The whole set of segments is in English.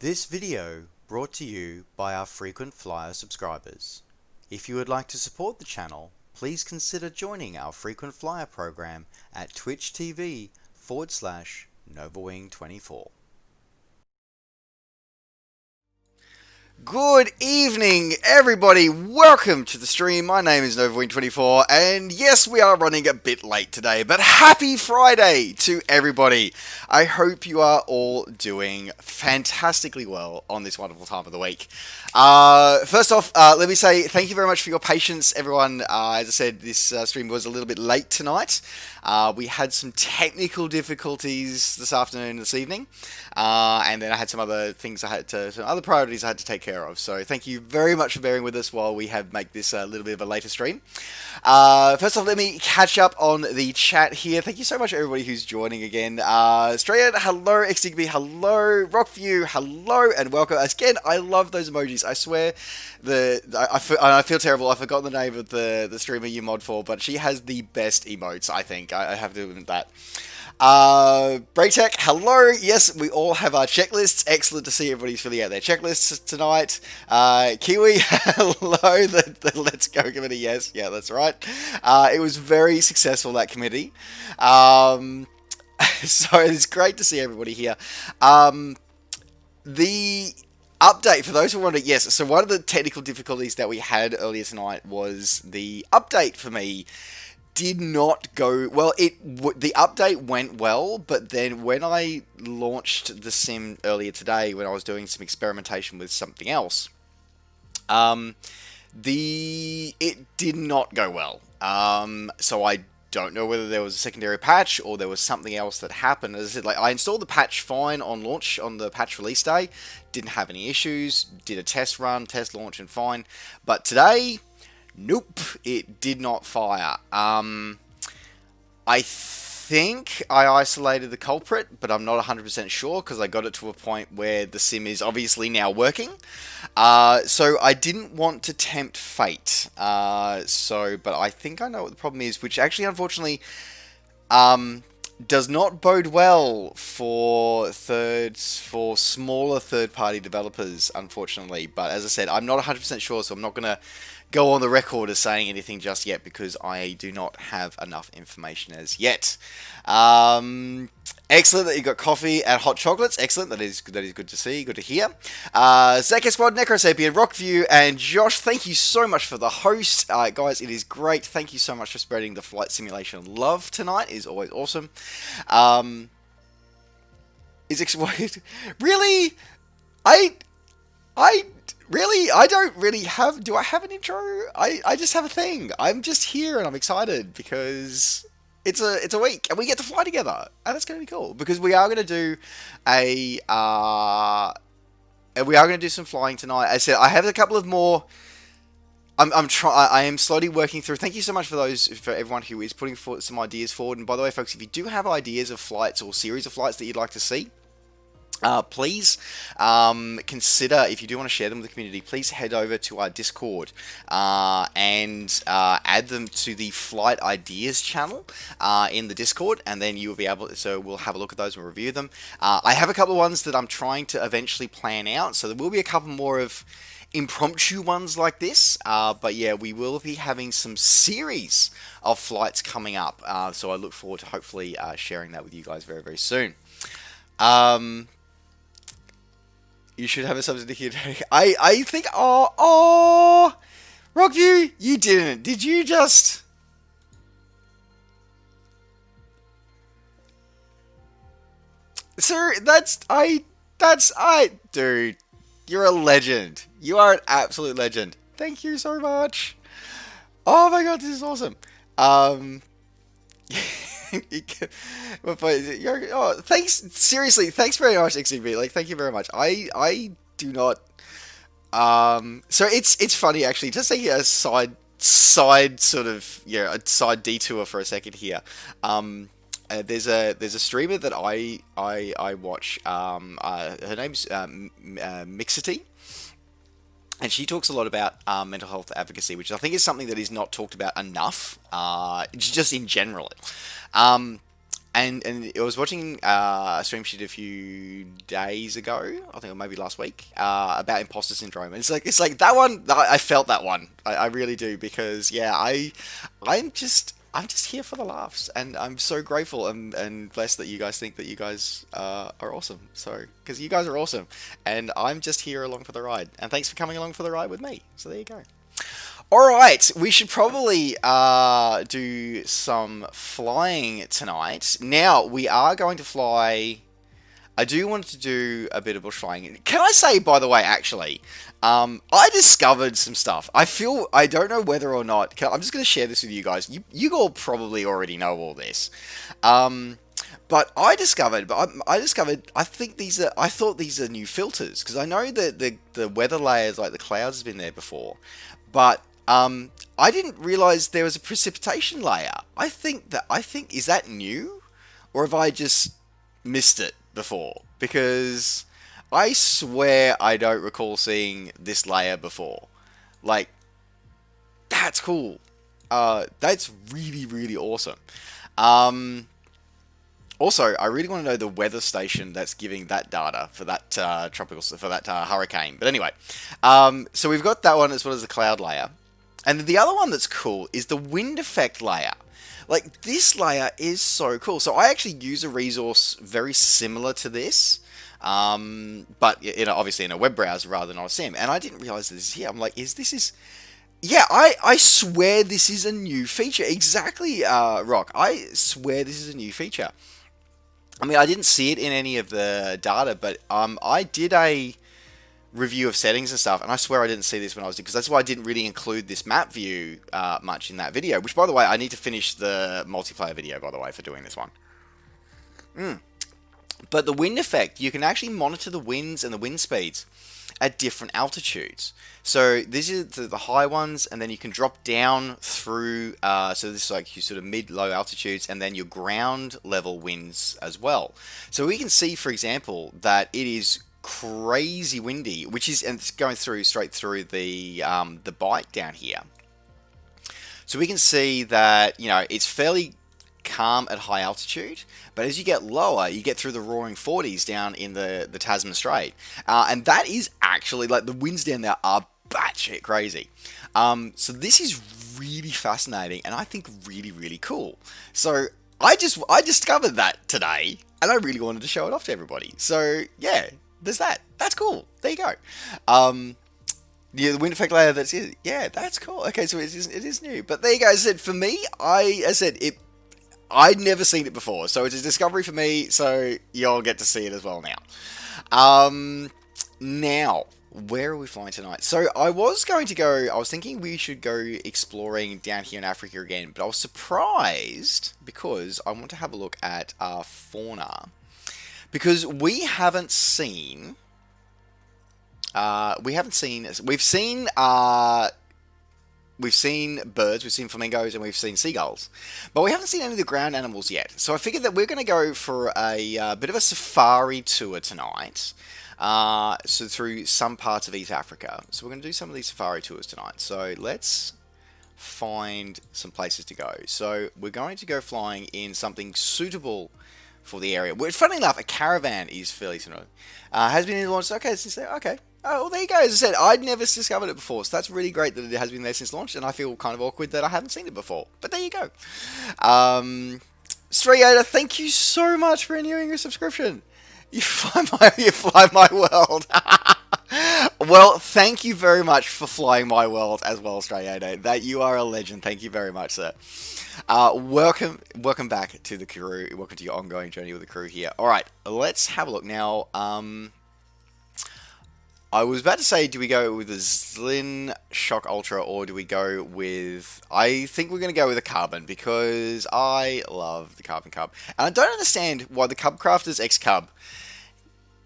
This video brought to you by our frequent flyer subscribers. If you would like to support the channel, please consider joining our frequent flyer program at twitch.tv/NovaWing24. Good evening, everybody. Welcome to the stream. My name is NovaWing24, and yes, we are running a bit late today, but happy Friday to everybody. I hope you are all doing fantastically well on this wonderful time of the week. First off, let me say thank you very much for your patience, everyone. As I said, this stream was a little bit late tonight. We had some technical difficulties this afternoon and this evening, and then I had some other things some other priorities I had to take care of. So thank you very much for bearing with us while we make this a little bit of a later stream. First off, let me catch up on the chat here. Thank you so much, everybody who's joining again. Australia, hello. XDB, hello. Rockview, hello, and welcome. Again, I love those emojis. I swear, I feel terrible. I've forgotten the name of the streamer you mod for, but she has the best emotes, I think. I have to admit that. Braytech, hello. Yes, we all have our checklists. Excellent to see everybody's filling out their checklists tonight. Kiwi, hello. The Let's Go committee. Yes, yeah, that's right. It was very successful, that committee. So it's great to see everybody here. The update, for those who are wondering, yes, so one of the technical difficulties that we had earlier tonight was the update for me did not go well. The update went well, but then when I launched the sim earlier today, when I was doing some experimentation with something else, it did not go well. So I don't know whether there was a secondary patch or there was something else that happened. As I said, I installed the patch fine on launch, on the patch release day, didn't have any issues, did a test run, test launch, and fine. But today, nope, it did not fire. I think I isolated the culprit, but I'm not 100% sure because I got it to a point where the sim is obviously now working. So I didn't want to tempt fate. But I think I know what the problem is, which actually, unfortunately, does not bode well for smaller third-party developers, unfortunately. But as I said, I'm not 100% sure, so I'm not going to go on the record as saying anything just yet because I do not have enough information as yet. Excellent that you got coffee and hot chocolates. Excellent. That is good to see. Good to hear. Zeka Squad, Necrosapien, Rockview, and Josh, thank you so much for the host. Guys, it is great. Thank you so much for spreading the flight simulation love tonight. It is always awesome. Really? I don't really have... Do I have an intro? I just have a thing. I'm just here and I'm excited because it's a week and we get to fly together. And that's going to be cool because we are going to do some flying tonight. As I said, I have a couple of more... I am slowly working through. Thank you so much for everyone who is putting some ideas forward. And by the way, folks, if you do have ideas of flights or series of flights that you'd like to see, please consider, if you do want to share them with the community, please head over to our Discord and add them to the Flight Ideas channel in the Discord, and then you will be able to, so we'll have a look at those and review them. I have a couple of ones that I'm trying to eventually plan out, so there will be a couple more of impromptu ones like this, but yeah, we will be having some series of flights coming up, so I look forward to hopefully sharing that with you guys very, very soon. You should have a subject here. I think... Oh! Rockview, you didn't. Did you just... Sir, dude, you're a legend. You are an absolute legend. Thank you so much. Oh my god, this is awesome. Thanks. Seriously, thanks very much, XCB. Thank you very much. I do not. So it's funny actually. Just taking a side sort of a side detour for a second here. There's a streamer that I watch. Her name's Mixity. And she talks a lot about mental health advocacy, which I think is something that is not talked about enough, just in general. and I was watching a stream she did a few days ago, I think, or maybe last week, about imposter syndrome. And it's like that one. I felt that one. I really do, because yeah, I'm just here for the laughs, and I'm so grateful and blessed that you guys think that you guys are awesome. So, because you guys are awesome, and I'm just here along for the ride. And thanks for coming along for the ride with me. So there you go. Alright, we should probably do some flying tonight. Now, we are going to fly... I do want to do a bit of bush flying. Can I say, by the way, actually, I discovered some stuff. I don't know whether or not... I'm just going to share this with you guys. You all probably already know all this. But I discovered, I think I thought these are new filters, because I know that the weather layers, like the clouds, has been there before. But I didn't realize there was a precipitation layer. Is that new? Or have I just missed it before? Because I swear I don't recall seeing this layer before. Like, that's cool. That's really, really awesome. Also, I really want to know the weather station that's giving that data for that hurricane. But anyway, so we've got that one as well as the cloud layer. And the other one that's cool is the wind effect layer. Like, this layer is so cool. So I actually use a resource very similar to this, but obviously in a web browser rather than on a sim. And I didn't realize this is here. I'm like, yeah, I swear this is a new feature. Exactly, Rock. I swear this is a new feature. I mean, I didn't see it in any of the data, but I did a review of settings and stuff, and I swear I didn't see this when I was doing, because that's why I didn't really include this map view much in that video, which, by the way, I need to finish the multiplayer video, by the way, for doing this one. But the wind effect, you can actually monitor the winds and the wind speeds at different altitudes. So this is the high ones, and then you can drop down through, so this is like your sort of mid-low altitudes, and then your ground level winds as well. So we can see, for example, that it is crazy windy, and it's going straight through the bite down here. So we can see that, it's fairly calm at high altitude, but as you get lower, you get through the roaring 40s down in the Tasman Strait, and that is actually, like, the winds down there are batshit crazy. So this is really fascinating, and I think really, really cool. So I discovered that today, and I really wanted to show it off to everybody. So yeah, there's that. That's cool. There you go. The wind effect layer, that's it. Yeah, that's cool. Okay, so it is new. But there you go. As I said, for me, I'd never seen it before. So it's a discovery for me, so y'all get to see it as well now. Now, where are we flying tonight? So I was thinking we should go exploring down here in Africa again, but I was surprised because I want to have a look at our fauna. Because we've seen birds, we've seen flamingos, and we've seen seagulls, but we haven't seen any of the ground animals yet. So I figured that we're going to go for a bit of a safari tour tonight, so through some parts of East Africa. So we're going to do some of these safari tours tonight. So let's find some places to go. So we're going to go flying in something suitable for the area. Which, funny enough, a caravan is fairly similar. Has been launched. Okay, since there. Okay. Oh, well, there you go. As I said, I'd never discovered it before, so that's really great that it has been there since launch, and I feel kind of awkward that I haven't seen it before. But there you go. Striator, thank you so much for renewing your subscription. You fly my world. Well, thank you very much for flying my world as well, Striator. That you are a legend. Thank you very much, sir. Welcome back to the crew. Welcome to your ongoing journey with the crew here. All right, let's have a look now. I was about to say, do we go with the Zlin Shock Ultra, or do we go with... I think we're going to go with a Carbon, because I love the Carbon Cub. And I don't understand why the Cub Crafter's X-Cub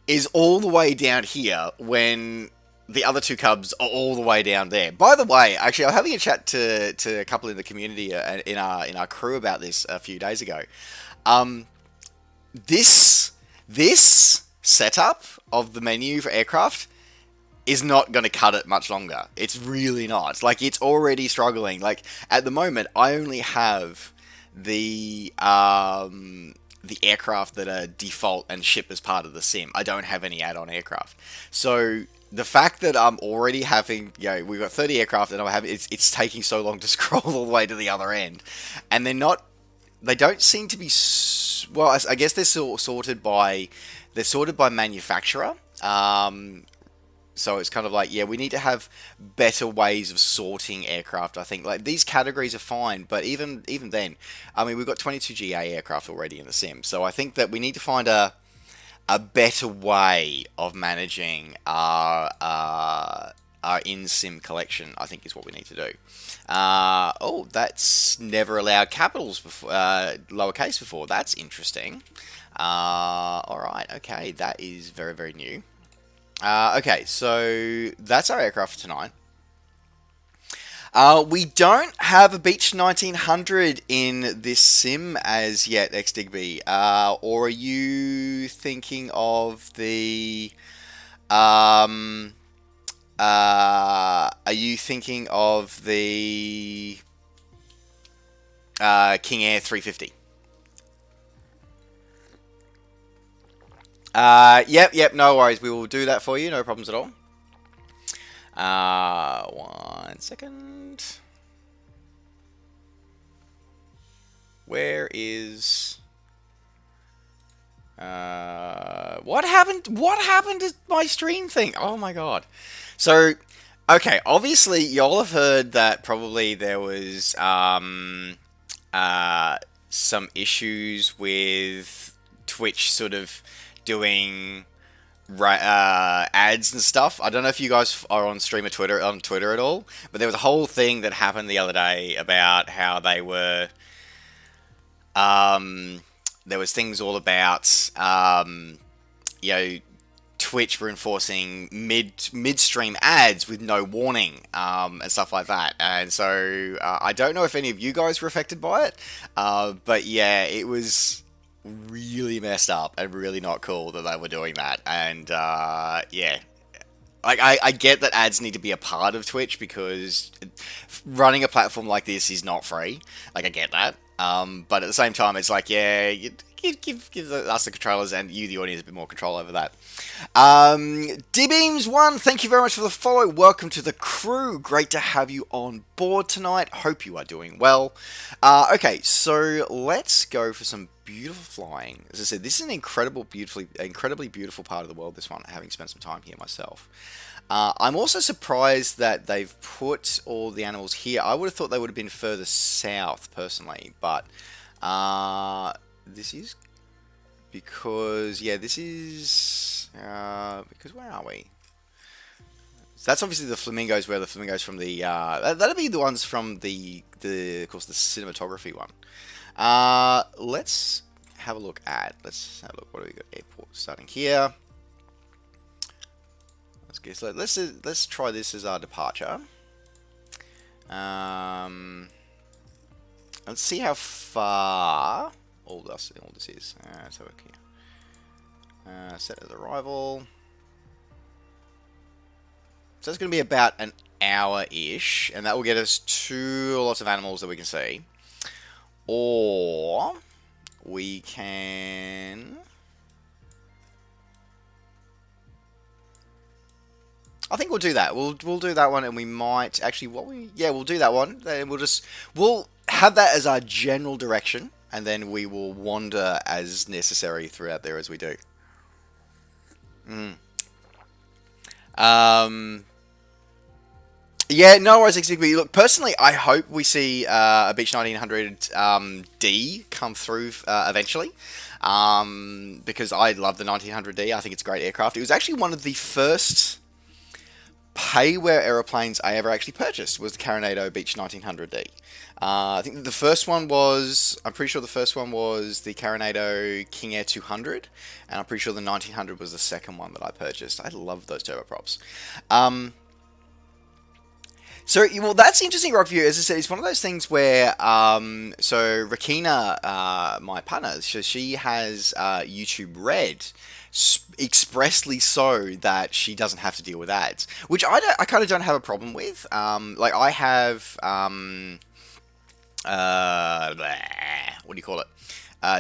is all the way down here when the other two Cubs are all the way down there. By the way, actually, I was having a chat to a couple in the community, in our crew, about this a few days ago. This setup of the menu for aircraft is not going to cut it much longer. It's really not. Like, it's already struggling. Like, at the moment, I only have the the aircraft that are default and ship as part of the sim. I don't have any add-on aircraft. So the fact that I'm already having, we've got 30 aircraft and I'm having, it's taking so long to scroll all the way to the other end, and they don't seem to be, well, I guess they're sorted by manufacturer. So it's kind of like, we need to have better ways of sorting aircraft. I think like these categories are fine, but even then, I mean, we've got 22 GA aircraft already in the sim. So I think that we need to find a better way of managing our in-sim collection, I think is what we need to do. Oh, that's never allowed capitals before, lowercase before. That's interesting. Alright, okay, that is very, very new. Okay, so that's our aircraft for tonight. We don't have a Beach 1900 in this sim as yet, XDigby. Or are you thinking of the... are you thinking of the King Air 350? Yep, no worries. We will do that for you. No problems at all. 1 second. Where is... what happened? What happened to my stream thing? Oh my god. So, okay, obviously y'all have heard that probably there was some issues with Twitch sort of doing ads and stuff. I don't know if you guys are on Twitter at all, but there was a whole thing that happened the other day about how they were there was things all about Twitch were enforcing midstream ads with no warning and stuff like that. And so I don't know if any of you guys were affected by it, but yeah, it was really messed up and really not cool that they were doing that. And yeah, like I get that ads need to be a part of Twitch because running a platform like this is not free. Like I get that, but at the same time, it's like, yeah, give us the controllers and you, the audience, a bit more control over that. D-Beams1, thank you very much for the follow. Welcome to the crew. Great to have you on board tonight. Hope you are doing well. Okay, so let's go for some beautiful flying. As I said, this is an incredibly beautiful part of the world, this one, having spent some time here myself. I'm also surprised that they've put all the animals here. I would have thought they would have been further south, personally, but this is because, yeah, this is because where are we? So that's obviously the flamingos, where the flamingos from the that'll be the ones from the of course the cinematography one. Let's have a look. What do we got? Airport starting here. Let's try this as our departure. Let's see how far all this is. Let's have a look here. Set as arrival. So it's going to be about an hour-ish, and that will get us to lots of animals that we can see. Or we can... I think we'll do that. We'll do that one, and we might actually we'll do that one. Then we'll have that as our general direction, and then we will wander as necessary throughout there as we do. Yeah, no worries, exactly. Look, personally, I hope we see a Beech 1900 D come through eventually, because I love the 1900D. I think it's a great aircraft. It was actually one of the first payware aeroplanes I ever actually purchased, was the Carinado Beech 1900D. I think the first one was, I'm pretty sure the first one was the Carinado King Air 200, and I'm pretty sure the 1900 was the second one that I purchased. I love those turboprops. So, well, that's interesting, Rockview. As I said, it's one of those things where, so Rakina, my partner, she has YouTube Red, expressly so that she doesn't have to deal with ads, which I kind of don't have a problem with. Like, I have, what do you call it?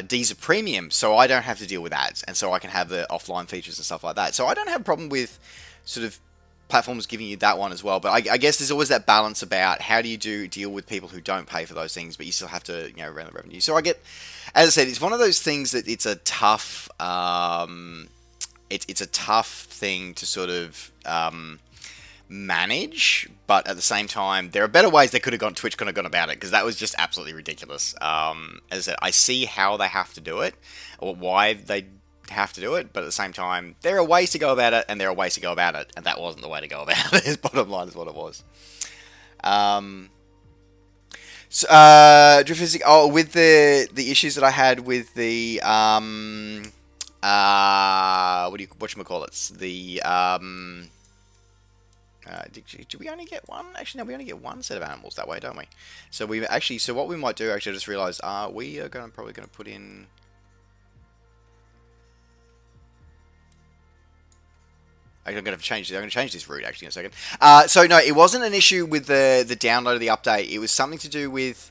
D's are premium, so I don't have to deal with ads, and so I can have the offline features and stuff like that. So I don't have a problem with sort of platforms giving you that one as well. But I guess there's always that balance about how do you deal with people who don't pay for those things, but you still have to run the revenue. So I get, as I said, it's one of those things that it's a tough it's a tough thing to sort of manage, but at the same time, there are better ways they could have gone. Twitch could have gone about it, because that was just absolutely ridiculous. As I said, I see how they have to do it, or why they have to do it, but at the same time, there are ways to go about it, and there are ways to go about it, and that wasn't the way to go about it. His bottom line is what it was. With the issues that I had with the whatchamacallits, the did we only get one? Actually, no, we only get one set of animals that way, don't we? So what we might do, actually, I just realised, we are probably going to put in. I'm going to change this route actually in a second. So no, it wasn't an issue with the download of the update. It was something to do with.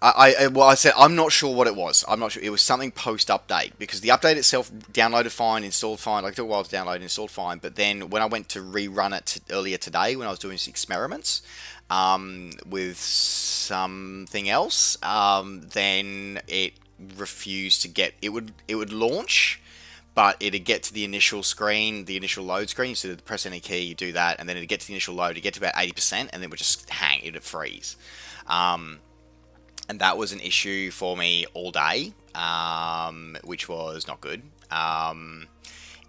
I said I'm not sure what it was. I'm not sure. It was something post-update, because the update itself downloaded fine, installed fine. Like, it took a while to download and installed fine. But then when I went to rerun it earlier today, when I was doing some experiments with something else, then it refused to get. It would launch, but it'd get to the initial screen, the initial load screen. So you'd press any key, you do that, and then it'd get to the initial load. It'd get to about 80%, and then it would just hang. It'd freeze. And that was an issue for me all day, which was not good.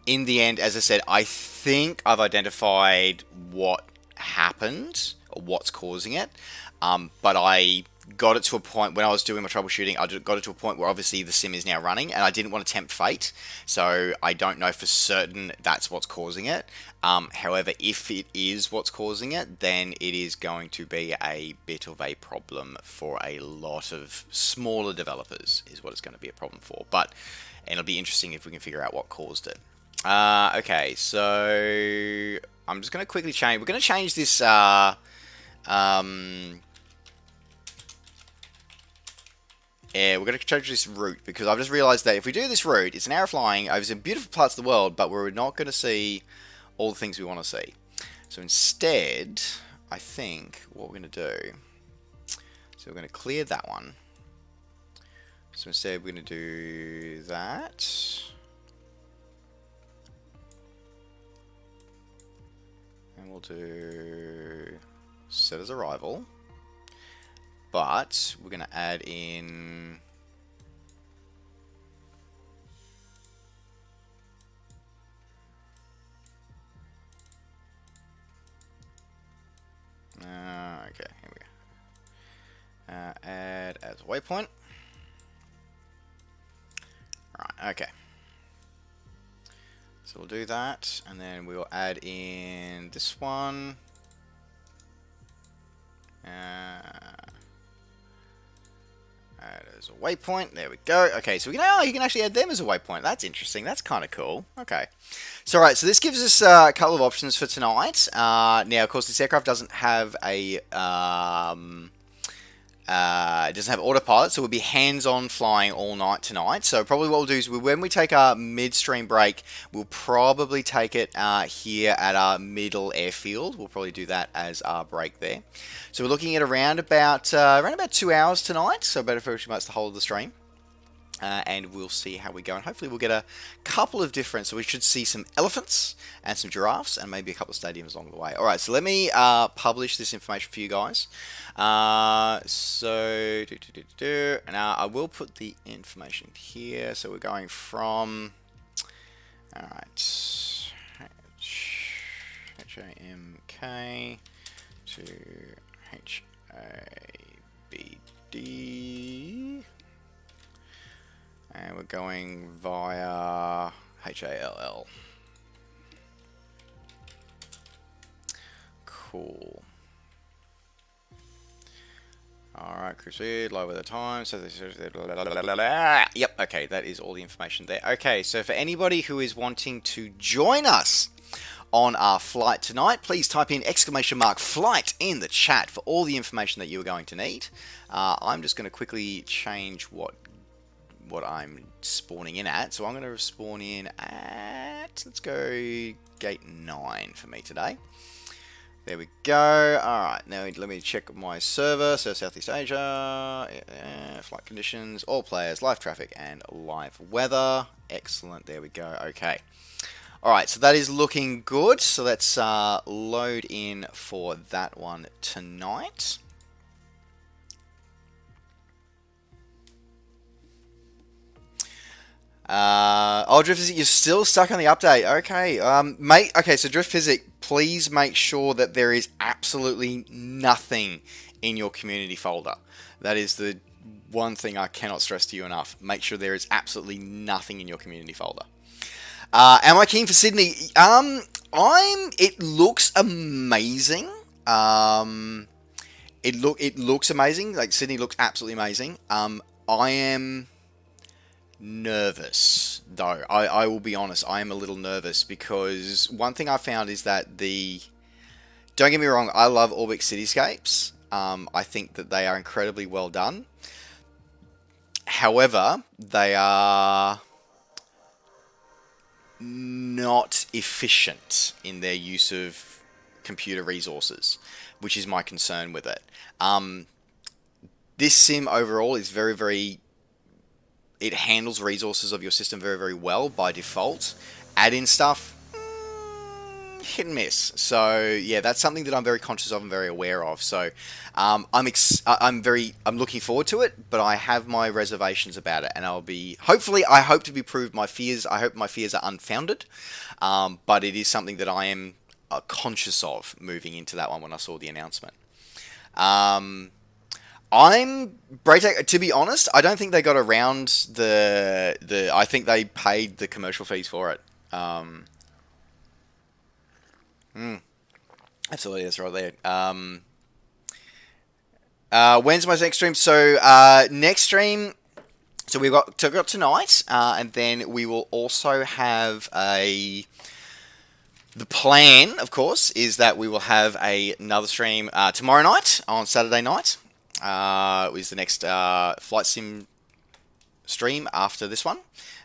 In the end, as I said, I think I've identified what happened, or what's causing it. But I got it to a point, when I was doing my troubleshooting, I got it to a point where obviously the sim is now running, and I didn't want to tempt fate, so I don't know for certain that's what's causing it. However, if it is what's causing it, then it is going to be a bit of a problem for a lot of smaller developers, is what it's going to be a problem for. But it'll be interesting if we can figure out what caused it. Okay, so I'm just going to quickly change. We're going to change this. Yeah, we're going to change this route, because I've just realised that if we do this route, it's an hour flying over some beautiful parts of the world, but we're not going to see all the things we want to see. So instead, I think what we're going to do, so we're going to clear that one. So instead, we're going to do that. And we'll do set as arrival. But we're going to add in okay, here we go. Add as a waypoint. Right, okay. So we'll do that, and then we'll add in this one. Add as a waypoint. There we go. Okay, so you can actually add them as a waypoint. That's interesting. That's kind of cool. Okay. So, right, so this gives us a couple of options for tonight. Now, of course, this aircraft doesn't have a it doesn't have autopilot, so we'll be hands-on flying all night tonight. So probably what we'll do is when we take our midstream break, we'll probably take it here at our middle airfield. We'll probably do that as our break there. So we're looking at around about 2 hours tonight, so about pretty much the whole of the stream. And we'll see how we go, and hopefully we'll get a couple of different, so we should see some elephants and some giraffes and maybe a couple of stadiums along the way. Alright, so let me publish this information for you guys. And I will put the information here. So we're going from, alright, HAMK to HABD. And we're going via HALL. Cool. Alright, Crusade, lower the time. So this is yep, okay, that is all the information there. Okay, so for anybody who is wanting to join us on our flight tonight, please type in !flight in the chat for all the information that you are going to need. I'm just going to quickly change what what I'm spawning in at. So I'm going to spawn in at, let's go gate 9 for me today. There we go. Alright, now let me check my server. So Southeast Asia, flight conditions, all players, live traffic, and live weather. Excellent, there we go. Okay. Alright, so that is looking good. So let's load in for that one tonight. Drift Physic, you're still stuck on the update. Okay, mate. Okay, so Drift Physic, please make sure that there is absolutely nothing in your community folder. That is the one thing I cannot stress to you enough. Make sure there is absolutely nothing in your community folder. Am I keen for Sydney? It looks amazing. It looks amazing. Like Sydney looks absolutely amazing. I am nervous, though. I will be honest, I am a little nervous because one thing I found is that don't get me wrong, I love Orbic Cityscapes. I think that they are incredibly well done. However, they are not efficient in their use of computer resources, which is my concern with it. This sim overall is very it handles resources of your system very well by default. Add-in stuff, hit and miss. So yeah, that's something that I'm very conscious of and very aware of. So I'm looking forward to it, but I have my reservations about it, and I hope to be proved my fears. I hope my fears are unfounded, but it is something that I am conscious of moving into that one when I saw the announcement. To be honest, I don't think they got around I think they paid the commercial fees for it. Absolutely, that's right there. When's my next stream? So, next stream, so we've got tonight, and then we will also have the plan, of course, is that we will have another stream tomorrow night, on Saturday night. Is the next flight sim stream after this one,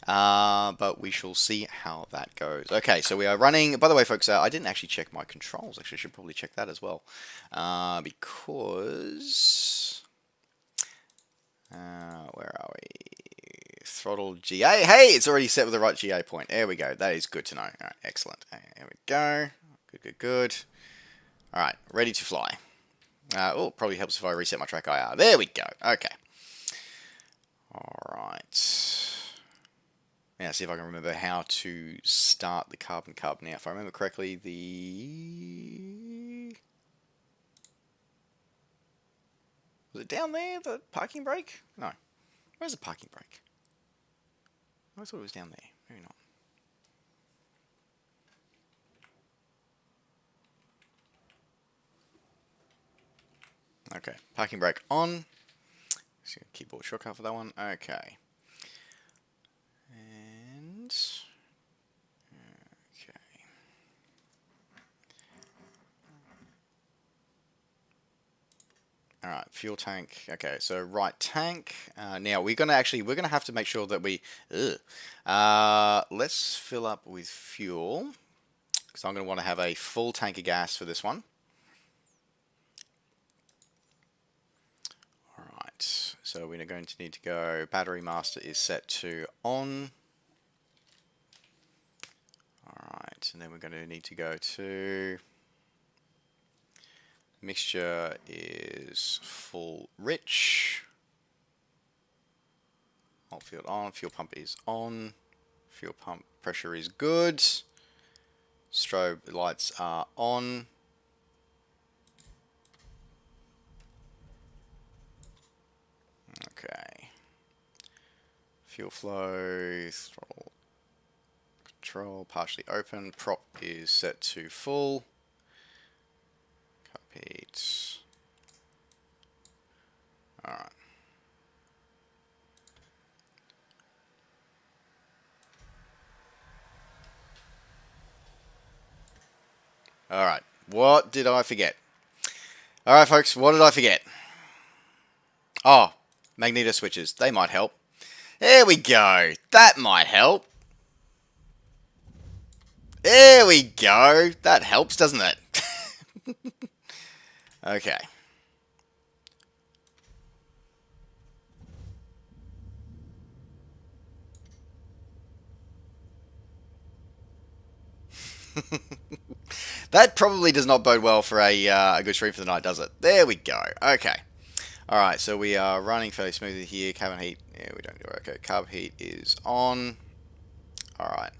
but we shall see how that goes. Okay, so we are running. By the way, folks, I didn't actually check my controls. Actually, I should probably check that as well, because where are we? Throttle GA. Hey, it's already set with the right GA point. There we go. That is good to know. All right, excellent. There we go. Good. All right, ready to fly. Probably helps if I reset my track IR. There we go. Okay. Alright. Now, see if I can remember how to start the carbon cub. Now, if I remember correctly, was it down there, the parking brake? No. Where's the parking brake? I thought it was down there. Maybe not. Okay, parking brake on. Just gonna keyboard shortcut for that one. Okay. And okay. All right, fuel tank. Okay, so right tank. Now we're gonna have to make sure that we. Let's fill up with fuel because I'm gonna want to have a full tank of gas for this one. So we're going to need to go, battery master is set to on. Alright, and then we're going to need to go to, mixture is full rich. Alt field on, fuel pump is on. Fuel pump pressure is good. Strobe lights are on. Okay. Fuel flow, throttle control, partially open. Prop is set to full. Cockpit. Alright. Alright. What did I forget? Alright, folks, what did I forget? Oh, magneto switches. They might help. There we go. That might help. There we go. That helps, doesn't it? Okay. That probably does not bode well for a good stream for the night, does it? There we go. Okay. Alright, so we are running fairly smoothly here. Carbon heat, yeah, we don't do it. Okay, carb heat is on. Alright.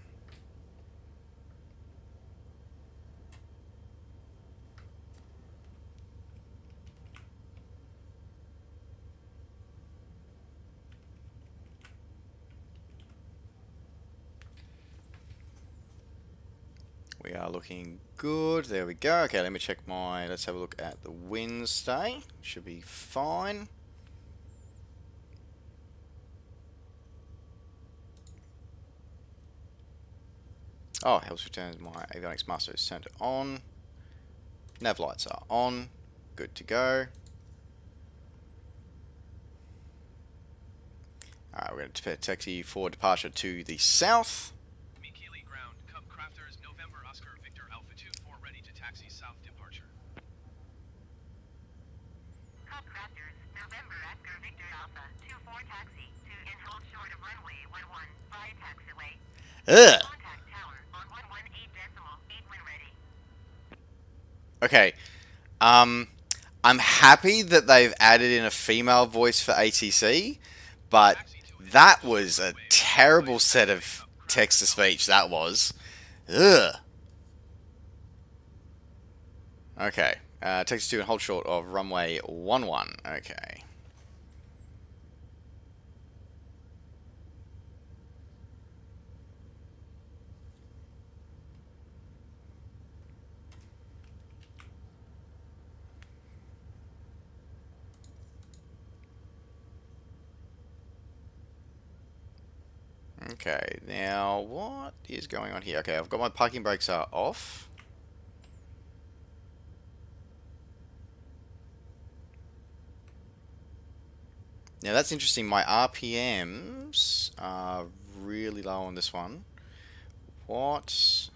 We are looking good. There we go. Okay, let me check my... Let's have a look at the Wednesday. Should be fine. Oh, helps return my avionics master is turned on. Nav lights are on. Good to go. Alright, we're going to taxi for departure to the south. Ugh. Okay. I'm happy that they've added in a female voice for ATC, but that was a terrible set of text-to-speech, that was. Ugh. Okay. Text to and hold short of runway 11. Okay. Okay, now what is going on here? Okay, I've got my parking brakes are off. Now that's interesting, my RPMs are really low on this one. What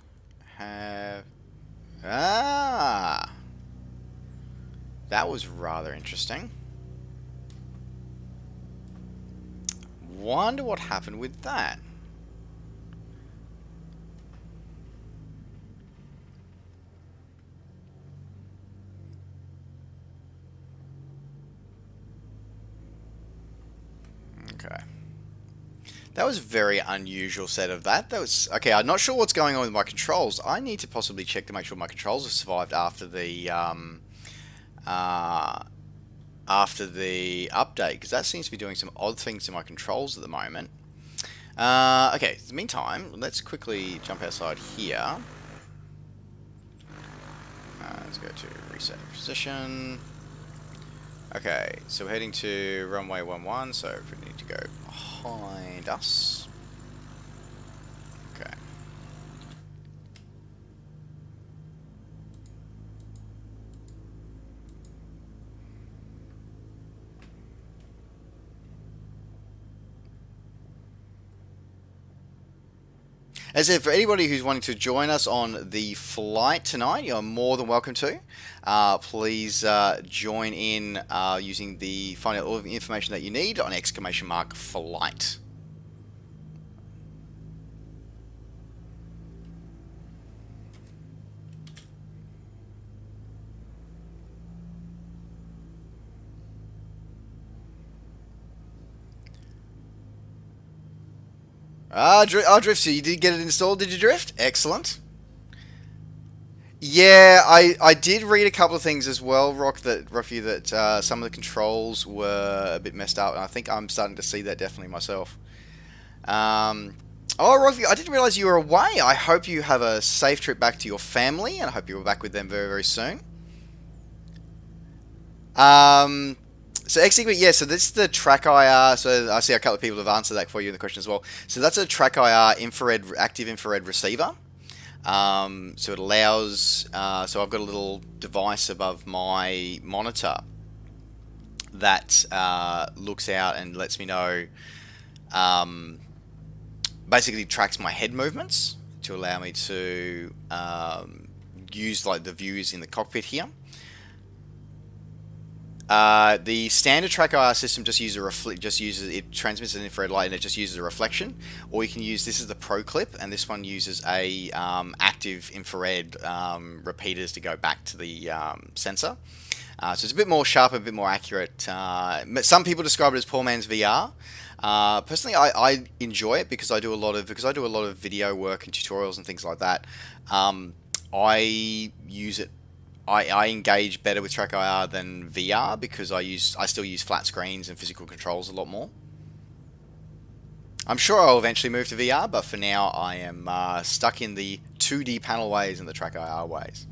have... Ah! That was rather interesting. Wonder what happened with that. Okay. That was a very unusual set of that. That was... Okay, I'm not sure what's going on with my controls. I need to possibly check to make sure my controls have survived after the update, because that seems to be doing some odd things to my controls at the moment. Okay, in the meantime, let's quickly jump outside here. Let's go to reset position. Okay, so we're heading to runway 11, so we need to go behind us. Okay. As if for anybody who's wanting to join us on the flight tonight, you're more than welcome to. Please join in using the find out all of the information that you need on !flight. Drift, so you did get it installed, did you, Drift? Excellent. Yeah, I did read a couple of things as well, Rocky, that some of the controls were a bit messed up, and I think I'm starting to see that definitely myself. Oh, Rocky, I didn't realize you were away. I hope you have a safe trip back to your family, and I hope you're back with them very, very soon. So XCB, yeah, so this is the Track IR, so I see a couple of people have answered that for you in the question as well. So that's a Track IR active infrared receiver. So it allows, so I've got a little device above my monitor that looks out and lets me know basically tracks my head movements to allow me to use like the views in the cockpit here. The standard track IR system just uses it transmits an infrared light and it just uses a reflection. Or you can use, this is the Pro Clip, and this one uses a active infrared repeaters to go back to the sensor. So it's a bit more sharp, a bit more accurate. Some people describe it as poor man's VR. Personally, I enjoy it because I do a lot of video work and tutorials and things like that. I use it. I engage better with Track IR than VR because I still use flat screens and physical controls a lot more. I'm sure I'll eventually move to VR, but for now I am stuck in the 2D panel ways and the Track IR ways.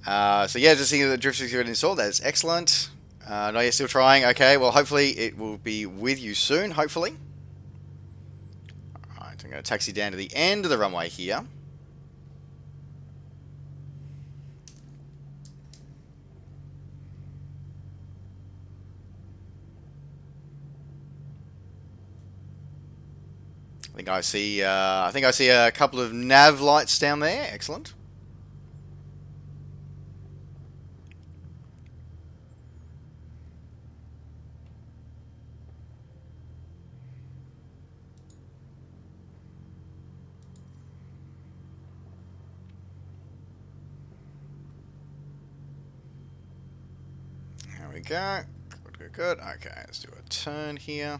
So yeah, just seeing that the drift is installed. That's excellent. No, you're still trying. Okay, well hopefully it will be with you soon. Hopefully. All right, I'm going to taxi down to the end of the runway here. I think I see a couple of nav lights down there. Excellent. There we go. Good. Okay, let's do a turn here.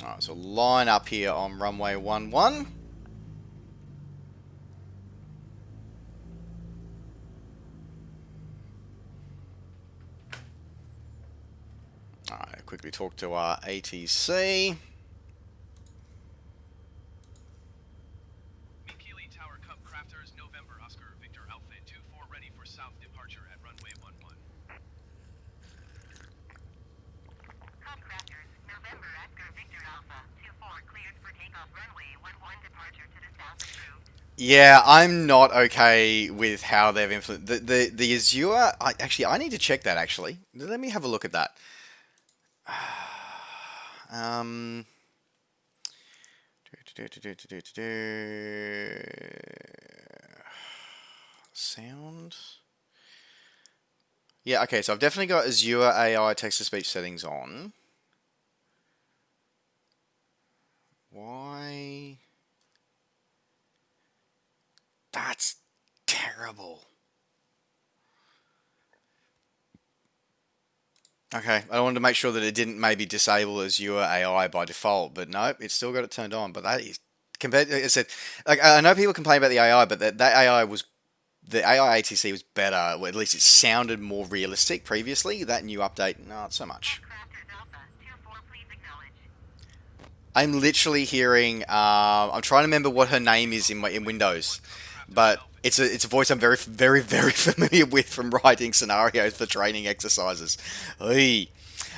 Alright, so line up here on runway 11. Alright, quickly talk to our ATC. Yeah, I'm not okay with how they've implemented the Azure. I need to check that actually. Let me have a look at that. Sound. Yeah, okay, so I've definitely got Azure AI text-to-speech settings on. Why? That's terrible. Okay, I wanted to make sure that it didn't maybe disable Azure AI by default, but no, it's still got it turned on. But that is compared. Like I said, like I know people complain about the AI, but that AI was the AI ATC was better. Or at least it sounded more realistic previously. That new update, not so much. I'm literally hearing. I'm trying to remember what her name is in Windows, but it's a voice I'm very familiar with from writing scenarios for training exercises. Oy.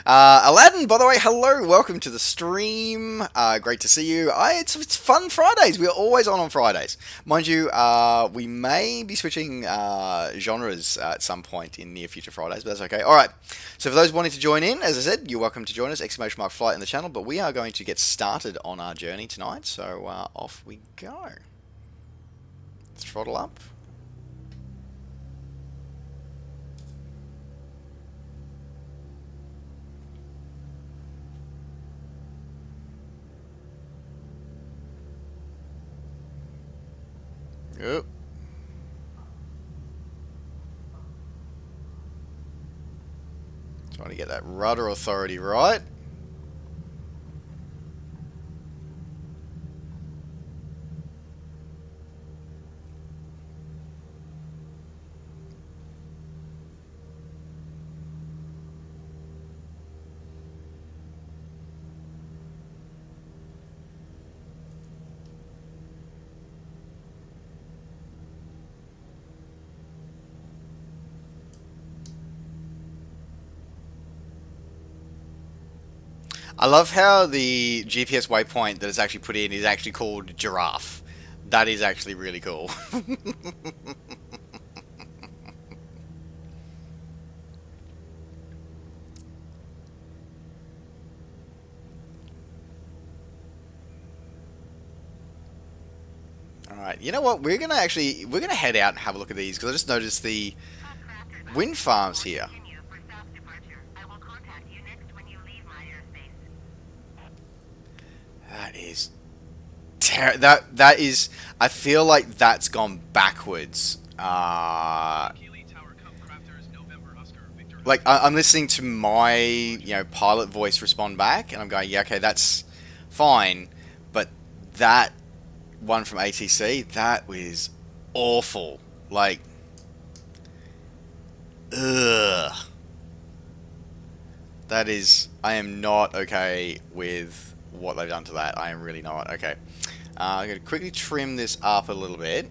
Aladdin, by the way, hello, welcome to the stream. Great to see you. It's fun Fridays. We're always on Fridays, mind you. We may be switching genres at some point in near future Fridays, but that's okay. All right. So for those wanting to join in, as I said, you're welcome to join us. !flight in the channel. But we are going to get started on our journey tonight. So off we go. Throttle up. Yep. Trying to get that rudder authority right. I love how the GPS waypoint that is actually put in is actually called Giraffe. That is actually really cool. Alright, you know what? We're gonna head out and have a look at these, because I just noticed the wind farms here. That is that is. I feel like that's gone backwards. Like I'm listening to my pilot voice respond back, and I'm going, yeah, okay, that's fine, but that one from ATC, that was awful. Like, ugh. That is, I am not okay with what they've done to that. I am really not. Okay. I'm going to quickly trim this up a little bit.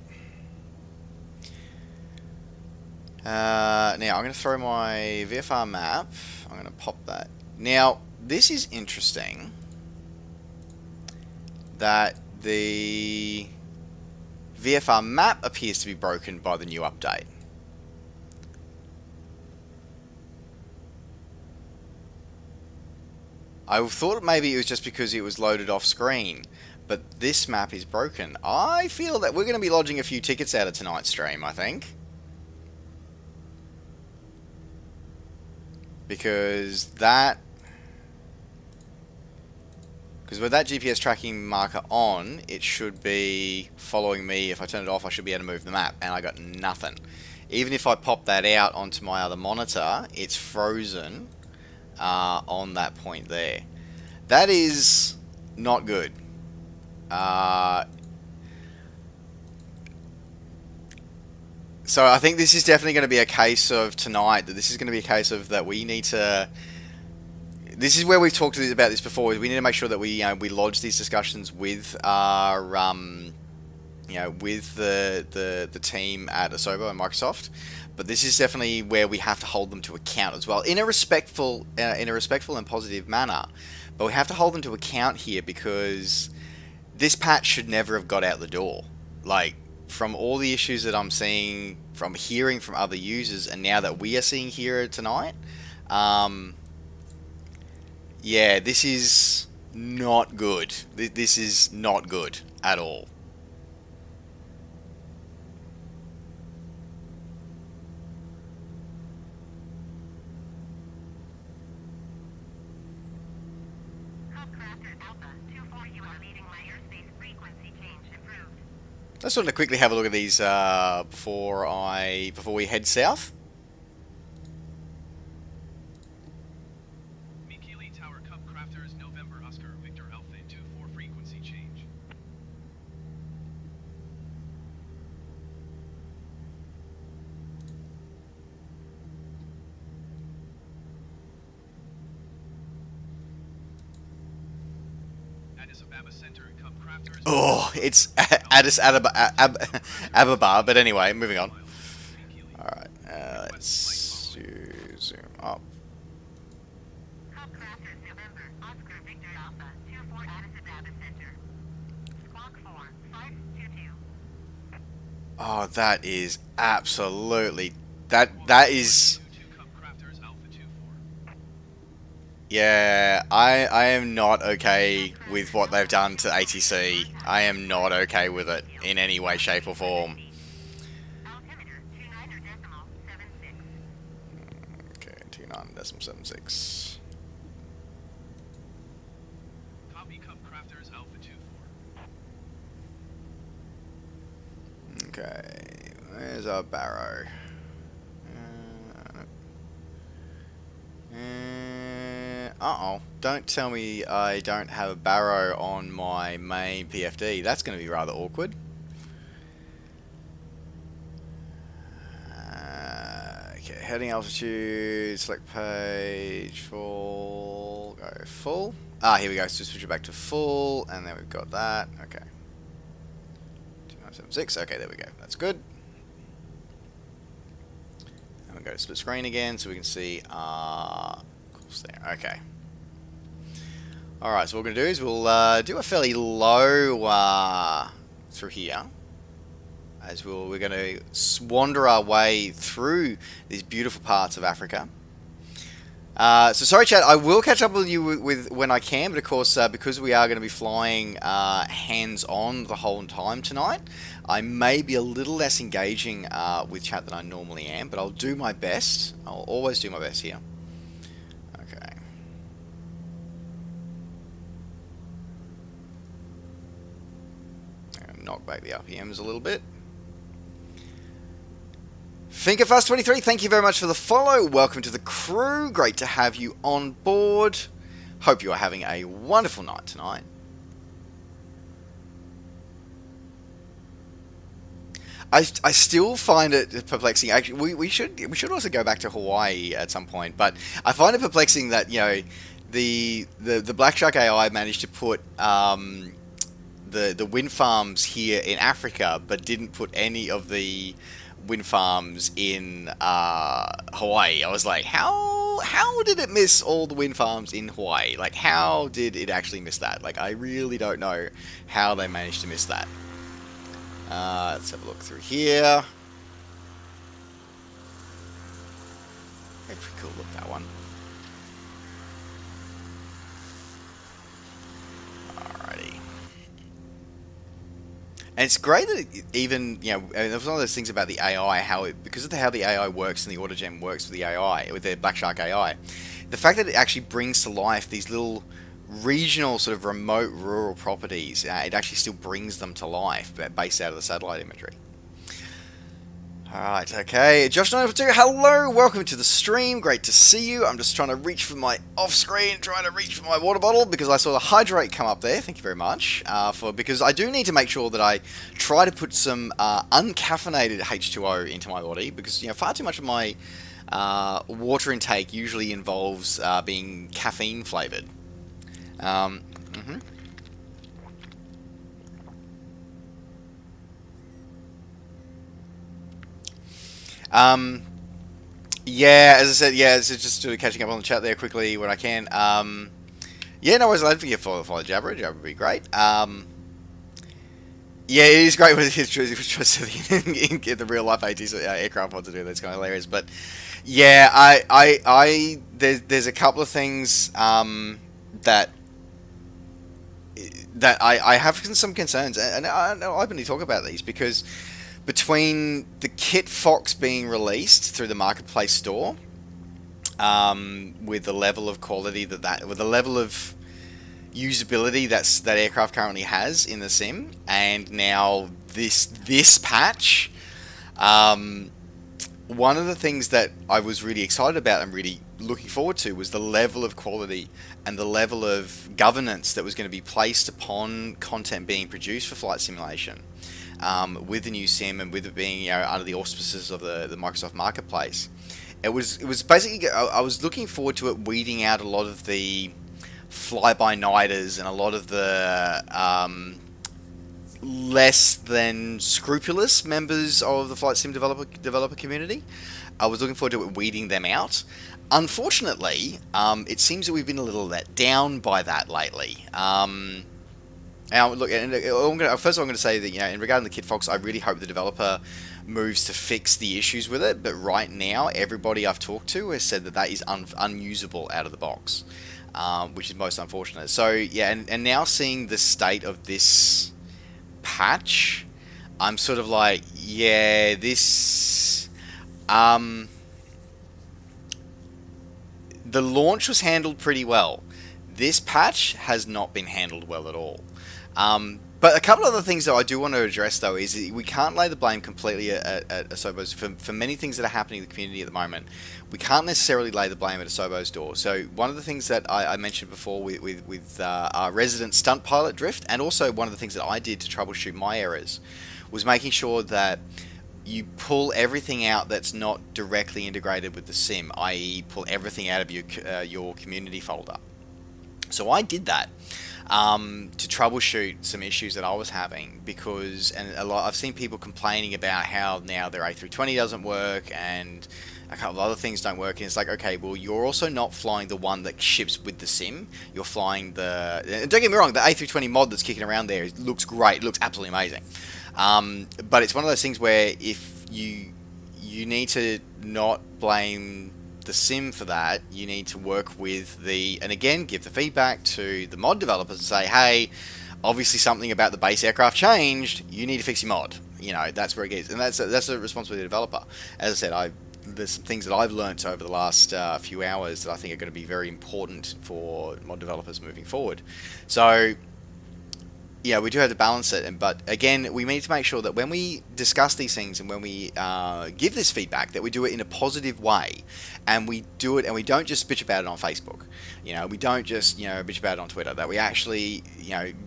Now, I'm going to throw my VFR map. I'm going to pop that. Now, this is interesting that the VFR map appears to be broken by the new update. I thought maybe it was just because it was loaded off screen, but this map is broken. I feel that we're going to be lodging a few tickets out of tonight's stream, I think. Because with that GPS tracking marker on, it should be following me. If I turn it off, I should be able to move the map, and I got nothing. Even if I pop that out onto my other monitor, it's frozen on that point there. That is not good. So I think this is definitely going to be a case of tonight, that this is going to be a case of that we need to... This is where we've talked about this before. We need to make sure that we lodge these discussions with our with the team at Asobo and Microsoft. But this is definitely where we have to hold them to account as well, in a respectful and positive manner. But we have to hold them to account here, because this patch should never have got out the door. Like, from all the issues that I'm seeing, from hearing from other users, and now that we are seeing here tonight, yeah, this is not good. This is not good at all. Let's sort of quickly have a look at these before we head south. Tower Cup Crafters November Oscar Victor Alpha 24 frequency change. Addis Ababa Center and Cup Crafters. Oh, it's Addis Ababa, but anyway, moving on. Alright, let's zoom up. Oh, that is absolutely... That is... Yeah, I am not okay with what they've done to ATC. I am not okay with it in any way, shape or form. Okay, 29.76. Copy Cup Crafters Alpha 24. Okay, where's our barrow? Uh-oh, don't tell me I don't have a barrow on my main PFD. That's going to be rather awkward. Okay, heading altitude, select page, full, go full. Ah, here we go, so switch it back to full, and then we've got that. Okay. 2976, okay, there we go, that's good. And we'll go to split screen again, so we can see, course there, okay. Alright, so what we're going to do is we'll do a fairly low through here. As we're going to wander our way through these beautiful parts of Africa. So sorry, chat. I will catch up with you with when I can, but of course, because we are going to be flying hands-on the whole time tonight, I may be a little less engaging with chat than I normally am, but I'll do my best. I'll always do my best here. Okay. Knock back the RPMs a little bit. Finkerfast23, thank you very much for the follow. Welcome to the crew. Great to have you on board. Hope you are having a wonderful night tonight. I still find it perplexing. Actually, we should also go back to Hawaii at some point. But I find it perplexing that the Black Shark AI managed to put the wind farms here in Africa, but didn't put any of the wind farms in Hawaii. I was like, how did it miss all the wind farms in Hawaii? Like, how did it actually miss that? Like, I really don't know how they managed to miss that. Let's have a look through here. Pretty cool look, that one. Alrighty. And it's great that even, there's one of those things about the AI, because of how the AI works and the autogem works with the AI, with the Black Shark AI, the fact that it actually brings to life these little regional, sort of remote rural properties, it actually still brings them to life, based out of the satellite imagery. Alright, okay. Josh942, hello, welcome to the stream. Great to see you. I'm just trying to reach for my off-screen, trying to reach for my water bottle because I saw the hydrate come up there. Thank you very much. Because I do need to make sure that I try to put some uncaffeinated H2O into my body because far too much of my water intake usually involves being caffeine flavored. Yeah, as I said, it's just sort of catching up on the chat there quickly when I can. Yeah, no worries, I'd forget follow Jabber. Jabber would be great. Yeah, it is great with his choice of the real life ATs aircraft what to do. That's kind of hilarious. But yeah, there's a couple of things that I have some concerns, and I openly talk about these because between the Kit Fox being released through the Marketplace store, with the level of quality with the level of usability that aircraft currently has in the sim, and now this patch, one of the things that I was really excited about and really looking forward to was the level of quality and the level of governance that was going to be placed upon content being produced for flight simulation, with the new sim and with it being under the auspices of the Microsoft Marketplace. It was basically, I was looking forward to it weeding out a lot of the fly-by-nighters and a lot of the less than scrupulous members of the flight sim developer community. I was looking forward to it weeding them out. Unfortunately, it seems that we've been a little let down by that lately. Now, look, first of all, I'm going to say that, in regarding the Kit Fox, I really hope the developer moves to fix the issues with it. But right now, everybody I've talked to has said that is unusable out of the box, which is most unfortunate. So, yeah, and now seeing the state of this patch, I'm sort of like, yeah, this... the launch was handled pretty well. This patch has not been handled well at all. But a couple of other things that I do want to address, though, is we can't lay the blame completely at Asobo's for many things that are happening in the community at the moment. We can't necessarily lay the blame at Asobo's door. So one of the things that I mentioned before with our resident stunt pilot Drift, and also one of the things that I did to troubleshoot my errors, was making sure that you pull everything out that's not directly integrated with the sim, i.e. pull everything out of your community folder. So I did that to troubleshoot some issues that I was having, because I've seen people complaining about how now their A320 doesn't work and a couple of other things don't work, and it's like, okay, well, you're also not flying the one that ships with the sim. You're flying and don't get me wrong, the A320 mod that's kicking around there looks great. It looks absolutely amazing. But it's one of those things where if you need to not blame the sim for that, you need to work with and again, give the feedback to the mod developers and say, hey, obviously something about the base aircraft changed, you need to fix your mod. That's where it gets, and that's a responsibility of the developer. As I said, there's some things that I've learnt over the last few hours that I think are going to be very important for mod developers moving forward. So yeah, we do have to balance it, but again, we need to make sure that when we discuss these things and when we give this feedback, that we do it in a positive way, and we do it, and we don't just bitch about it on Facebook. We don't just bitch about it on Twitter. That we actually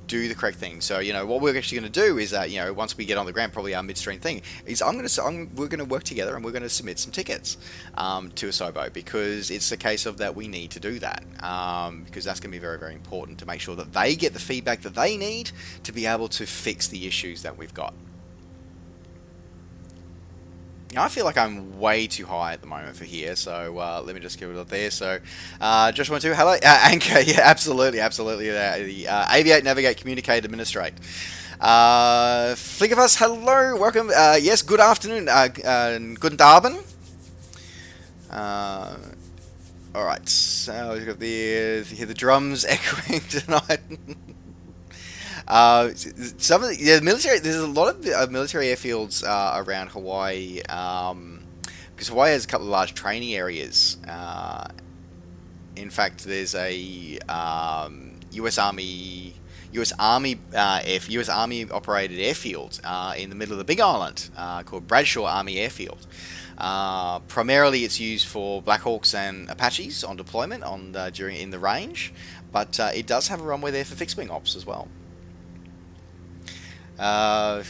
do the correct thing. So what we're actually going to do is that once we get on the ground, probably our midstream thing is we're going to work together and we're going to submit some tickets to Asobo, because it's the case of that we need to do that, because that's going to be very, very important to make sure that they get the feedback that they need to be able to fix the issues that we've got. I feel like I'm way too high at the moment for here, so let me just give it up there. So, Josh 12, hello, Anchor, yeah, absolutely, the Aviate, Navigate, Communicate, Administrate. Flickofus, hello, welcome. Yes, good afternoon, guten Abend. All right, so we've got you hear the drums echoing tonight. Some of the military. There's a lot of military airfields around Hawaii, because Hawaii has a couple of large training areas. In fact, there's a U.S. Army operated airfield in the middle of the Big Island called Bradshaw Army Airfield. Primarily, it's used for Black Hawks and Apaches on deployment in the range, but it does have a runway there for fixed wing ops as well. Well,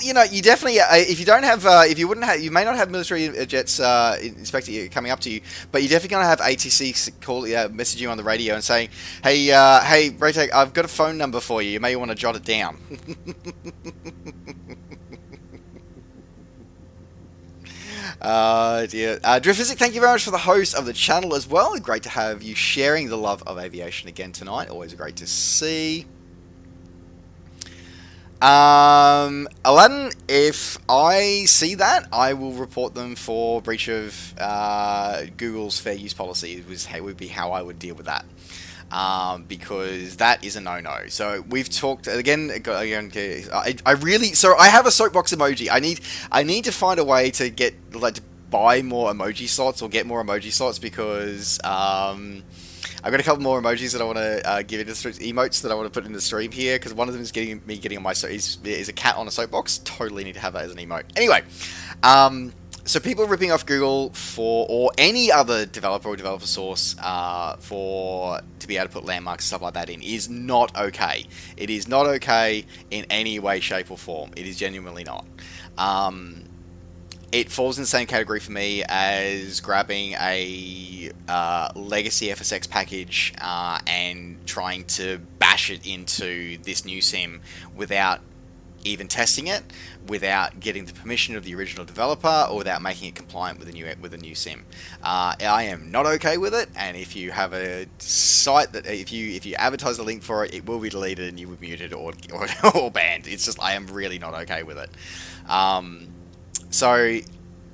you definitely, if you don't have, you may not have military jets inspecting coming up to you, but you're definitely going to have ATC messaging on the radio and saying, hey, Raytech, I've got a phone number for you. You may want to jot it down. Dear. Drift Physics, thank you very much for the host of the channel as well. Great to have you sharing the love of aviation again tonight. Always great to see. Aladdin, if I see that, I will report them for breach of Google's fair use policy. Would be how I would deal with that, because that is a no-no. So we've talked again. I really, so I have a soapbox emoji. I need to find a way to get to buy more emoji slots or get more emoji slots, because I've got a couple more emojis that I want to give into emotes that I want to put in the stream here, because one of them is getting on my is a cat on a soapbox. Totally need to have that as an emote. Anyway, so people ripping off Google or any other developer or developer source to be able to put landmarks and stuff like that in is not okay. It is not okay in any way, shape, or form. It is genuinely not. It falls in the same category for me as grabbing a legacy FSX package and trying to bash it into this new sim without even testing it, without getting the permission of the original developer, or without making it compliant with a new sim. I am not okay with it, and if you have a site that if you advertise a link for it, it will be deleted and you will be muted or banned. It's just, I am really not okay with it. So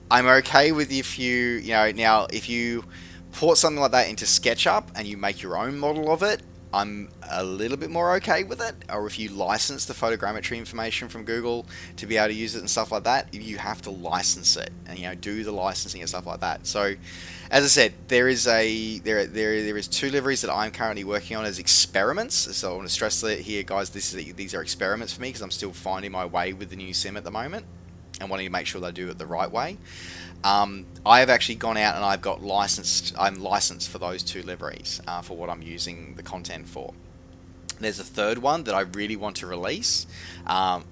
I'm okay with if now if you port something like that into SketchUp and you make your own model of it, I'm a little bit more okay with it. Or if you license the photogrammetry information from Google to be able to use it and stuff like that, you have to license it and do the licensing and stuff like that. So, as I said, there is two liveries that I'm currently working on as experiments. So I want to stress that here, guys. These are experiments for me, because I'm still finding my way with the new sim at the moment and wanting to make sure that I do it the right way. I have actually gone out and I'm licensed for those two liveries for what I'm using the content for. There's a third one that I really want to release. That's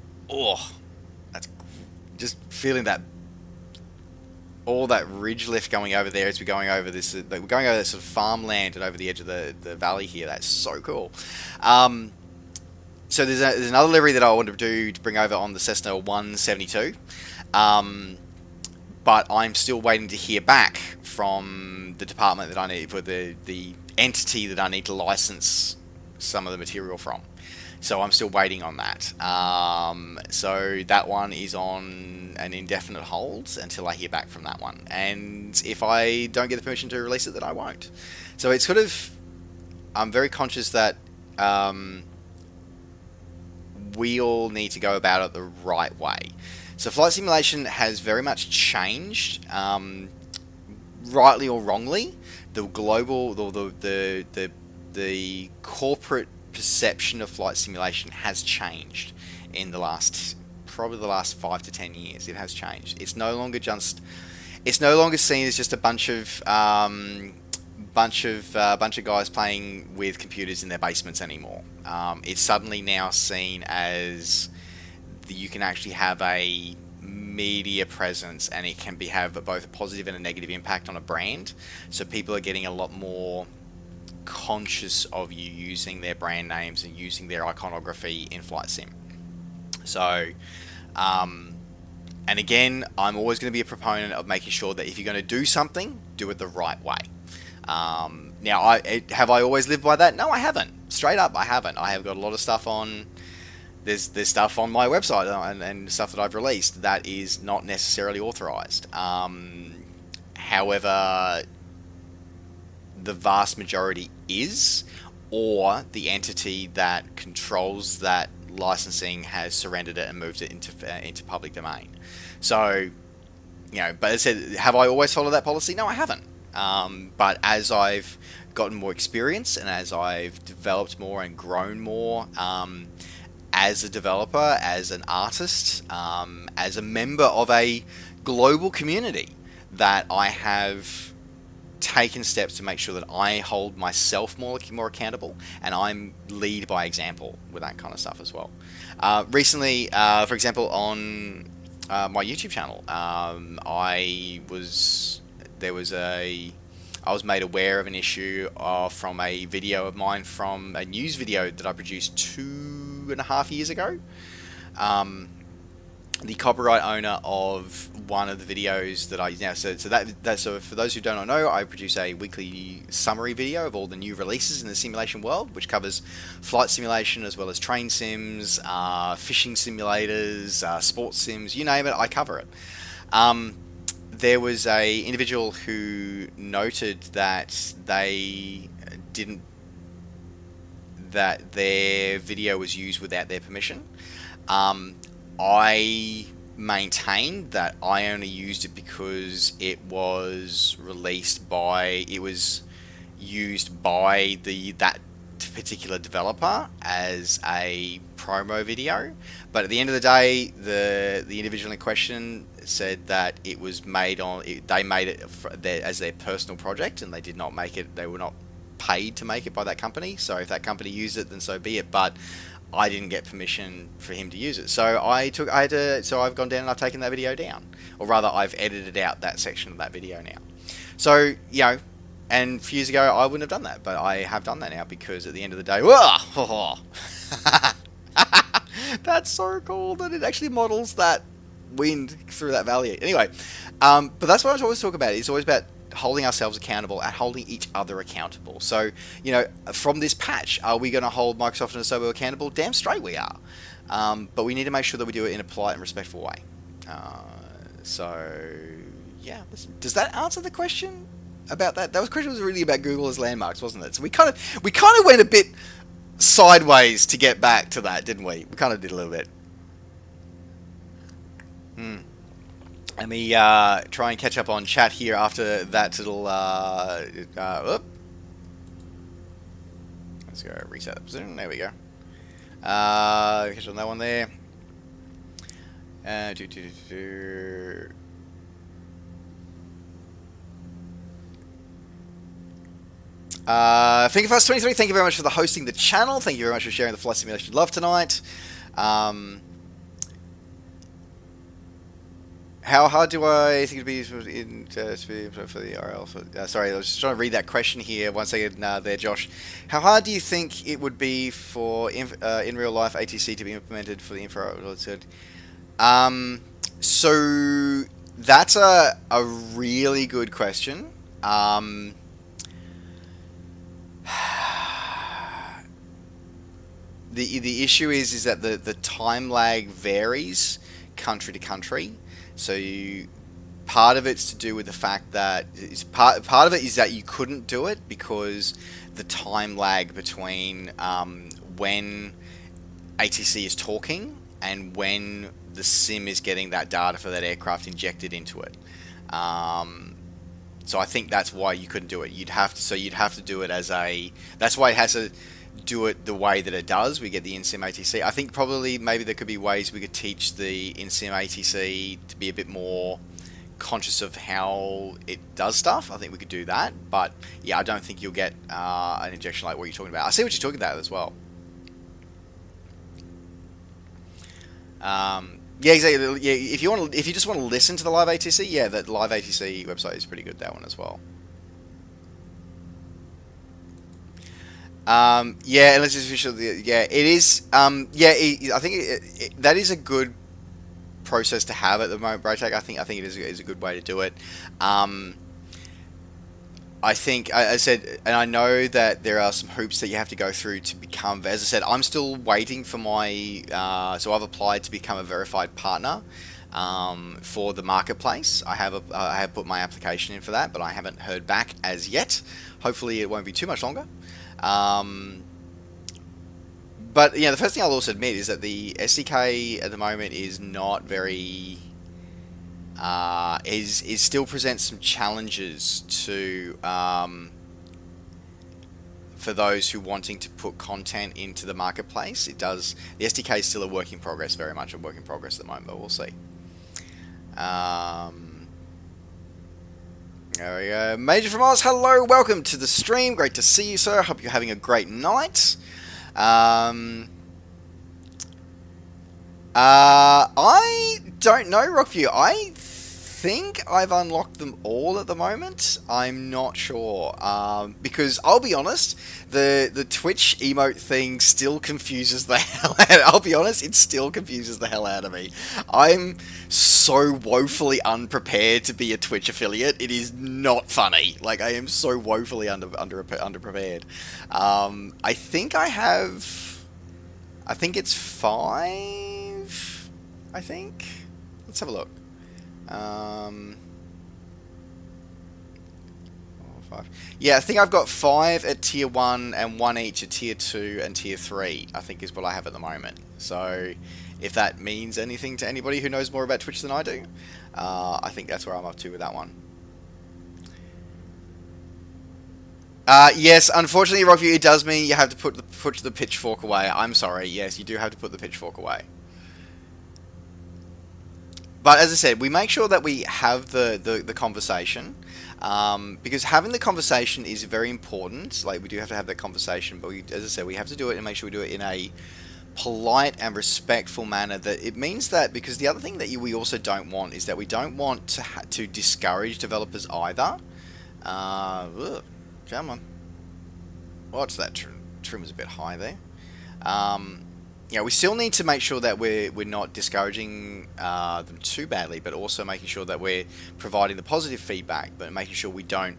just feeling that all that ridge lift going over there as we're going over this. We're going over this sort of farmland and over the edge of the valley here. That's so cool. So there's another livery that I want to do to bring over on the Cessna 172. But I'm still waiting to hear back from the department that I need, for the entity that I need to license some of the material from. So I'm still waiting on that. So that one is on an indefinite hold until I hear back from that one. And if I don't get the permission to release it, then I won't. So it's sort of, I'm very conscious that we all need to go about it the right way. So flight simulation has very much changed, rightly or wrongly. The global, the corporate perception of flight simulation has changed in the last, probably the last 5 to 10 years. It has changed. It's no longer seen as just a bunch of guys playing with computers in their basements anymore. It's suddenly now seen as you can actually have a media presence, and it can have both a positive and a negative impact on a brand. So people are getting a lot more conscious of you using their brand names and using their iconography in flight sim. So and again, I'm always going to be a proponent of making sure that if you're going to do something, do it the right way. Now, have I always lived by that? No, I haven't. Straight up, I haven't. I have got a lot of stuff on. There's stuff on my website and stuff that I've released that is not necessarily authorized. However, the vast majority is, or the entity that controls that licensing has surrendered it and moved it into public domain. So, but as I said, have I always followed that policy? No, I haven't. But as I've gotten more experience and as I've developed more and grown more, as a developer, as an artist, as a member of a global community, that I have taken steps to make sure that I hold myself more accountable, and I'm lead by example with that kind of stuff as well. Recently, for example, on my YouTube channel, I was made aware of an issue from a video of mine from a news video that I produced 2.5 years ago. The copyright owner of one of the videos that so for those who don't know, I produce a weekly summary video of all the new releases in the simulation world, which covers flight simulation as well as train sims, fishing simulators, sports sims, you name it, I cover it. There was a individual who noted that that their video was used without their permission. I maintained that I only used it because it was used by that particular developer as a promo video. But at the end of the day, the individual in question said that it was they made it as their personal project, and they did not make it. They were not paid to make it by that company. So if that company used it, then so be it. But I didn't get permission for him to use it, so so I've gone down and I've taken that video down, or rather, I've edited out that section of that video now. So and a few years ago I wouldn't have done that, but I have done that now because at the end of the day, that's so cool that it actually models that wind through that valley. Anyway, but that's what I always talk about. It's always about holding ourselves accountable and holding each other accountable. So, from this patch, are we going to hold Microsoft and Asobo accountable? Damn straight we are. But we need to make sure that we do it in a polite and respectful way. Yeah. Does that answer the question about that? That question was really about Google as landmarks, wasn't it? So we kind of went a bit sideways to get back to that, didn't we? We kind of did a little bit. Let me try and catch up on chat here after that little... Let's go reset the position. There we go. Catch on that one there. Fingerfast23, thank you very much for the hosting the channel. Thank you very much for sharing the flight simulation love tonight. How hard do I think it'd be for the RL? Sorry, I was just trying to read that question here. One second there, Josh. How hard do you think it would be for in real life ATC to be implemented for the infra? So that's a really good question. the issue is that the time lag varies country to country. So part of it's to do with the fact that part of it is that you couldn't do it because the time lag between when ATC is talking and when the sim is getting that data for that aircraft injected into it. So I think that's why you couldn't do it. You'd have to do it as a. That's why it has to do it the way that it does. We get the in-sim ATC. I think probably maybe there could be ways we could teach the in-sim ATC to be a bit more conscious of how it does stuff. I think we could do that, but yeah, I don't think you'll get an injection like what you're talking about. I see what you're talking about as well. Yeah, exactly. Yeah, if you just want to listen to the live ATC, yeah, that live ATC website is pretty good. That one as well. Yeah, unless it's official. Yeah, it is. Yeah, I think that is a good process to have at the moment, Braytech. I think it is a good way to do it. I think I said, and I know that there are some hoops that you have to go through to become. As I said, I'm still waiting for my. So I've applied to become a verified partner for the marketplace. I have put my application in for that, but I haven't heard back as yet. Hopefully, it won't be too much longer. But yeah, the first thing I'll also admit is that the SDK at the moment is not very. Is still presents some challenges to for those who wanting to put content into the marketplace. It does. The SDK is still a work in progress, very much a work in progress at the moment, but we'll see. There we go. Major from Oz, hello, welcome to the stream. Great to see you, sir. Hope you're having a great night. I don't know, Rockview. I think I've unlocked them all at the moment. I'm not sure. Because I'll be honest, the Twitch emote thing still confuses the hell out. I'll be honest, it still confuses the hell out of me. I'm so woefully unprepared to be a Twitch affiliate. It is not funny. Like, I am so woefully underprepared. I think I have. I think it's 5. I think. Let's have a look. 5. Yeah, I think I've got 5 at tier 1 and 1 each at tier 2 and tier 3, I think is what I have at the moment. So if that means anything to anybody who knows more about Twitch than I do, I think that's where I'm up to with that one. Yes, unfortunately, Rockview, it does mean you have to put the pitchfork away. I'm sorry, yes, you do have to put the pitchfork away. But as I said, we make sure that we have the conversation, because having the conversation is very important. Like, we do have to have that conversation, but as I said, we have to do it and make sure we do it in a polite and respectful manner. That it means that, because the other thing that we also don't want is that we don't want to discourage developers either. Ugh, come on. What's that? Trim was a bit high there. Yeah, we still need to make sure that we're not discouraging them too badly, but also making sure that we're providing the positive feedback, but making sure we don't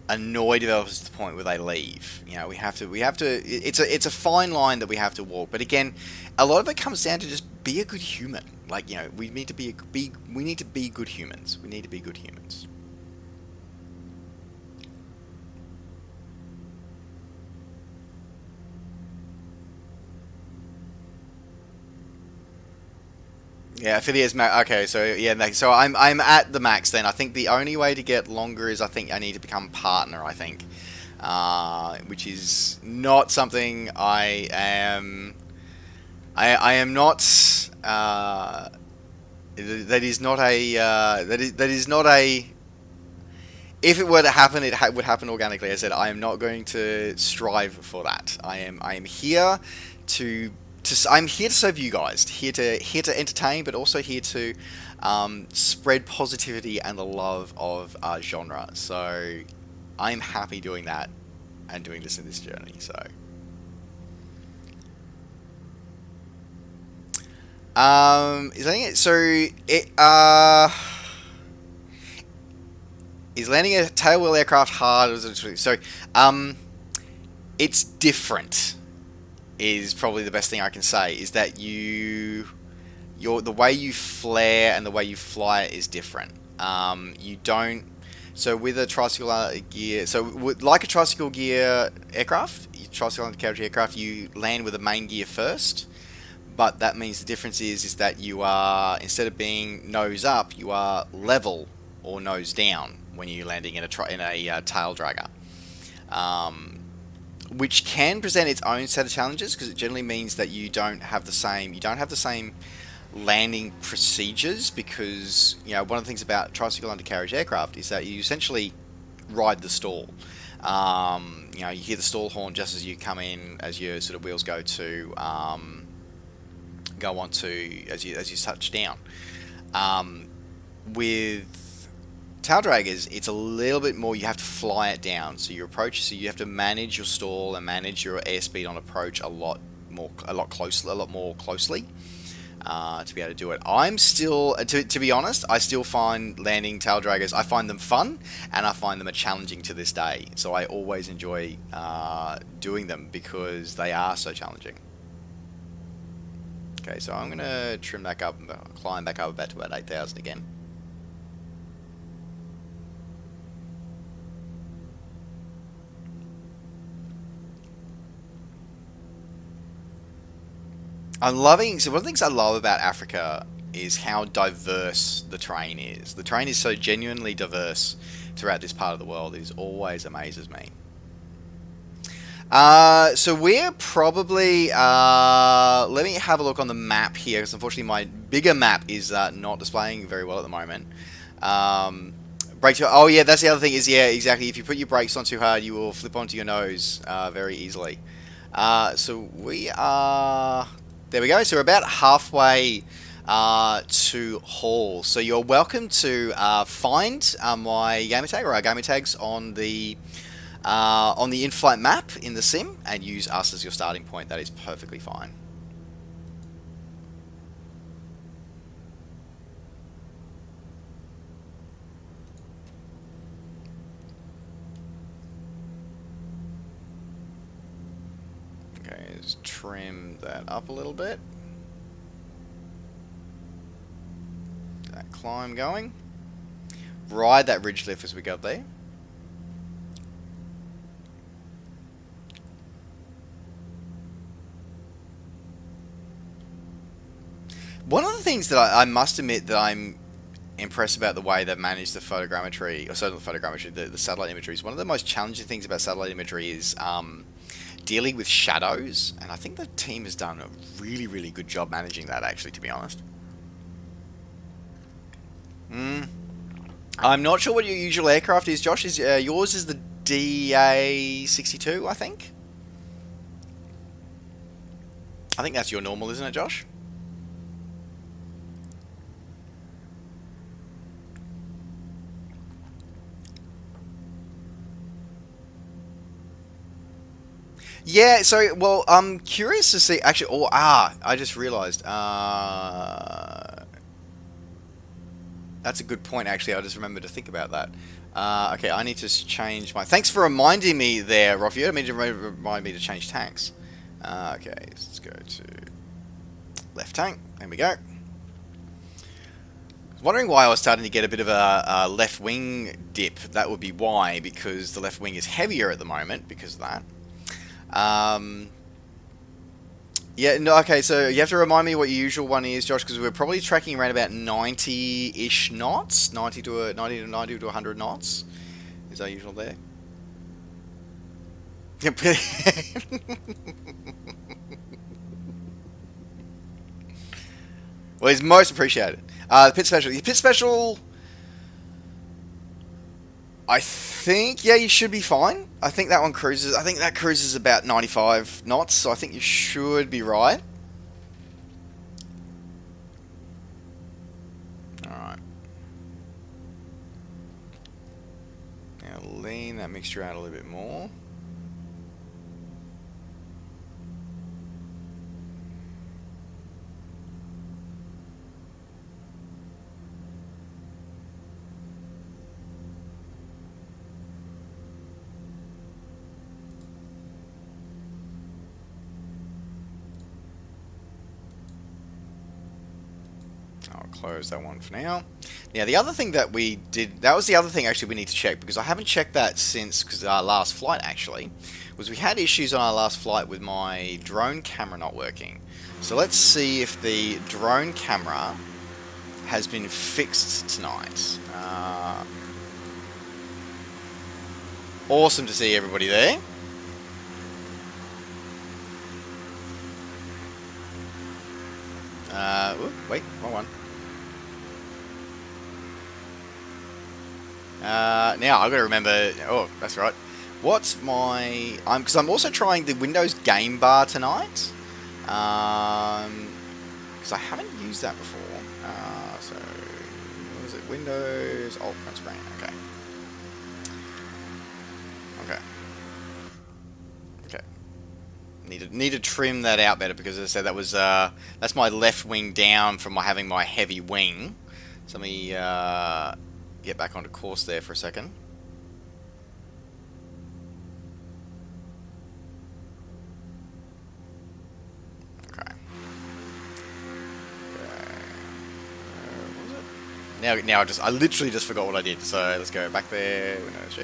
annoy developers to the point where they leave. You know, we have to. It's a fine line that we have to walk. But again, a lot of it comes down to just be a good human. Like, you know, we need to be good humans. We need to be good humans. Yeah, affiliates max. Okay, so yeah, so I'm at the max then. I think the only way to get longer is I think I need to become partner. I think, which is not something I am. I am not. That is not a. That is not a. If it were to happen, it would happen organically. I said I am not going to strive for that. I am here to. I'm here to serve you guys, here to entertain, but also here to spread positivity and the love of our genre. So I'm happy doing that and doing this in this journey. So is landing it? So it is landing a tailwheel aircraft hard? So it's different. is probably the best thing I can say, is that the way you flare and the way you fly it is different. You don't. So with a tricycle gear, like a tricycle gear aircraft, tricycle undercarriage aircraft, you land with a main gear first. But that means the difference is that you are, instead of being nose up, you are level or nose down when you're landing in a tail dragger. Which can present its own set of challenges, because it generally means that you don't have the same landing procedures, because one of the things about tricycle undercarriage aircraft is that you essentially ride the stall. You hear the stall horn just as you come in, as your sort of wheels go onto as you touch down. With tail draggers, it's a little bit more. You have to fly it down, so you have to manage your stall and manage your airspeed on approach a lot more closely. To be able to do it. I'm still, to be honest, I still find landing tail draggers, I find them fun, and I find them challenging to this day. So I always enjoy doing them because they are so challenging. Okay, so I'm going to trim back up and climb back up to about 8,000 again. So one of the things I love about Africa is how diverse the terrain is. The terrain is so genuinely diverse throughout this part of the world. It always amazes me. So we're probably, let me have a look on the map here, because unfortunately my bigger map is not displaying very well at the moment. Oh yeah, that's the other thing is, yeah, exactly, if you put your brakes on too hard, you will flip onto your nose very easily. So we are... There we go. So we're about halfway to Hall. So you're welcome to find my gamertag or our gamertags on the in-flight map in the sim and use us as your starting point. That is perfectly fine. Okay, just trim that up a little bit. That climb going. Ride that ridge lift as we go there. One of the things that I must admit that I'm impressed about the way they've managed the photogrammetry, or certainly the photogrammetry, the satellite imagery, is one of the most challenging things about satellite imagery is dealing with shadows, and I think the team has done a really, really good job managing that, actually, to be honest. I'm not sure what your usual aircraft is, Josh. Yours is the DA62, I think? I think that's your normal, isn't it, Josh? Yeah, so, well, I'm curious to see, actually, I just realised, that's a good point, actually, I just remembered to think about that. Okay, I need to change my, thanks for reminding me there, Rafi, I mean to remind me to change tanks. Okay, let's go to left tank, there we go. I was wondering why I was starting to get a bit of a left wing dip. That would be why, because the left wing is heavier at the moment because of that. Yeah, no, okay, so you have to remind me what your usual one is, Josh, because we're probably tracking around about 90-ish knots, 90 to 100 knots is our usual there. Well, it's most appreciated. The pit special. The pit special, I think, yeah, you should be fine. I think that one cruises. I think that cruises about 95 knots, so I think you should be right. Alright. Now lean that mixture out a little bit more. close that one for now. Now, the other thing that we did, that was the other thing actually we need to check, because I haven't checked that since, because our last flight actually, was we had issues on our last flight with my drone camera not working. So let's see if the drone camera has been fixed tonight. Awesome to see everybody there. Wait, wrong one. Now I've got to remember. Oh, that's right. What's my? Because I'm also trying the Windows game bar tonight. Because I haven't used that before. So what is it? Windows Alt Print Screen. Okay. Okay. Okay. Need to trim that out better, because as I said, that was that's my left wing down from having my heavy wing. So let me get back onto course there for a second. Okay. What was it? Now I literally just forgot what I did. So let's go back there. Windows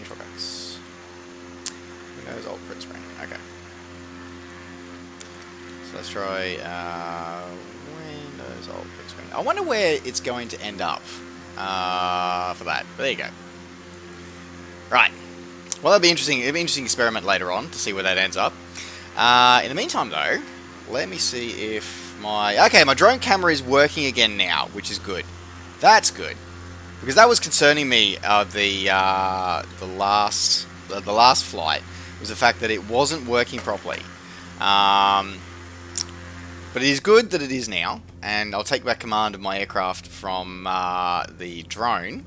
shortcuts. Windows Alt Print Screen. Okay. So let's try Windows Alt Print Screen. I wonder where it's going to end up for that. But there you go. Right. Well, that'll be interesting. It'll be an interesting experiment later on to see where that ends up. In the meantime, though, let me see if my drone camera is working again now, which is good. That's good, because that was concerning me. The last flight was the fact that it wasn't working properly. But it is good that it is now, and I'll take back command of my aircraft from the drone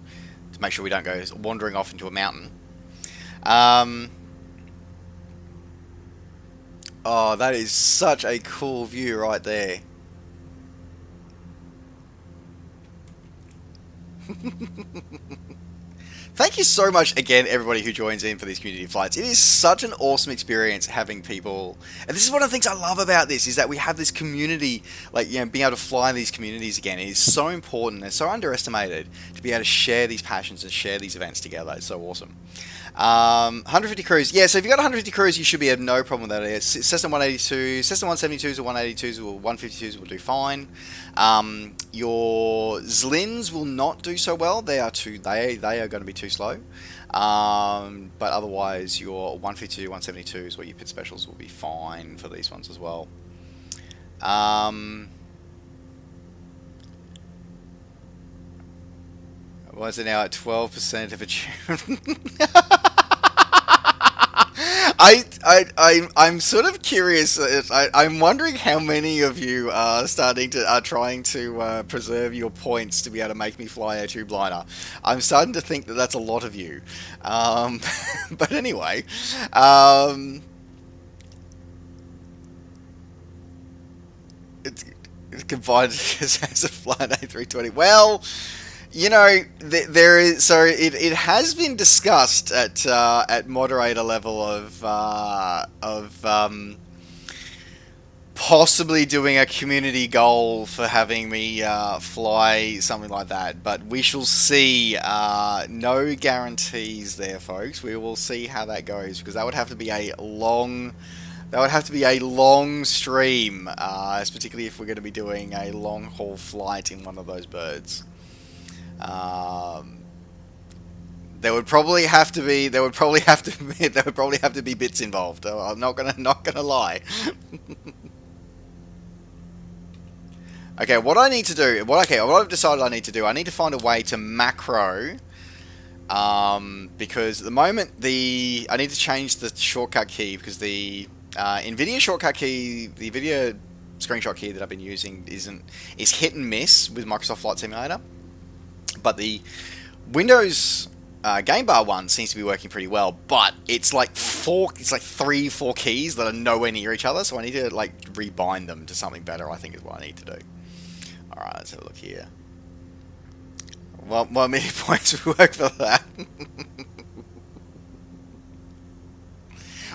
to make sure we don't go wandering off into a mountain. Oh, that is such a cool view right there. Thank you so much again, everybody who joins in for these community flights. It is such an awesome experience having people, and this is one of the things I love about this, is that we have this community, like, you know, being able to fly in these communities again. It is so important and so underestimated to be able to share these passions and share these events together. It's so awesome. 150 crews. Yeah, so if you've got 150 crews, you should be have no problem with that. Cessna 182, Cessna 172s or 182s or 152s will do fine. Your Zlins will not do so well. They are going to be too slow. But otherwise, your 152, 172s or your pit specials will be fine for these ones as well. Why is it now at 12% of achievement? I'm sort of curious. I'm wondering how many of you are trying to preserve your points to be able to make me fly a tube liner. I'm starting to think that that's a lot of you. But anyway, it's combined as a flight A320. Well, you know, there is, so it has been discussed at moderator level of possibly doing a community goal for having me fly something like that, but we shall see. No guarantees there, folks. We will see how that goes, because that would have to be a long. That would have to be a long stream, particularly if we're going to be doing a long haul flight in one of those birds. There would probably have to be bits involved. I'm not gonna lie. Okay, what I need to do, what I've decided I need to do, I need to find a way to macro, because at the moment I need to change the shortcut key, because the NVIDIA shortcut key, the NVIDIA screenshot key that I've been using is hit and miss with Microsoft Flight Simulator. But the Windows game bar one seems to be working pretty well, but it's like 4 keys that are nowhere near each other, so I need to like rebind them to something better, I think is what I need to do. Alright, let's have a look here. Well, how many points would work for that?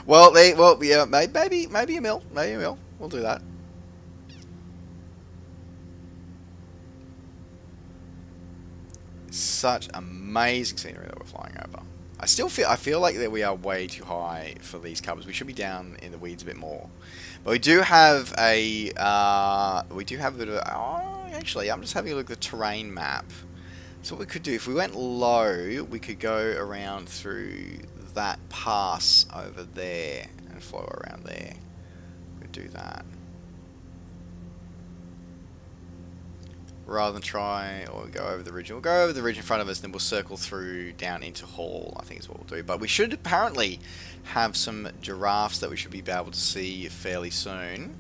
Well, yeah, maybe a mil. We'll do that. such amazing scenery that we're flying over. I feel like that we are way too high for these covers. We should be down in the weeds a bit more. But we do have a bit of a, oh, actually, I'm just having a look at the terrain map. So what we could do, if we went low, we could go around through that pass over there and flow around there. We could do that. Rather than try or go over the ridge. We'll go over the ridge in front of us, then we'll circle through down into Hall, I think is what we'll do. But we should apparently have some giraffes that we should be able to see fairly soon.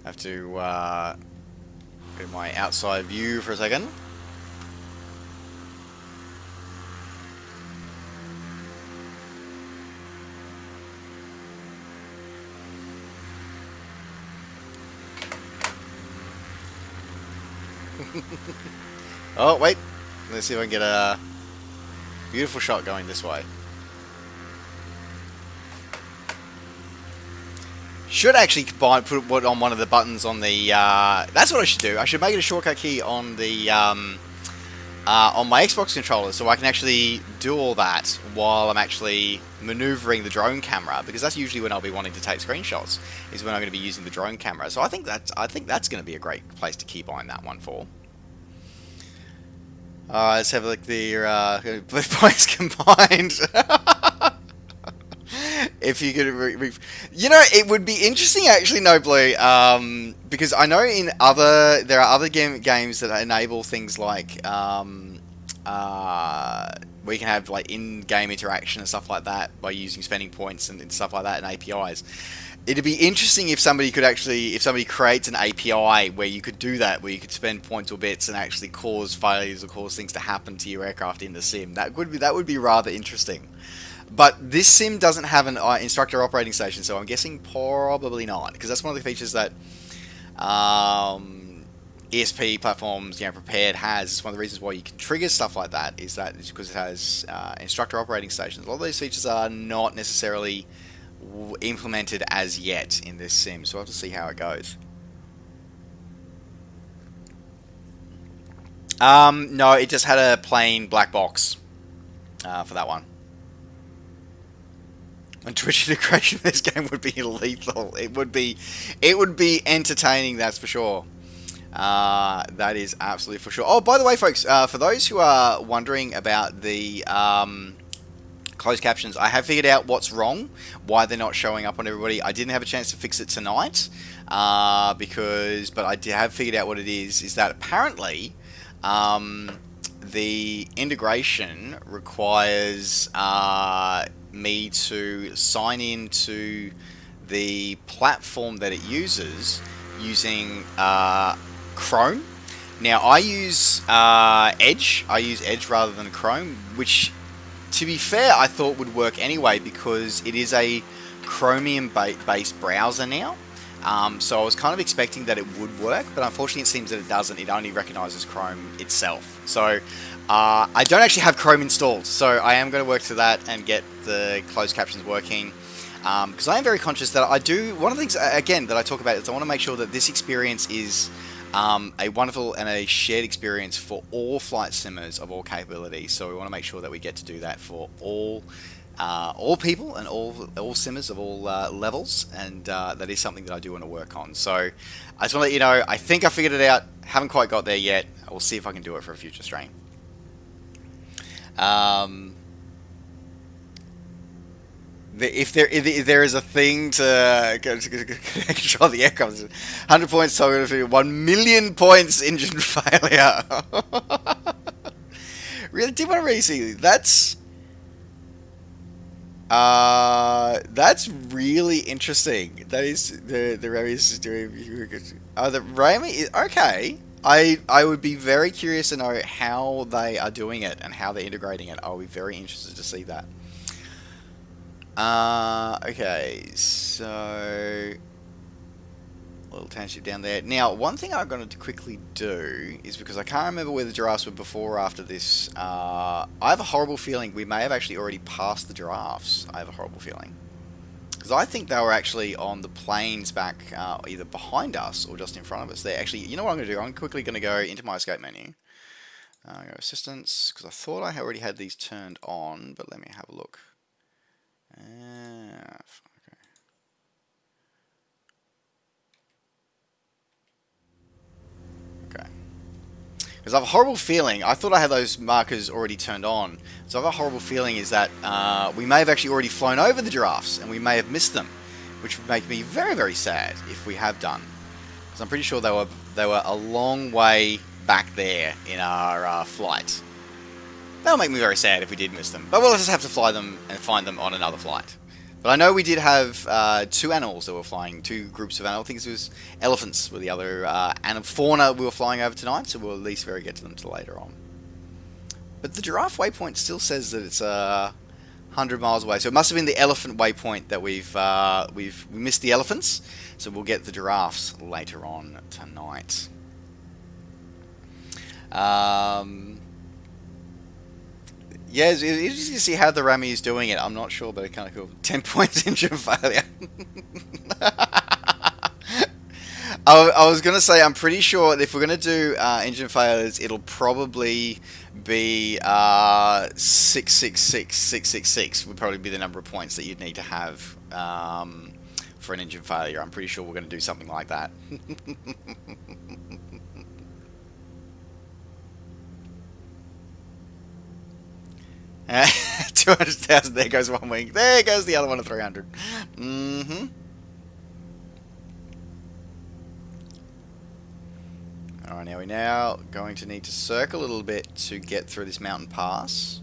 I have to go to my outside view for a second. Oh, wait. Let's see if I can get a beautiful shot going this way. Should actually put it on one of the buttons on the... that's what I should do. I should make it a shortcut key on the... on my Xbox controller, so I can actually do all that while I'm actually maneuvering the drone camera, because that's usually when I'll be wanting to take screenshots, is when I'm going to be using the drone camera. So I think that's going to be a great place to keep eyeing that one for. Let's have a look there. Points combined. If you could, you know, it would be interesting actually, No Blue, because I know there are other games that enable things like where you can have like in-game interaction and stuff like that by using spending points and stuff like that and APIs. It'd be interesting if somebody could actually, if somebody creates an API where you could do that, where you could spend points or bits and actually cause failures or cause things to happen to your aircraft in the sim. That would be rather interesting. But this sim doesn't have an instructor operating station, so I'm guessing probably not, because that's one of the features that ESP platforms, Prepared has. It's one of the reasons why you can trigger stuff like that, is because it has instructor operating stations. A lot of these features are not necessarily implemented as yet in this sim, so we'll have to see how it goes. No, it just had a plain black box for that one. And Twitch integration in this game would be lethal. It would be entertaining, that's for sure. That is absolutely for sure. Oh, by the way, folks, for those who are wondering about the closed captions, I have figured out what's wrong, why they're not showing up on everybody. I didn't have a chance to fix it tonight, but I have figured out what it is that apparently the integration requires me to sign in to the platform that it uses using Chrome. Now I use Edge. I use Edge rather than Chrome, which, to be fair, I thought would work anyway because it is a Chromium-based browser now. So I was kind of expecting that it would work, but unfortunately it seems that it doesn't. It only recognizes Chrome itself. So I don't actually have Chrome installed, so I am going to work through that and get the closed captions working. Because I am very conscious that one of the things, again, that I talk about is I want to make sure that this experience is a wonderful and a shared experience for all flight simmers of all capabilities. So we want to make sure that we get to do that for all people and all simmers of all levels, and that is something that I do want to work on. So I just want to let you know, I think I figured it out. Haven't quite got there yet. We'll see if I can do it for a future stream. If there is a thing to control the aircraft, 100 points, so 1 million points engine failure. Really, did want to really see that's really interesting. That is the Rami is doing. The Rami is okay. I would be very curious to know how they are doing it and how they're integrating it. I'll be very interested to see that. Okay, so a little tangent down there. Now, one thing I'm going to quickly do is, because I can't remember where the giraffes were before or after this, I have a horrible feeling we may have actually already passed the giraffes. I have a horrible feeling. Because I think they were actually on the plains back either behind us or just in front of us. They actually, you know what I'm going to do? I'm quickly going to go into my escape menu. Go assistance, because I thought I already had these turned on, but let me have a look. Okay. Okay. Because I have a horrible feeling, I thought I had those markers already turned on, so I have a horrible feeling is that we may have actually already flown over the giraffes, and we may have missed them, which would make me very, very sad if we have done. Because I'm pretty sure they were a long way back there in our flight. That'll make me very sad if we did miss them. But we'll just have to fly them and find them on another flight. But I know we did have two animals that were flying, two groups of animals. I think it was elephants were the other fauna we were flying over tonight, so we'll at least get to them till later on. But the giraffe waypoint still says that it's 100 miles away, so it must have been the elephant waypoint that we missed the elephants, so we'll get the giraffes later on tonight. Yeah, it's interesting to see how the Rami is doing it. I'm not sure, but it's kind of cool. 10 points engine failure. I was going to say, I'm pretty sure if we're going to do engine failures, it'll probably be 666, 666 would probably be the number of points that you'd need to have for an engine failure. I'm pretty sure we're going to do something like that. 200,000, there goes one wing. There goes the other one at 300. Alright, now we're now going to need to circle a little bit to get through this mountain pass.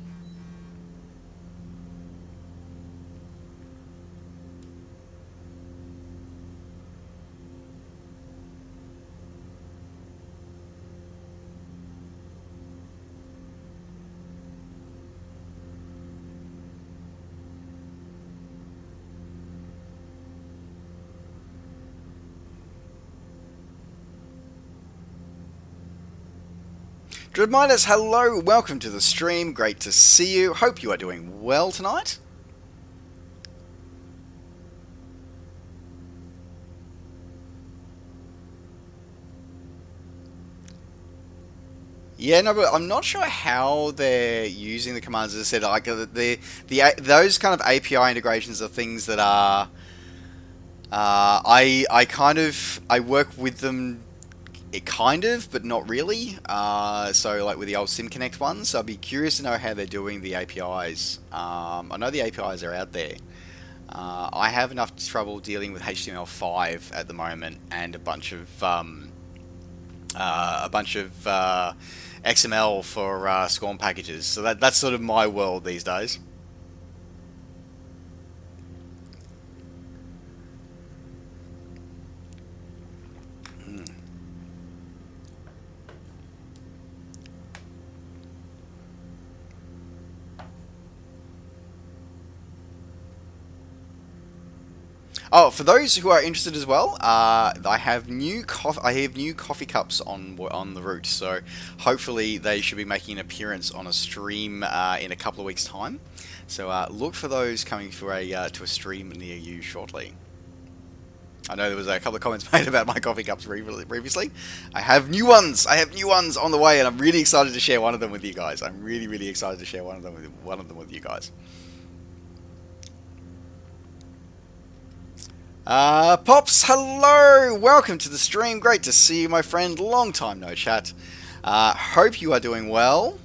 Dreadmidas, hello, welcome to the stream, great to see you, hope you are doing well tonight. Yeah, no, but I'm not sure how they're using the commands. As I said, like those kind of API integrations are things that are I work with them. Kind of, but not really. So like with the old SimConnect ones, so I'd be curious to know how they're doing the APIs. I know the APIs are out there. I have enough trouble dealing with HTML5 at the moment, and a bunch of XML for SCORM packages. So that's sort of my world these days. Oh, for those who are interested as well, I have new coffee cups on the route, so hopefully they should be making an appearance on a stream in a couple of weeks' time. So look for those coming to a stream near you shortly. I know there was a couple of comments made about my coffee cups previously. I have new ones. I have new ones on the way, and I'm really excited to share one of them with you guys. I'm really, really excited to share one of them with you guys. Pops, hello! Welcome to the stream. Great to see you, my friend. Long time no chat. Hope you are doing well.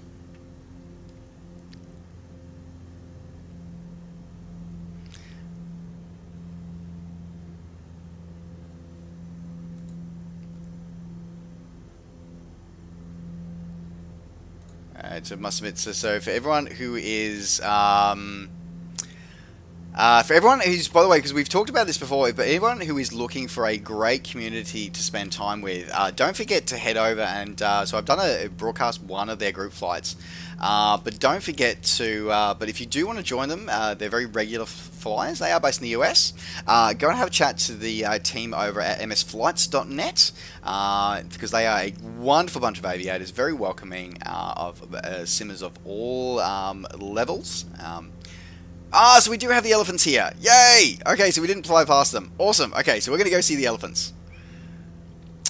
So must admit, so for everyone who is for everyone who's, by the way, because we've talked about this before, but everyone who is looking for a great community to spend time with, don't forget to head over and, so I've done a broadcast one of their group flights, but don't forget to, but if you do want to join them, they're very regular flyers, they are based in the US, go and have a chat to the team over at msflights.net, because they are a wonderful bunch of aviators, very welcoming of simmers of all levels. Ah, so we do have the elephants here. Yay! Okay, so we didn't fly past them. Awesome. Okay, so we're going to go see the elephants.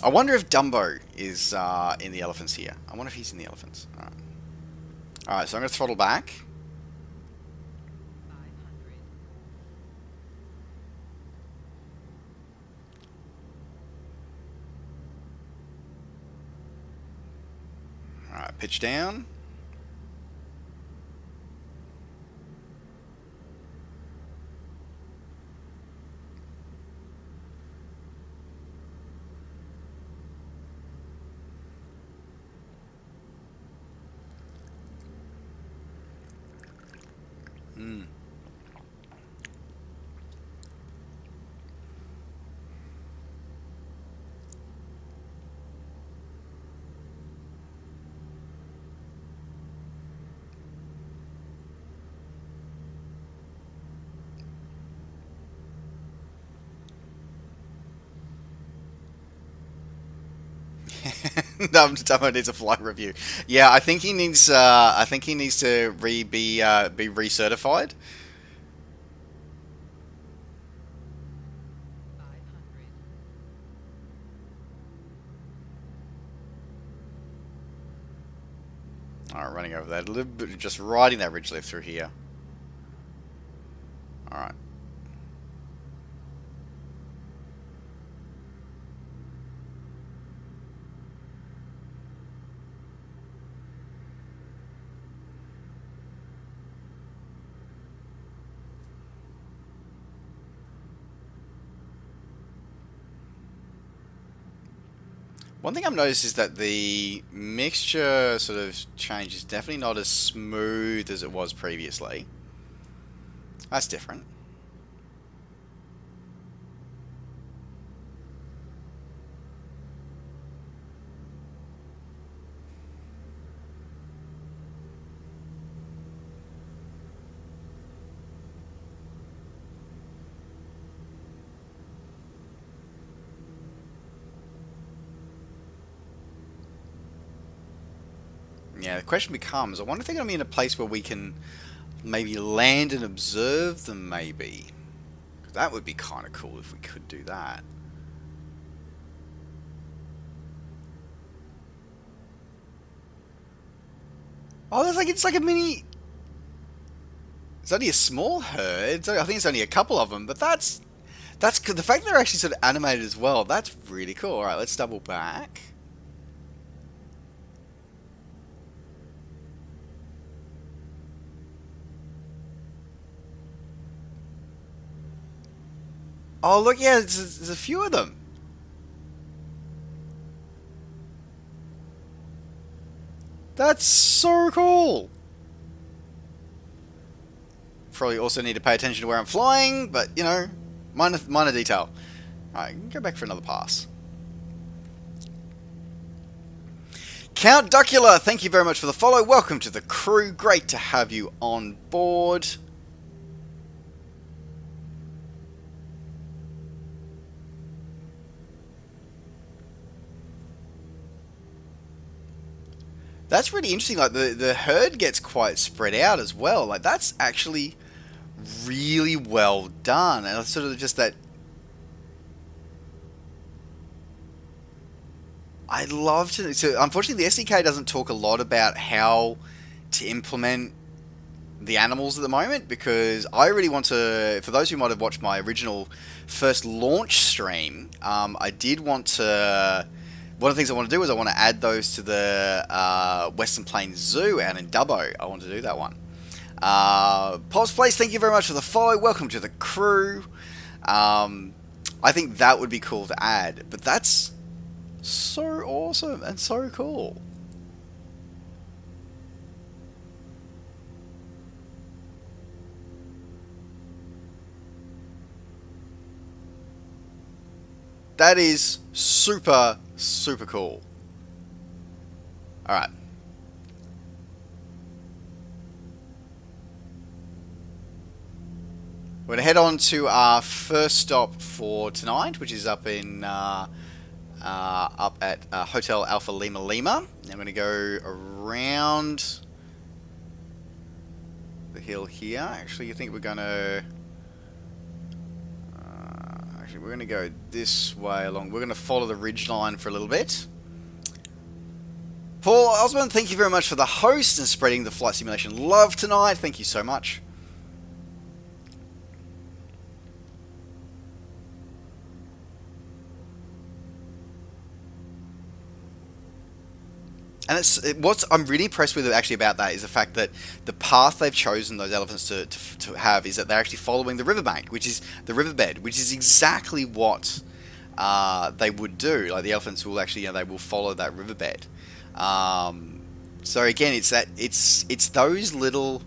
I wonder if Dumbo is in the elephants here. I wonder if he's in the elephants. Alright. Alright, so I'm going to throttle back. Alright, pitch down. Hmm. Dumbo needs a flight review. Yeah, I think he needs. I think he needs to be recertified. Alright, running over that a little bit, just riding that ridge lift through here. Alright. One thing I've noticed is that the mixture sort of change is definitely not as smooth as it was previously. That's different. Yeah, the question becomes, I wonder if they're going to be in a place where we can maybe land and observe them, maybe. That would be kind of cool if we could do that. Oh, it's like a mini... It's only a small herd. I think it's only a couple of them, but that's the fact they're actually sort of animated as well. That's really cool. All right, let's double back. Oh, look, yeah, there's a few of them. That's so cool. Probably also need to pay attention to where I'm flying, but, you know, minor detail. Alright, go back for another pass. Count Duckula, thank you very much for the follow. Welcome to the crew. Great to have you on board. That's really interesting. Like the herd gets quite spread out as well. Like that's actually really well done. And it's sort of just that. I love to. So unfortunately, the SDK doesn't talk a lot about how to implement the animals at the moment, because I really want to. For those who might have watched my original first launch stream, I did want to. One of the things I want to do is I want to add those to the Western Plains Zoo out in Dubbo. I want to do that one. Pops Place, thank you very much for the follow. Welcome to the crew. I think that would be cool to add, but that's so awesome and so cool. That is super cool. Alright. We're going to head on to our first stop for tonight, which is up in up at Hotel Alpha Lima. I'm going to go around the hill here. Actually, you think we're going to... actually, we're going to go this way along. We're going to follow the ridge line for a little bit. Paul Osborne, thank you very much for the host and spreading the flight simulation love tonight. Thank you so much. And what I'm really impressed with actually about that is the fact that the path they've chosen those elephants to have is that they're actually following the riverbank, which is the riverbed, which is exactly what they would do. Like the elephants will actually, they will follow that riverbed. So again, it's those little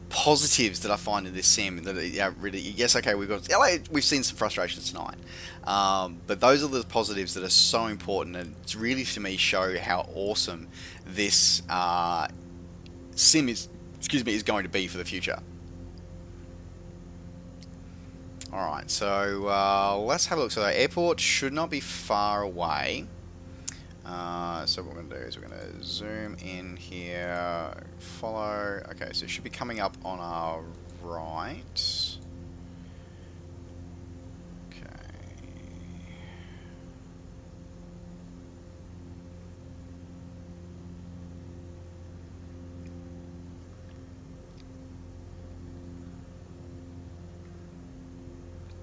positives that I find in this sim that really, yes, okay, we've seen some frustrations tonight, but those are the positives that are so important, and it's really to me show how awesome this sim is going to be for the future. Alright, so let's have a look. So the airport should not be far away. So what we're going to do is we're going to zoom in here, follow. Okay, so it should be coming up on our right. Okay.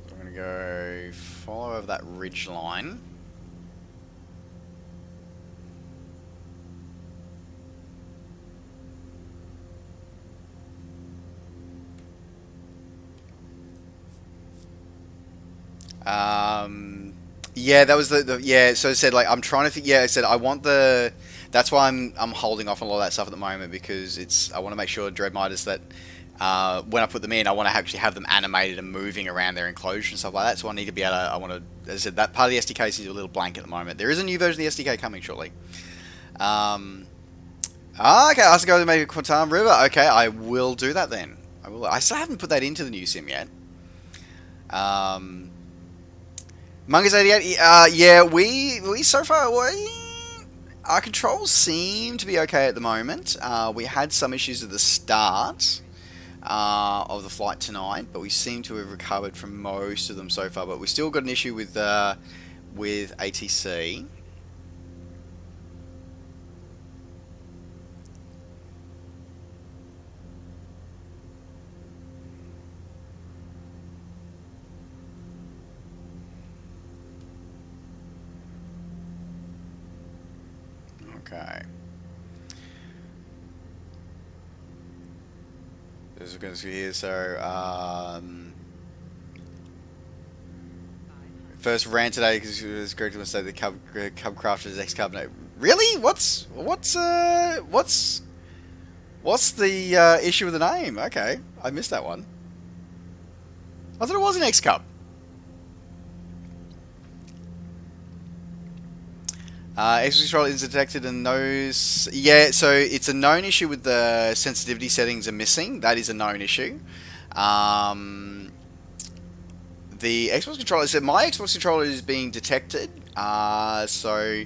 So I'm going to go follow over that ridge line. Yeah, that was yeah. So I said, like, I'm trying to think. Yeah, I said I want the. That's why I'm holding off on all that stuff at the moment, because I want to make sure Dreadmiters that when I put them in, I want to actually have them animated and moving around their enclosure and stuff like that. So I need to be able to. I want to. As I said, that part of the SDK is a little blank at the moment. There is a new version of the SDK coming shortly. Okay, I have to go to maybe Quantum River. Okay, I will do that then. I will. I still haven't put that into the new sim yet. Mungus 88, yeah, we so far, our controls seem to be okay at the moment. We had some issues at the start of the flight tonight, but we seem to have recovered from most of them so far. But we still got an issue with ATC. Okay. This is going to see here. So, first ran today because it was great to say the Cub Crafters is ex-Cub. Really? What's the issue with the name? Okay, I missed that one. I thought it was an ex-Cub. Xbox controller is detected and knows. Yeah, so it's a known issue with the sensitivity settings are missing. That is a known issue. The Xbox controller said my Xbox controller is being detected. So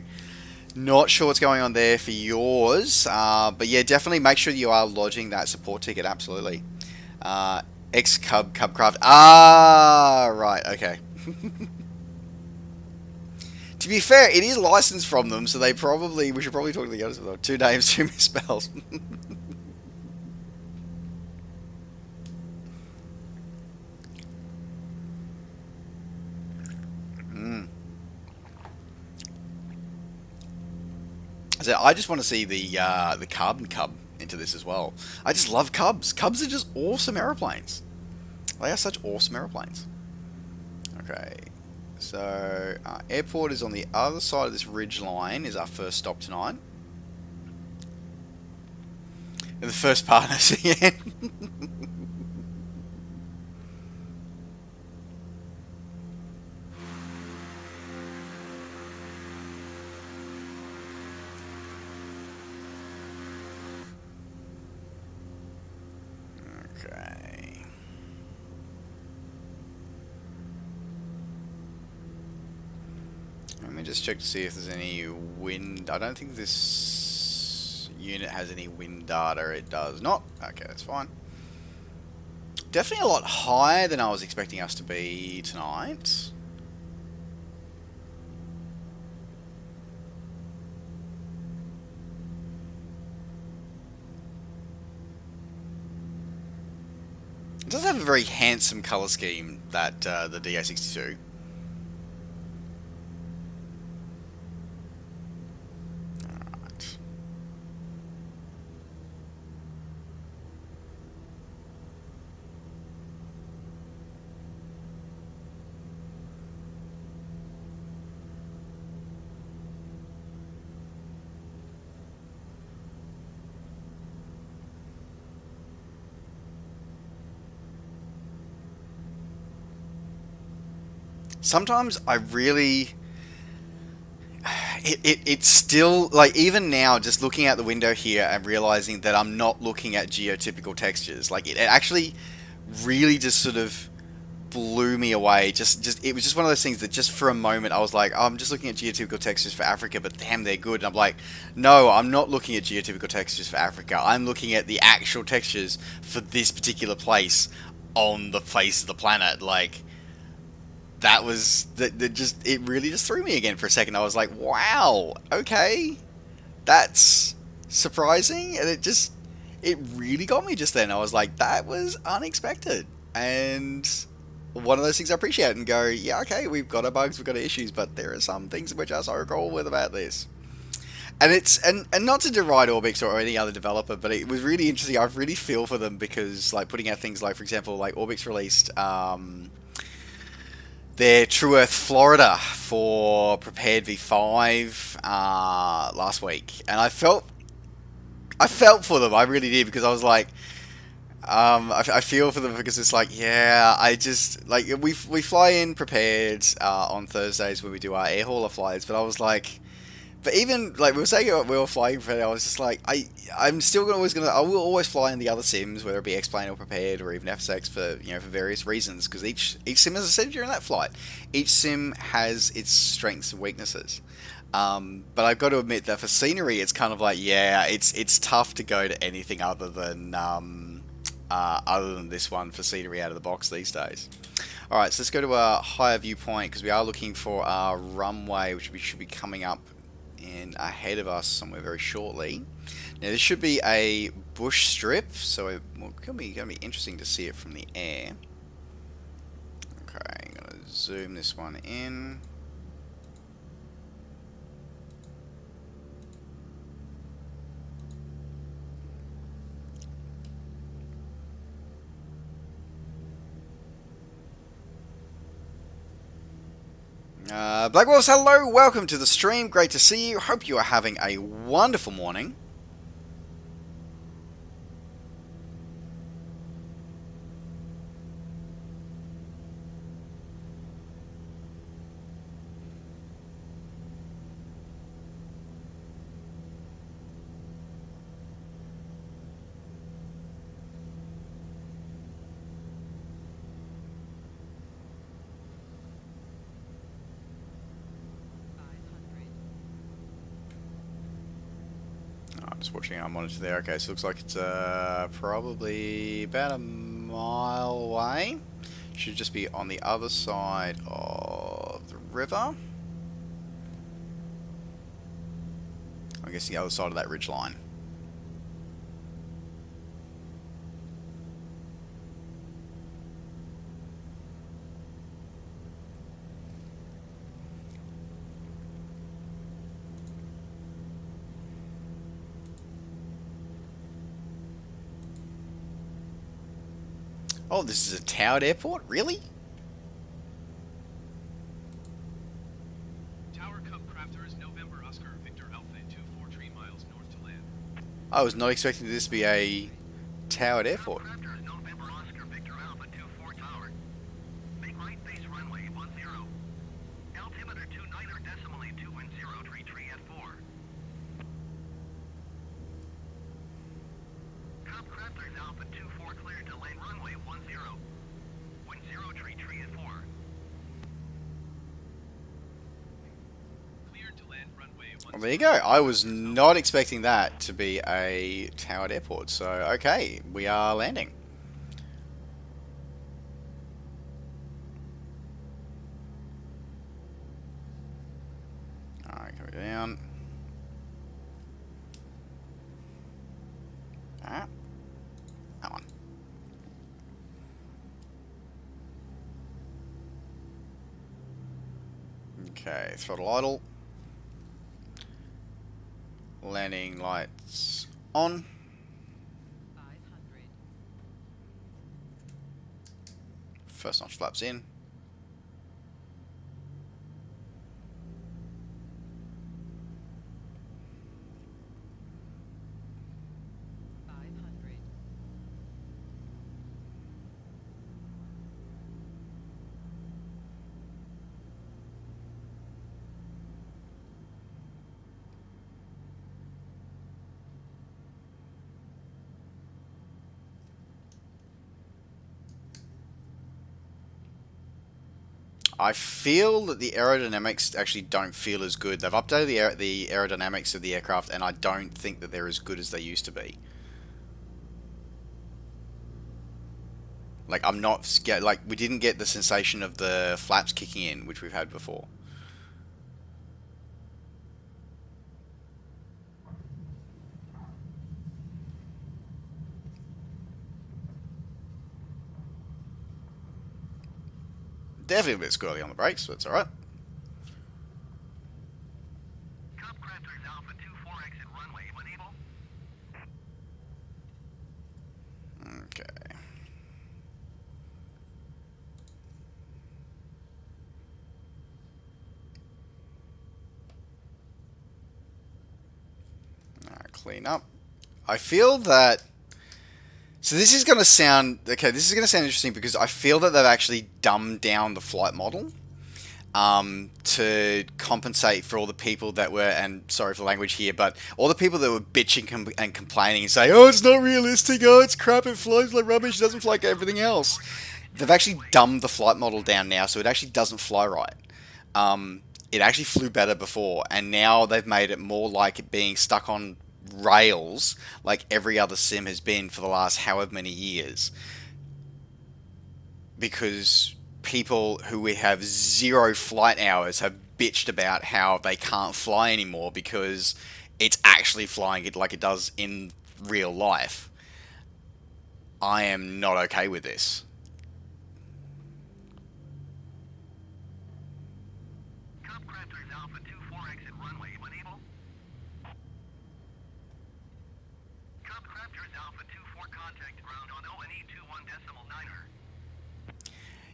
not sure what's going on there for yours. But yeah, definitely make sure you are lodging that support ticket. Absolutely. Cubcraft. Ah, right. Okay. To be fair, it is licensed from them, so we should probably talk to the others about 2 names, 2 misspells. So I just want to see the Carbon Cub into this as well. I just love Cubs. Cubs are just awesome aeroplanes. They are such awesome aeroplanes. Okay. So, airport is on the other side of this ridge line, is our first stop tonight. And the first partners again. Okay. Let me just check to see if there's any wind. I don't think this unit has any wind data. It does not. Okay, that's fine. Definitely a lot higher than I was expecting us to be tonight. It does have a very handsome colour scheme, that the DA62. Alright. Sometimes I really... It's still, like, even now, just looking out the window here and realizing that I'm not looking at geotypical textures. Like, it actually really just sort of blew me away. It was just one of those things that just for a moment I was like, oh, I'm just looking at geotypical textures for Africa, but damn, they're good. And I'm like, no, I'm not looking at geotypical textures for Africa. I'm looking at the actual textures for this particular place on the face of the planet. Like, that was it really just threw me again for a second. I was like, wow, okay, that's surprising, and it really got me just then. I was like, that was unexpected, and one of those things I appreciate and go, yeah, okay, we've got our bugs, we've got our issues, but there are some things which are so cool with about this. And it's and not to deride Orbix or any other developer, but it was really interesting. I really feel for them because, like, putting out things like, for example, like Orbix released their True Earth Florida for Prepared V5 last week, and I felt for them. I really did, because I was like, I feel for them, because it's like, yeah, I just, like, we fly in prepared on Thursdays when we do our air hauler flights, but I was like, but even, like, we were saying we were flying prepared, I was just like, I'm still I will always fly in the other sims, whether it be X-Plane or prepared or even FSX, for, you know, for various reasons, because each sim, as I said during that flight, each sim has its strengths and weaknesses. But I've got to admit that for scenery, it's kind of like, yeah, it's tough to go to anything other than this one for scenery out of the box these days. Alright, so let's go to a higher viewpoint, because we are looking for our runway, which we should be coming up in ahead of us somewhere very shortly. Now, this should be a bush strip, so it's going to be interesting to see it from the air. Okay, I'm going to zoom this one in. Black Wolves, hello, welcome to the stream, great to see you, hope you are having a wonderful morning. Just watching our monitor there. Okay, so it looks like it's probably about a mile away. Should just be on the other side of the river. I guess the other side of that ridge line. Oh, this is a towered airport? Really? Tower Cup Crafters, November Oscar, Victor Alpha 243 miles north to land. I was not expecting this to be a towered airport. November Oscar, Victor Alpha 24 tower. Make right base runway 10. Altimeter 29 decimally 210 tree at 4. Cup Crafters Alpha 24 cleared to land runway 10. 10 tree at 4. Cleared to land runway 10. Well, there you go. I was not expecting that to be a towered airport. So, okay, we are landing. Down. Ah, that one. Okay, throttle idle. Landing lights on. 500. First notch flaps in. I feel that the aerodynamics actually don't feel as good. They've updated the aerodynamics of the aircraft, and I don't think that they're as good as they used to be. Like, I'm not scared. Like, we didn't get the sensation of the flaps kicking in, which we've had before. Definitely a bit squirrely on the brakes, but it's alright. Cub Crafters Alpha 24 exit runway when able. Okay. Alright, clean up. I feel that... So this is going to sound... Okay, this is going to sound interesting because I feel that they've actually dumbed down the flight model to compensate for all the people that were... And sorry for the language here, but all the people that were bitching and complaining and saying, oh, it's not realistic, oh, it's crap, it flies like rubbish, it doesn't fly like everything else. They've actually dumbed the flight model down now, so it actually doesn't fly right. It actually flew better before, and now they've made it more like it being stuck on rails like every other sim has been for the last however many years, because people who we have 0 flight hours have bitched about how they can't fly anymore because it's actually flying it like it does in real life. I am not okay with this. Cub Crafters Alpha 24 exit runway when able. Cub Crafters Alpha 24 contact ground on O&E 21.9er.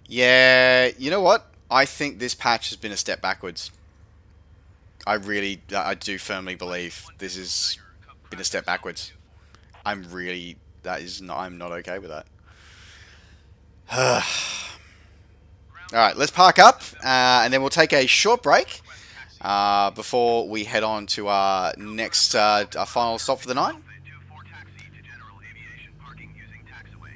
Yeah, you know what? I think this patch has been a step backwards. I do firmly believe this has been a step backwards. I'm not okay with that. Alright, let's park up, and then we'll take a short break before we head on to our next, our final stop for the night. Taxi to general aviation parking using taxiway.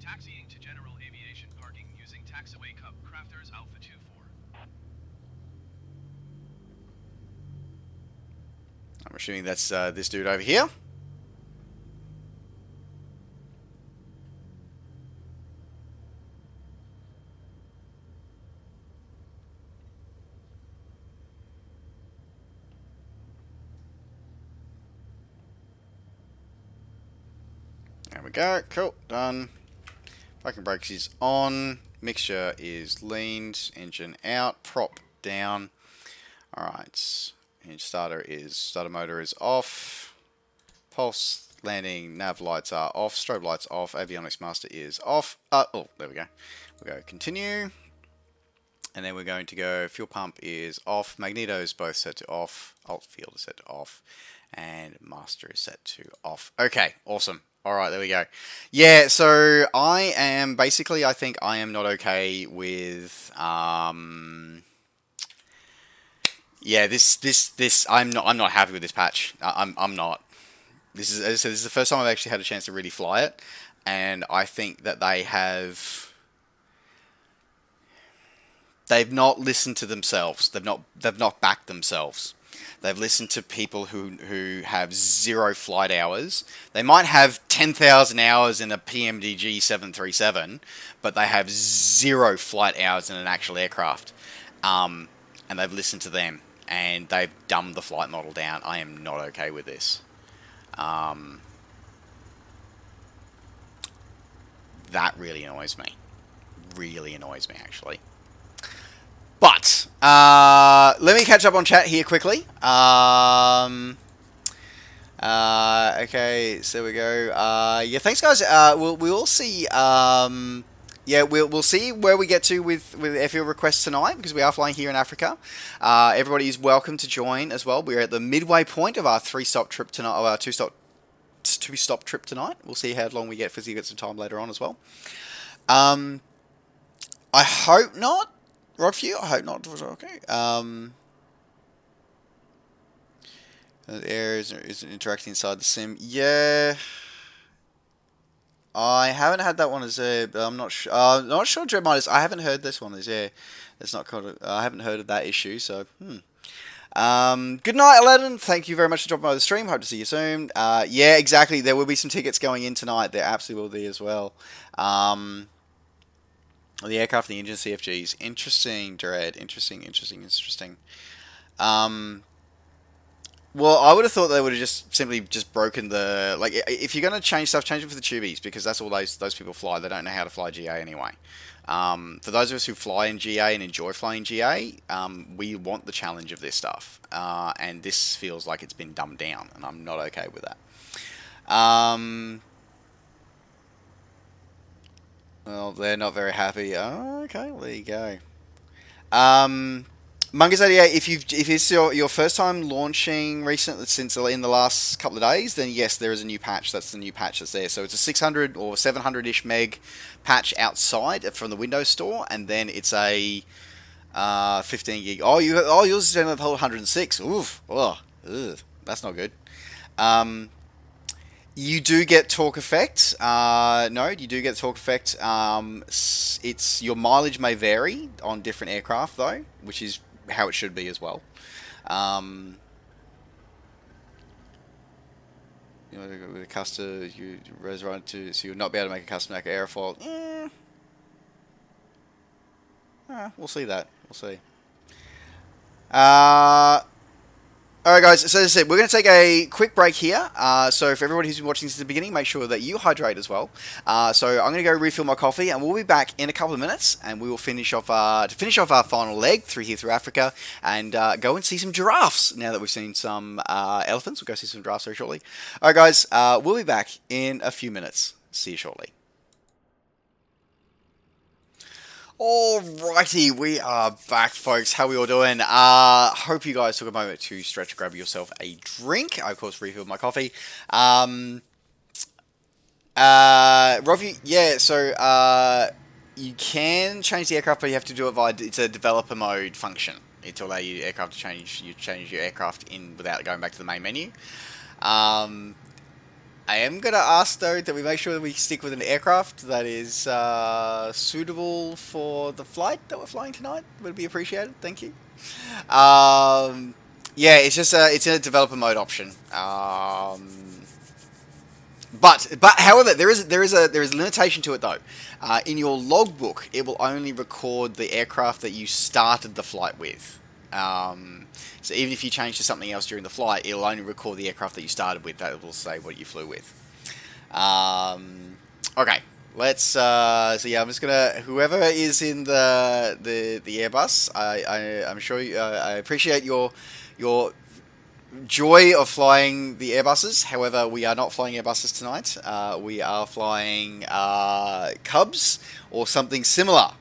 Taxiing to general aviation parking using taxiway Cub Crafters Alpha 24. I'm assuming that's this dude over here. There we go. Cool. Done. Parking brakes is on. Mixture is leaned. Engine out. Prop down. Alright. Starter motor is off. Pulse landing nav lights are off. Strobe lights off. Avionics master is off. Oh, there we go. We'll go continue. And then we're going to go fuel pump is off. Magneto is both set to off. Alt field is set to off. And master is set to off. Okay, awesome. Alright, there we go. Yeah, so I think I am not okay with yeah, I'm not happy with this patch. I'm not. This is, as I said, this is the first time I've actually had a chance to really fly it, and I think that they've not listened to themselves. They've not backed themselves. They've listened to people who have 0 flight hours. They might have 10,000 hours in a PMDG 737, but they have 0 flight hours in an actual aircraft. And they've listened to them, and they've dumbed the flight model down. I am not okay with this. That really annoys me. Really annoys me, actually. But let me catch up on chat here quickly. Okay, so we go. Yeah, thanks, guys. We'll see. Yeah, we'll see where we get to with airfield requests tonight, because we are flying here in Africa. Everybody is welcome to join as well. We're at the midway point of our 3-stop trip tonight, or our 2-stop trip tonight. We'll see how long we get. Fizzy get some time later on as well. I hope not. Rodview, I hope not. Okay. The air isn't interacting inside the sim. Yeah. I haven't had that one as a, but I'm not sure. Not sure. Dreadminders. I haven't heard this one as It's not called. I haven't heard of that issue. So. Good night, Aladdin. Thank you very much for dropping by the stream. Hope to see you soon. Yeah, exactly. There will be some tickets going in tonight. There absolutely will be as well. The aircraft, the engine, CFGs. Interesting, Dread. Interesting. Well, I would have thought they would have just simply broken the, like, if you're going to change stuff, change it for the tubies, because that's all those people fly. They don't know how to fly GA anyway. For those of us who fly in GA and enjoy flying GA, we want the challenge of this stuff. And this feels like it's been dumbed down, and I'm not okay with that. Well, they're not very happy. Oh, okay, well, there you go. Mungus88, if it's your first time launching recently, since in the last couple of days, then yes, there is a new patch. That's the new patch that's there. So it's a 600 or 700-ish meg patch outside from the Windows Store, and then it's a 15 gig. Yours is only the whole 106. Oof. Ugh. That's not good. You do get torque effect. No, you do get torque effect. It's your mileage may vary on different aircraft though, which is how it should be as well. You know, with a custom, you run to, so you'll not be able to make a custom airfoil. We'll see that. We'll see. Alright guys, so as I said, we're going to take a quick break here. So for everybody who's been watching since the beginning, make sure that you hydrate as well. So I'm going to go refill my coffee, and we'll be back in a couple of minutes, and we will finish off our final leg through Africa, and go and see some giraffes. Now that we've seen some elephants, we'll go see some giraffes very shortly. Alright guys, we'll be back in a few minutes. See you shortly. Alrighty, we are back, folks. How we all doing? Hope you guys took a moment to stretch, grab yourself a drink. I, of course, refilled my coffee. Rovi, yeah, so, you can change the aircraft, but you have to do it via, it's a developer mode function. It will allow your aircraft to change your aircraft in without going back to the main menu. I am going to ask, though, that we make sure that we stick with an aircraft that is suitable for the flight that we're flying tonight. Would be appreciated. Thank you. Yeah, it's just it's in a developer mode option. But however, there is a limitation to it though. In your logbook, it will only record the aircraft that you started the flight with. So even if you change to something else during the flight, it'll only record the aircraft that you started with. That will say what you flew with. Okay, let's. So yeah, I'm just gonna. Whoever is in the Airbus, I'm sure I appreciate your joy of flying the Airbuses. However, we are not flying Airbuses tonight. We are flying Cubs or something similar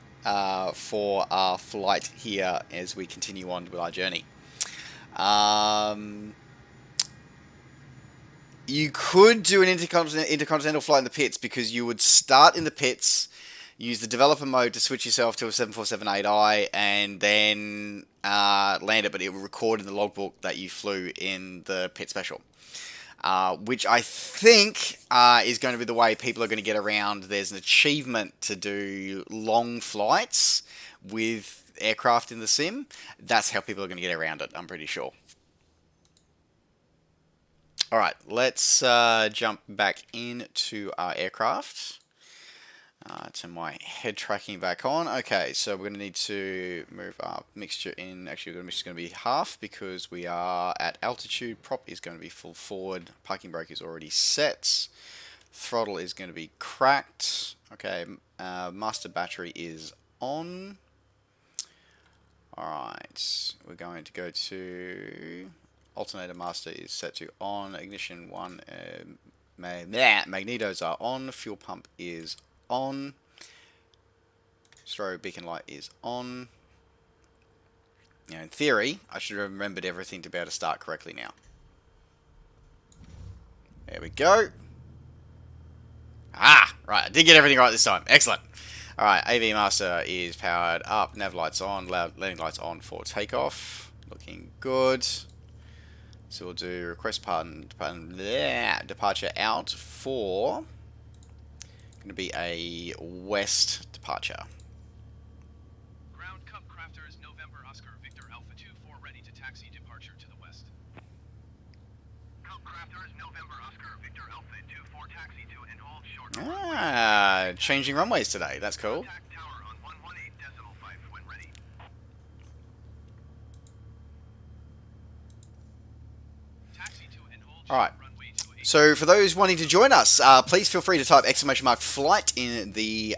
for our flight here as we continue on with our journey. You could do an intercontinental flight in the pits, because you would start in the pits, use the developer mode to switch yourself to a 747-8i, and then land it, but it will record in the logbook that you flew in the pit special. Which I think is going to be the way people are going to get around. There's an achievement to do long flights with aircraft in the sim. That's how people are going to get around it, I'm pretty sure. Alright, let's jump back into our aircraft. Turn my head tracking back on. Okay, so we're going to need to move our mixture in. Actually, the mixture is going to be half because we are at altitude. Prop is going to be full forward. Parking brake is already set. Throttle is going to be cracked. Okay, master battery is on. Alright, we're going to go to alternator master is set to on. Ignition 1. Magnetos are on. Fuel pump is on. Strobe beacon light is on. Now, in theory, I should have remembered everything to be able to start correctly now. There we go. Ah, right. I did get everything right this time. Excellent. Alright, AV master is powered up. Nav lights on. Landing lights on for takeoff. Looking good. So we'll do request departure out for going to be a west departure. Ground Cup Crafters November Oscar Victor Alpha 2-4 ready to taxi departure to the west. Cup Crafters, November Oscar, Victor Alpha 2-4 taxi to and hold short. Ah, changing runways today. That's cool. Contact tower on 118.5 when ready. Taxi to and hold All right. short runway 28. So for those wanting to join us, please feel free to type !flight in the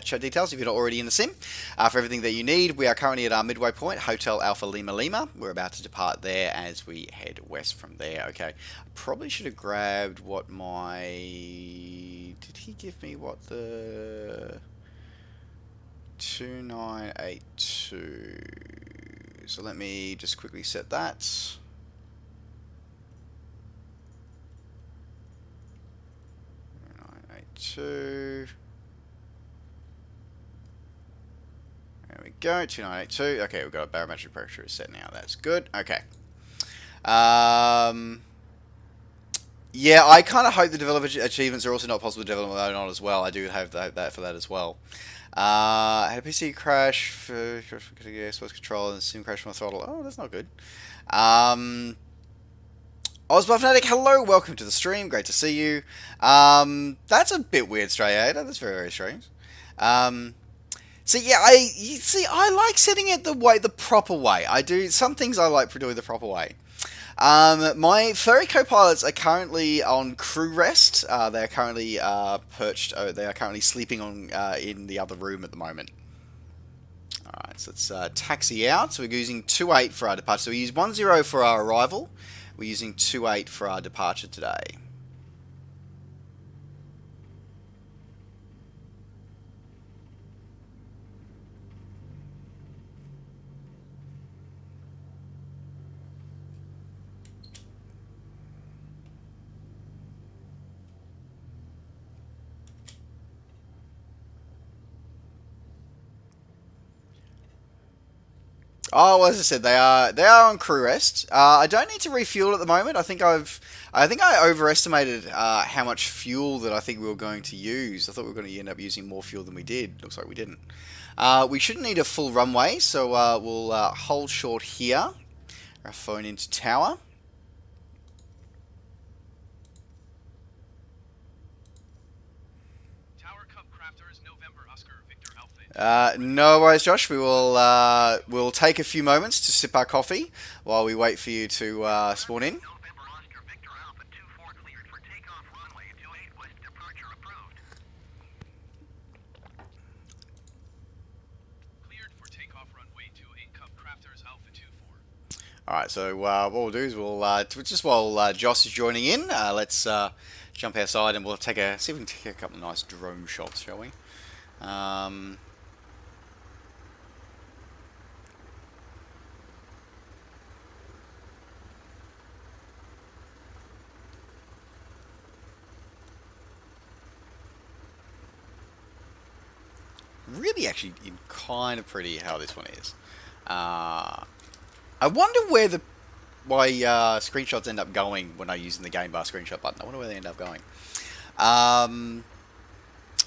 chat details if you're not already in the sim. For everything that you need, we are currently at our midway point, Hotel Alpha Lima Lima. We're about to depart there as we head west from there. Okay, I probably should have grabbed what my... Did he give me what the... 2982... So let me just quickly set that. 2. There we go, 2982. Okay, we've got a barometric pressure is set now. That's good. Okay. Yeah, I kind of hope the developer achievements are also not possible to develop on as well. I do hope that for that as well. I had a PC crash for sports control and sim crash from a throttle. Oh, that's not good. Ozbuffnatic, hello, welcome to the stream. Great to see you. That's a bit weird, Strayator. That's very, very strange. So yeah, I like setting it the proper way. I do some things I like for doing the proper way. My furry co-pilots are currently on crew rest. They are currently perched. They are currently sleeping on in the other room at the moment. All right, so let's taxi out. So we're using 28 for our departure. So we use 10 for our arrival. We're using 28 for our departure today. Oh, well, as I said, they are on crew rest. I don't need to refuel at the moment. I think I overestimated how much fuel that I think we were going to use. I thought we were going to end up using more fuel than we did. Looks like we didn't. We shouldn't need a full runway, so we'll hold short here. Our phone into tower. Tower Cup Crafters November Oscar Victor Alpha. No worries, Josh. We'll take a few moments to sip our coffee while we wait for you to spawn in. November Oscar, Victor Alpha 2-4 cleared for takeoff runway 28 west departure approved. Cleared for takeoff runway 28 Cup Crafters Alpha 2-4. All right. So what we'll do is we'll just while Josh is joining in, let's jump outside and we'll see if we can take a couple of nice drone shots, shall we? Really, actually, kind of pretty how this one is. I wonder why screenshots end up going when I'm using the game bar screenshot button. I wonder where they end up going.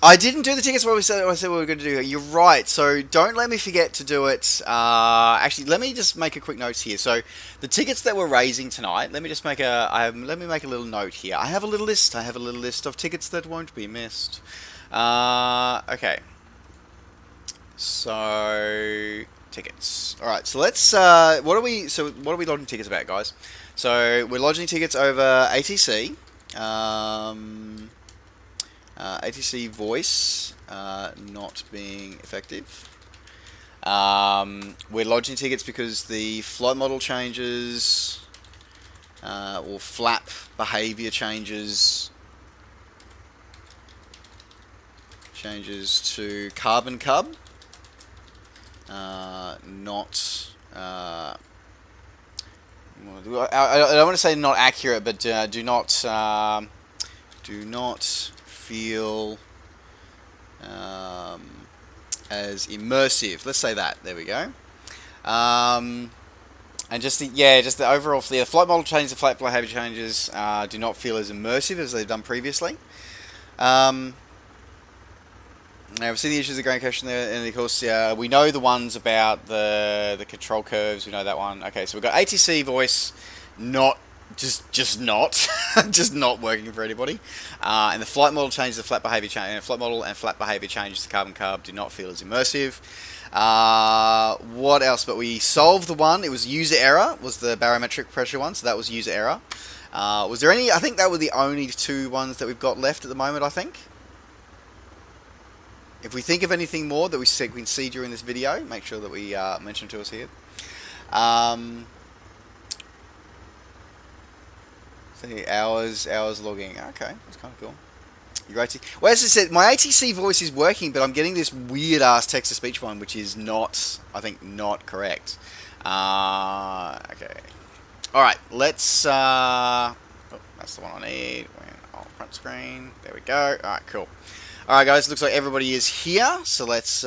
I didn't do the tickets what I said we were going to do. You're right. So don't let me forget to do it. Actually, let me just make a quick note here. So the tickets that we're raising tonight. Let me just make let me make a little note here. I have a little list. I have a little list of tickets that won't be missed. Okay. So tickets. All right. So let's. What are we lodging tickets about, guys? So we're lodging tickets over ATC. ATC voice not being effective. We're lodging tickets because the flight model changes or flap behavior changes to carbon cub. Not. I don't want to say not accurate, but do not feel as immersive. Let's say that. There we go. And just the overall the flight model changes, the flight behavior changes do not feel as immersive as they've done previously. Now we've seen the issues of Grand Question there, and of course we know the ones about the control curves. We know that one. Okay, so we've got ATC voice not just not working for anybody, and the flight model changes the flat behavior change, and flight model and flat behavior changes to carbon carb do not feel as immersive. What else? But we solved the one. It was user error. Was the barometric pressure one? So that was user error. Was there any? I think that were the only two ones that we've got left at the moment. I think. If we think of anything more that we can see during this video, make sure that we mention to us here. See, hours logging. Okay, that's kind of cool. Your ATC. Well, as I said, my ATC voice is working, but I'm getting this weird ass text to speech one, which is not, I think, not correct. Okay. All right. Let's. Oh, that's the one I need. Oh, front screen. There we go. All right. Cool. Alright guys, looks like everybody is here, so let's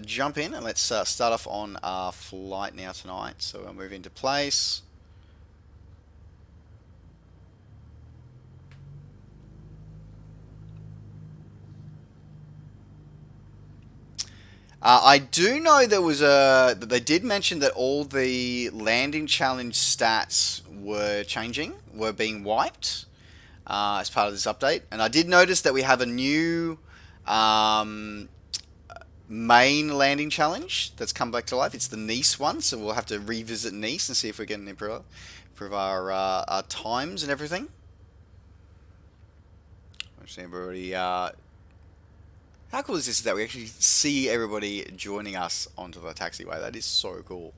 jump in and let's start off on our flight now tonight. So we'll move into place. I do know that they did mention that all the landing challenge stats were being wiped as part of this update. And I did notice that we have a new main landing challenge that's come back to life. It's the Nice one, so we'll have to revisit Nice and see if we can improve our times and everything. Everybody, how cool is this that we actually see everybody joining us onto the taxiway? That is so cool.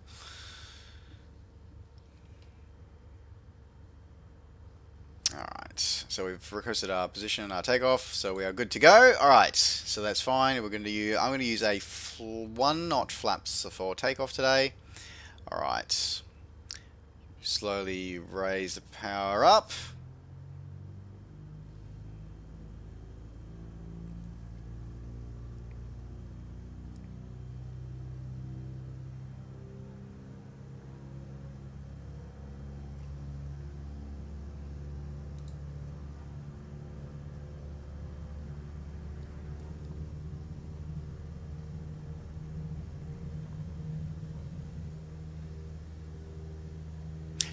Alright, so we've requested our position and our takeoff, so we are good to go. Alright, so that's fine. I'm going to use a 1 knot flaps for takeoff today. Alright, slowly raise the power up.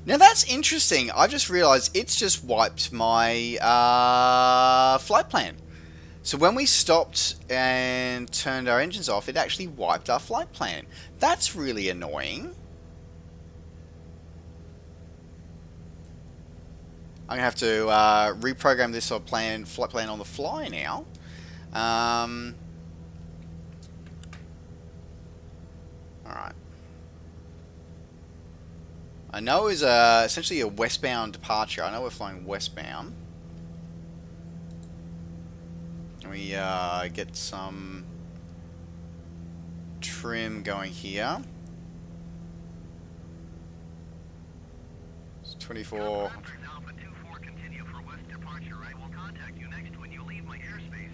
Now that's interesting. I've just realised it's just wiped my flight plan. So when we stopped and turned our engines off, it actually wiped our flight plan. That's really annoying. I'm gonna have to reprogram this flight plan on the fly now. All right. I know it's essentially a westbound departure. I know we're flying westbound. We get some trim going here. It's 24. Alpha 24, continue for west departure. I will contact you next when you leave my airspace.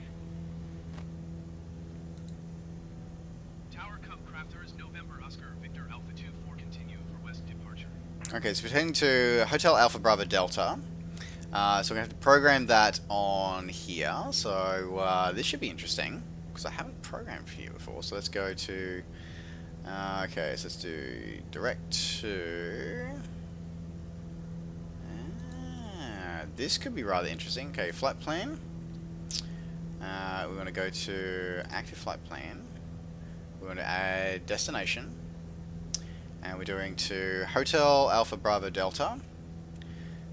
Tower Cup Crafters, November Oscar, Victor Alpha 24, continue for west departure. Okay, so we're heading to Hotel Alpha Bravo Delta. So we're going to have to program that on here. So this should be interesting because I haven't programmed for you before. So let's go to, okay, so let's do direct to, this could be rather interesting. Okay, flight plan. We're going to go to active flight plan. We're going to add destination. And we're doing to Hotel Alpha Bravo Delta.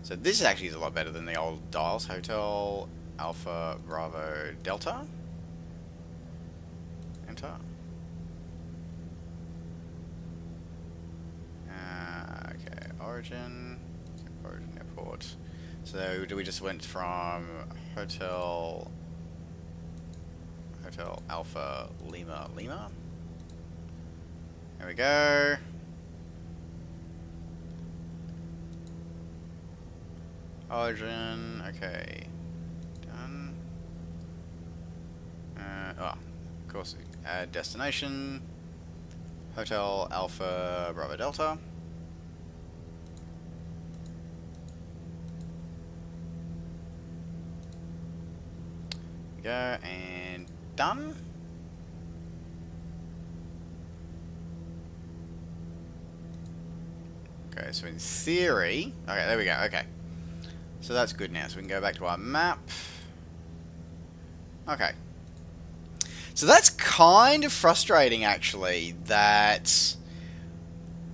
So this actually is a lot better than the old dials. Hotel Alpha Bravo Delta. Enter. Okay, origin airport. So we just went from Hotel Alpha Lima. There we go. Origin, okay, done. Of course, add destination, Hotel Alpha Bravo Delta. There we go, and done. Okay, so in theory, okay, there we go, okay. So that's good now. So we can go back to our map. Okay. So that's kind of frustrating, actually, that...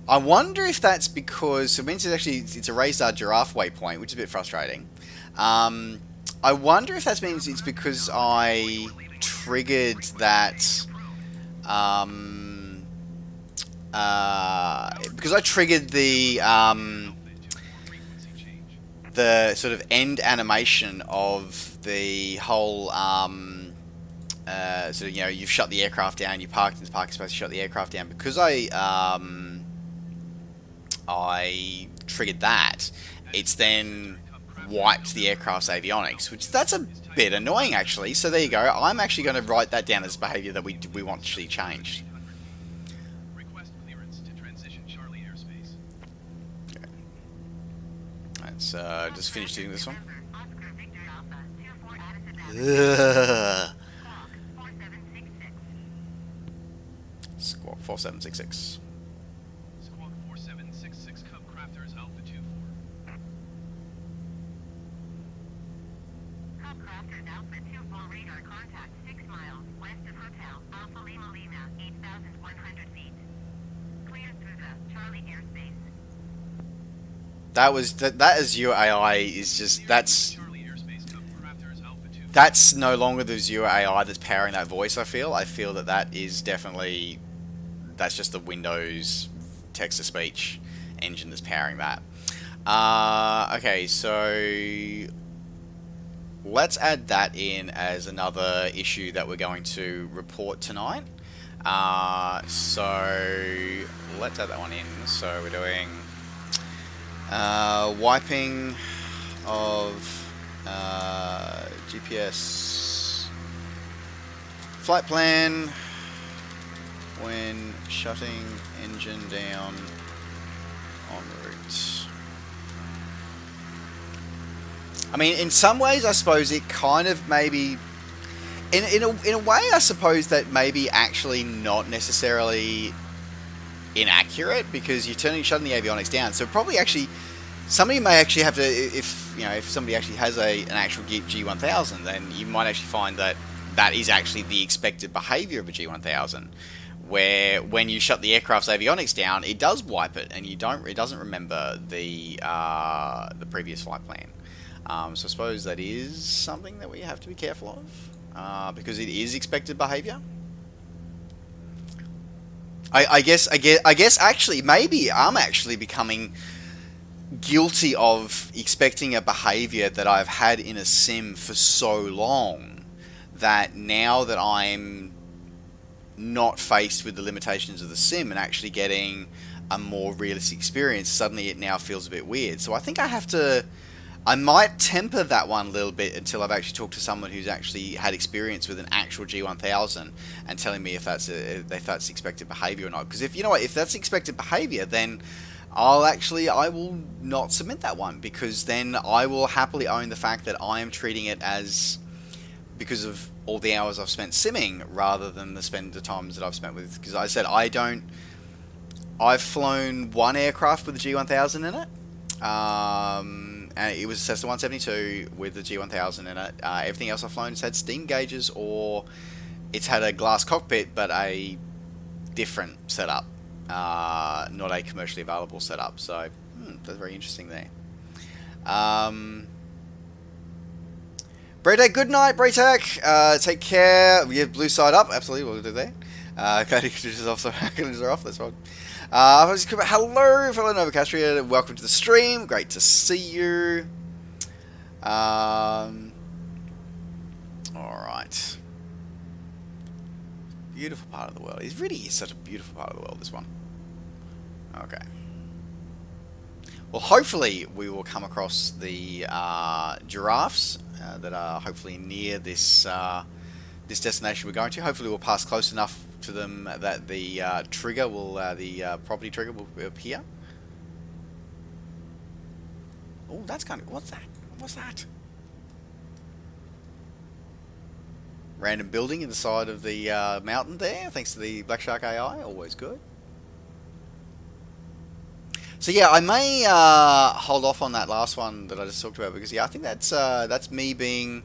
I wonder if that's because... So it means it's erased our giraffe waypoint, which is a bit frustrating. I wonder if that means it's because I triggered that... because I triggered the sort of end animation of the whole sort of, you know, you've shut the aircraft down, you parked in the parking space, you shut the aircraft down. Because I triggered that, it's then wiped the aircraft's avionics, which that's a bit annoying, actually. So there you go. I'm actually going to write that down as behavior that we want to see changed. Request clearance to transition Charlie airspace. Okay. Let's just finish doing this one. Squawk 4766. Squawk 4766, Cub Crafters Alpha 24. Cub Crafters Alpha 24 radar contact 6 miles west of Hotel Alpha Lima 8,100 feet. Clear through the Charlie airspace. That is your AI is just that's Charlie airspace, Cub Crafters Alpha 24. that's no longer the Zero AI that's powering that voice. I feel that is definitely that's just the Windows text-to-speech engine that's powering that. Okay, so let's add that in as another issue that we're going to report tonight. So let's add that one in. So we're doing wiping of GPS flight plan when shutting engine down en route. I mean, in some ways, I suppose it kind of maybe, in a way, I suppose that maybe actually not necessarily inaccurate, because you're shutting the avionics down. So probably actually, somebody may actually have to, if somebody actually has an actual G1000, then you might actually find that that is actually the expected behavior of a G1000. Where when you shut the aircraft's avionics down, it does wipe it, and it doesn't remember the previous flight plan. So I suppose that is something that we have to be careful of, because it is expected behavior. I guess actually maybe I'm actually becoming guilty of expecting a behavior that I've had in a sim for so long that now that I'm not faced with the limitations of the sim and actually getting a more realistic experience, suddenly it now feels a bit weird. So I think I might temper that one a little bit until I've actually talked to someone who's actually had experience with an actual G1000 and telling me if that's expected behavior or not. Because if that's expected behavior, then I will not submit that one, because then I will happily own the fact that I am treating it as, because of all the hours I've spent simming, rather than the times that I've spent with, because I said I've flown one aircraft with the G1000 in it. And it was a Cessna 172 with the G1000 in it. Everything else I've flown has had steam gauges, or it's had a glass cockpit but a different setup, not a commercially available setup. So that's very interesting there. Braytech, good night, Braytech. Take care. We have blue side up. Absolutely, we'll do that. Okay, conditions off, so conditions are off. That's fine. Hello, fellow Nova Castria. Welcome to the stream. Great to see you. All right. Beautiful part of the world. It really is such a beautiful part of the world, this one. Okay. Well, hopefully we will come across the giraffes that are hopefully near this this destination we're going to. Hopefully we'll pass close enough to them that the trigger will, the property trigger will appear. Oh, that's kind of, what's that? What's that? Random building in the side of the mountain there, thanks to the Black Shark AI, always good. So yeah, I may hold off on that last one that I just talked about, because yeah, I think that's me being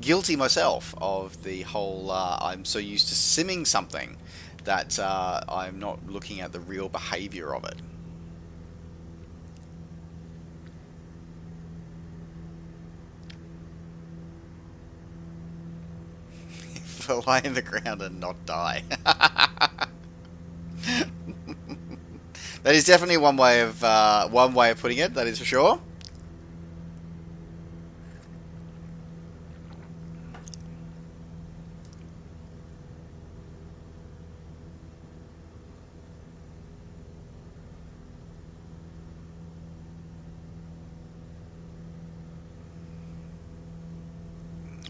guilty myself of the whole I'm so used to simming something that I'm not looking at the real behavior of it. Lie in the ground and not die. That is definitely one way of putting it. That is for sure.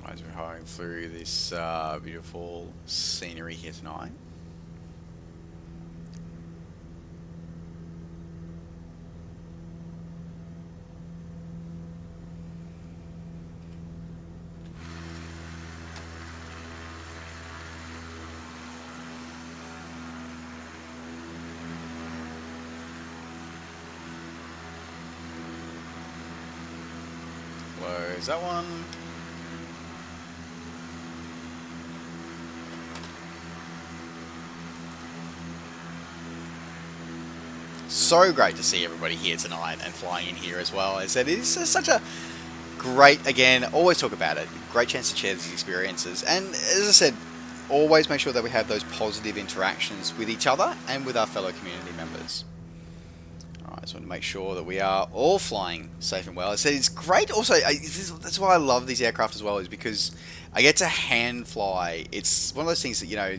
As we're hiring through this beautiful scenery here tonight. Close that one. So great to see everybody here tonight and flying in here as well. As it is such a great, again, always talk about it, great chance to share these experiences. And as I said, always make sure that we have those positive interactions with each other and with our fellow community members. Alright, I just want to make sure that we are all flying safe and well. It's great also, that's why I love these aircraft as well, is because I get to hand fly. It's one of those things that, you know,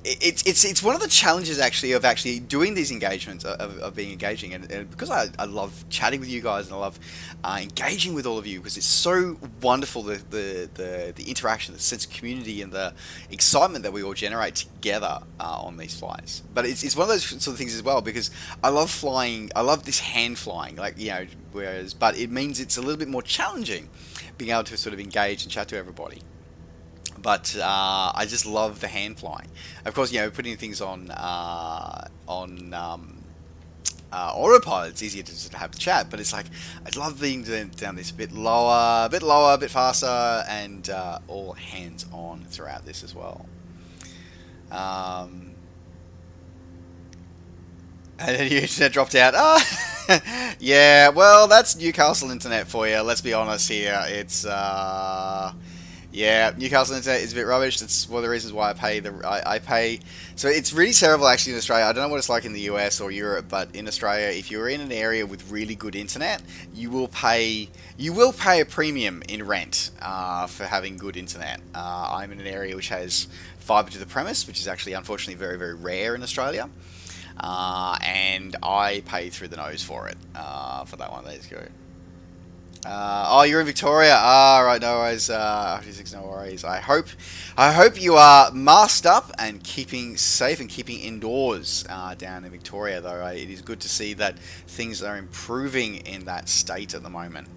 it's one of the challenges actually of actually doing these engagements, of being engaging, and because I love chatting with you guys, and I love engaging with all of you, because it's so wonderful, the interaction, the sense of community, and the excitement that we all generate together on these flights. But it's one of those sort of things as well, because I love flying, I love this hand flying, like, you know, but it means it's a little bit more challenging being able to sort of engage and chat to everybody. But I just love the hand flying. Of course, you know, putting things on autopilot, it's easier to just have the chat. But it's like, I love being down this a bit lower, a bit faster, and all hands on throughout this as well. And then your internet dropped out. Yeah, well, that's Newcastle internet for you. Let's be honest here. It's yeah, Newcastle internet is a bit rubbish. That's one of the reasons why I pay. So it's really terrible actually in Australia. I don't know what it's like in the US or Europe, but in Australia, if you're in an area with really good internet, you will pay a premium in rent for having good internet. I'm in an area which has fibre to the premise, which is actually unfortunately very, very rare in Australia. And I pay through the nose for it, for that one. There you go. Oh, you're in Victoria. Ah, right, no worries. 56, no worries. I hope you are masked up and keeping safe and keeping indoors down in Victoria. Though it is good to see that things are improving in that state at the moment.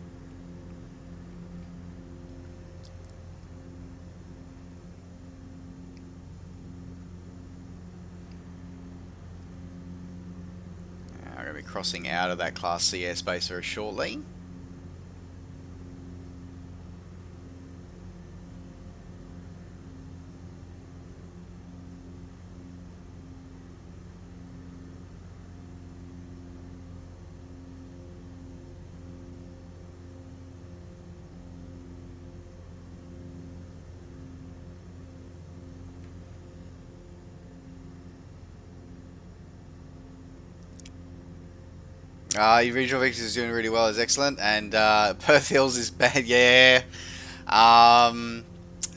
I'm going to be crossing out of that Class C airspace very shortly. Your regional victory is doing really well. Is excellent, and Perth Hills is bad. Yeah,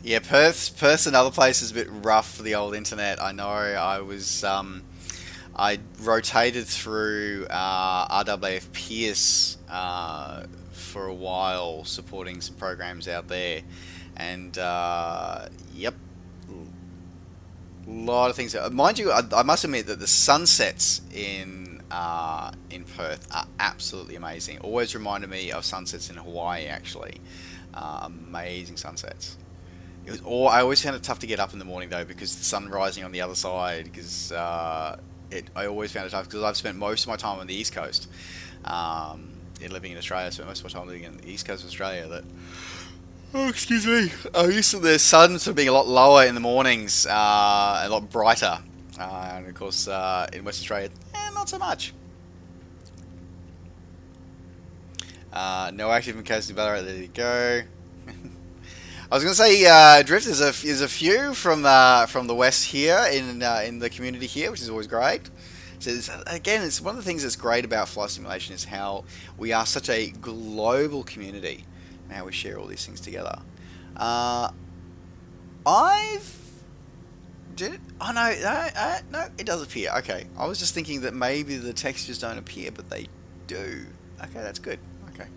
yeah. Perth's another place is a bit rough for the old internet. I know. I rotated through RWF Pierce for a while, supporting some programs out there, and yep, a lot of things. Mind you, I must admit that the sunsets in Perth are absolutely amazing. Always reminded me of sunsets in Hawaii, actually. Amazing sunsets. I always found it tough to get up in the morning though because the sun rising on the other side. Because I always found it tough because I've spent most of my time on the east coast. Living in Australia, I spent most of my time living in the east coast of Australia. Oh, excuse me. I'm used to the sun sort of being a lot lower in the mornings, a lot brighter. And of course, in West Australia, not so much. No active in case of Ballarat. There you go. I was going to say, Drift is a few from the west here in the community here, which is always great. So it's one of the things that's great about flight simulation is how we are such a global community and how we share all these things together. I've did it? Oh no, no, it does appear. Okay, I was just thinking that maybe the textures don't appear, but they do. Okay, that's good. Okay.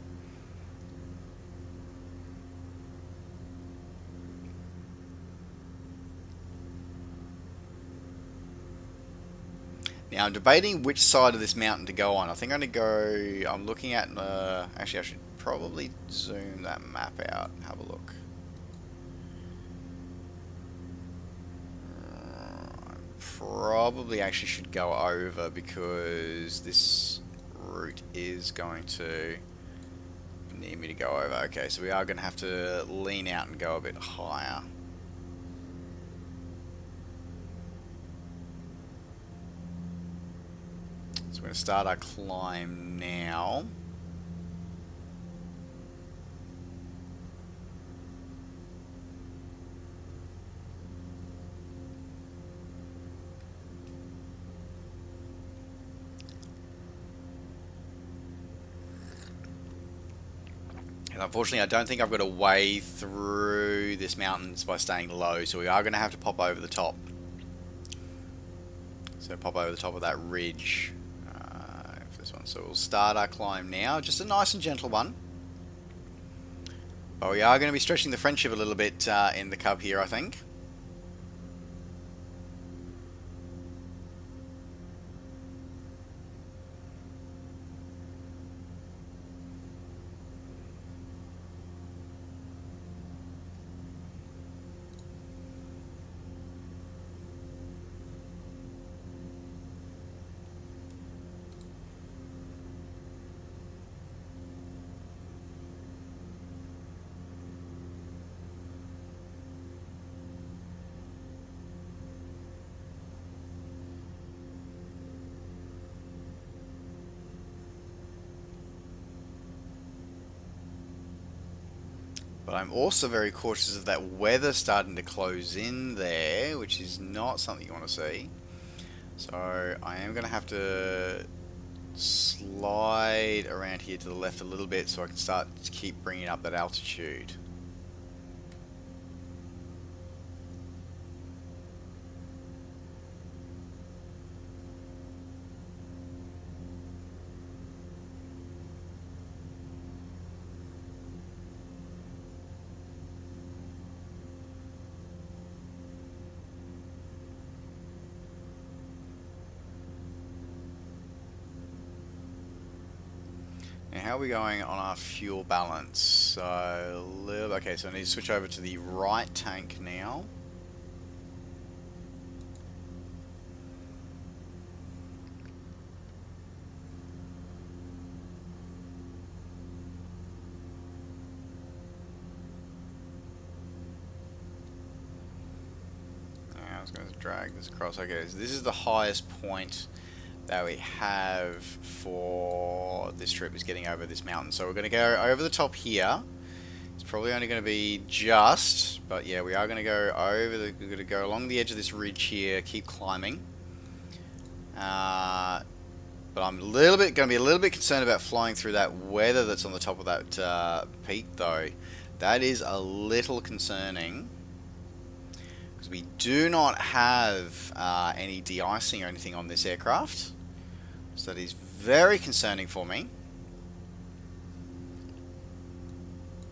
Now I'm debating which side of this mountain to go on. I think I'm going to go... I'm looking at... actually, I should probably zoom that map out and have a look. I probably actually should go over because this route is going to need me to go over. Okay, so we are going to have to lean out and go a bit higher. So we're going to start our climb now. And unfortunately, I don't think I've got a way through this mountains by staying low, so we are going to have to pop over the top. So pop over the top of that ridge. This one. So we'll start our climb now. Just a nice and gentle one. But we are going to be stretching the friendship a little bit in the cub here, I think. But I'm also very cautious of that weather starting to close in there, which is not something you want to see. So I am going to have to slide around here to the left a little bit so I can start to keep bringing up that altitude. Now, how are we going on our fuel balance? So, okay, so I need to switch over to the right tank now. I was going to drag this across. Okay, so this is the highest point that we have for this trip, is getting over this mountain. So we're going to go over the top here. It's probably only going to be just, but yeah, we are going to go over we're going to go along the edge of this ridge here, keep climbing. But I'm going to be a little bit concerned about flying through that weather that's on the top of that peak, though. That is a little concerning, because we do not have any de-icing or anything on this aircraft. So that is very concerning for me.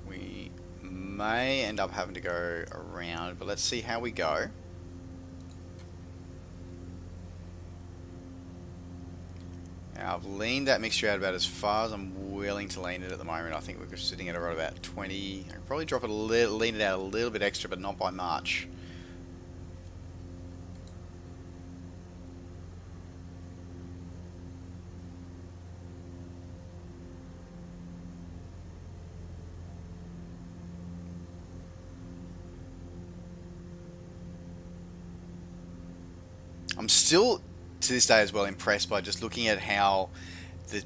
We may end up having to go around, but let's see how we go. Now, I've leaned that mixture out about as far as I'm willing to lean it at the moment. I think we're sitting at around about 20. I could probably drop it a little, lean it out a little bit extra, but not by much. I'm still, to this day as well, impressed by just looking at how the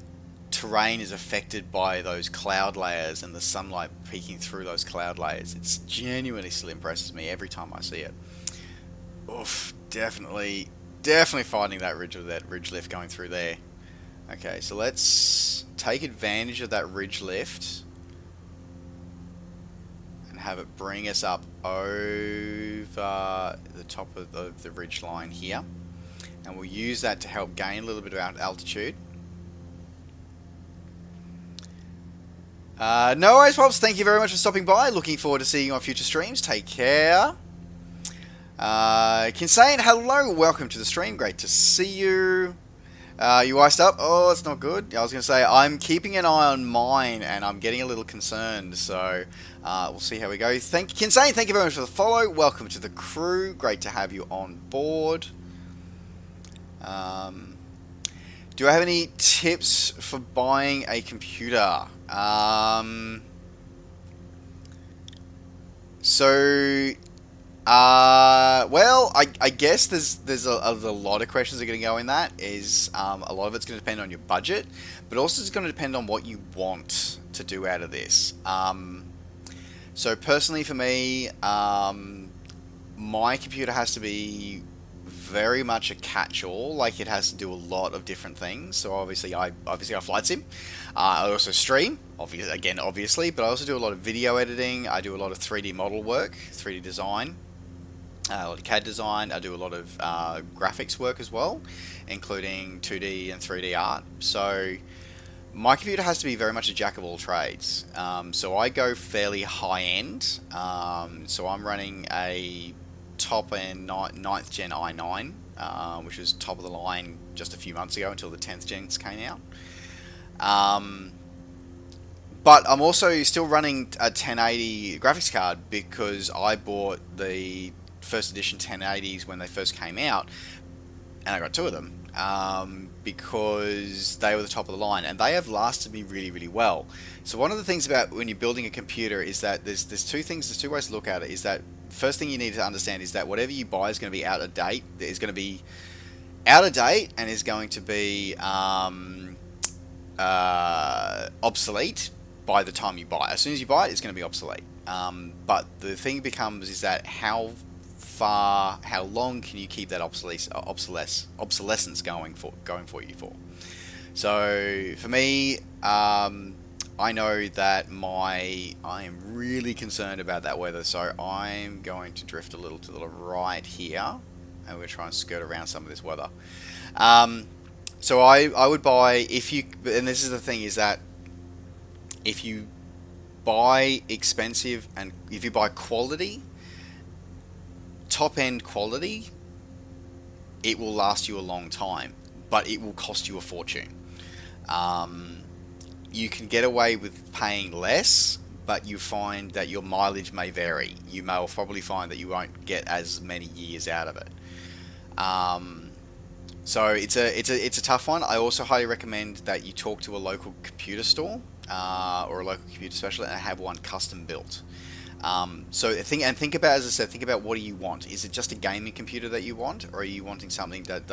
terrain is affected by those cloud layers and the sunlight peeking through those cloud layers. It's genuinely still impresses me every time I see it. Oof, definitely finding that ridge lift going through there. Okay, so let's take advantage of that ridge lift and have it bring us up over the top of the ridge line here. And we'll use that to help gain a little bit of altitude. No worries, Pops. Thank you very much for stopping by. Looking forward to seeing you on future streams. Take care. Kinsane, hello. Welcome to the stream. Great to see you. You iced up? Oh, that's not good. I was going to say, I'm keeping an eye on mine, and I'm getting a little concerned. So, we'll see how we go. Kinsane, thank you very much for the follow. Welcome to the crew. Great to have you on board. Do I have any tips for buying a computer? Well, I guess there's a lot of questions that are going to go in that. A lot of it's going to depend on your budget, but also it's going to depend on what you want to do out of this. So personally for me, my computer has to be very much a catch-all. Like, it has to do a lot of different things. So obviously I flight sim. I also stream, obviously, but I also do a lot of video editing. I do a lot of 3D model work, 3D design, a lot of CAD design. I do a lot of graphics work as well, including 2D and 3D art. So my computer has to be very much a jack of all trades. So I go fairly high-end. So I'm running a top-end 9th gen i9, which was top of the line just a few months ago until the 10th gens came out. But I'm also still running a 1080 graphics card because I bought the first edition 1080s when they first came out, and I got 2 of them because they were the top of the line, and they have lasted me really, really well. So one of the things about when you're building a computer is that there's 2 things, there's 2 ways to look at it. Is that first thing you need to understand is that whatever you buy is going to be out of date. Is going to be out of date and is going to be obsolete by the time you buy it. As soon as you buy it, it's going to be obsolete. But the thing becomes is that how long can you keep that obsolescence going for you for? So for me, I know that I am really concerned about that weather, so I'm going to drift a little to the right here, and we're going to try and skirt around some of this weather. So I would buy, and this is the thing, is that if you buy expensive and if you buy quality, top-end quality, it will last you a long time, but it will cost you a fortune. you can get away with paying less, but you find that your mileage may vary. You may probably find that you won't get as many years out of it. So it's a tough one. I also highly recommend that you talk to a local computer store or a local computer specialist and have one custom built. So think about, as I said, think about what do you want. Is it just a gaming computer that you want, or are you wanting something that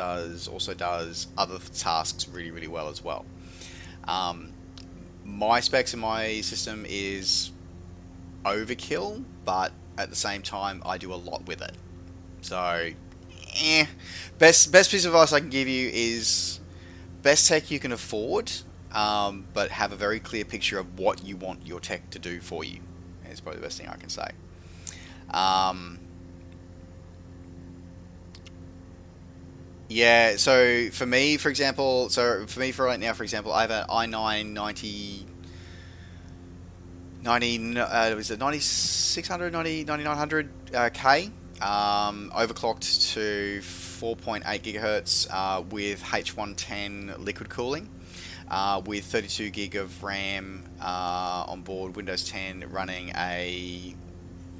also does other tasks really, really well as well? My specs in my system is overkill, but at the same time, I do a lot with it. So, best piece of advice I can give you is best tech you can afford, but have a very clear picture of what you want your tech to do for you. It's probably the best thing I can say. Yeah, so for me, for example, for right now, for example, I have an i9 was it 9600, 9900 K, overclocked to 4.8 gigahertz with H110 liquid cooling, with 32 gig of RAM on board, Windows 10, running a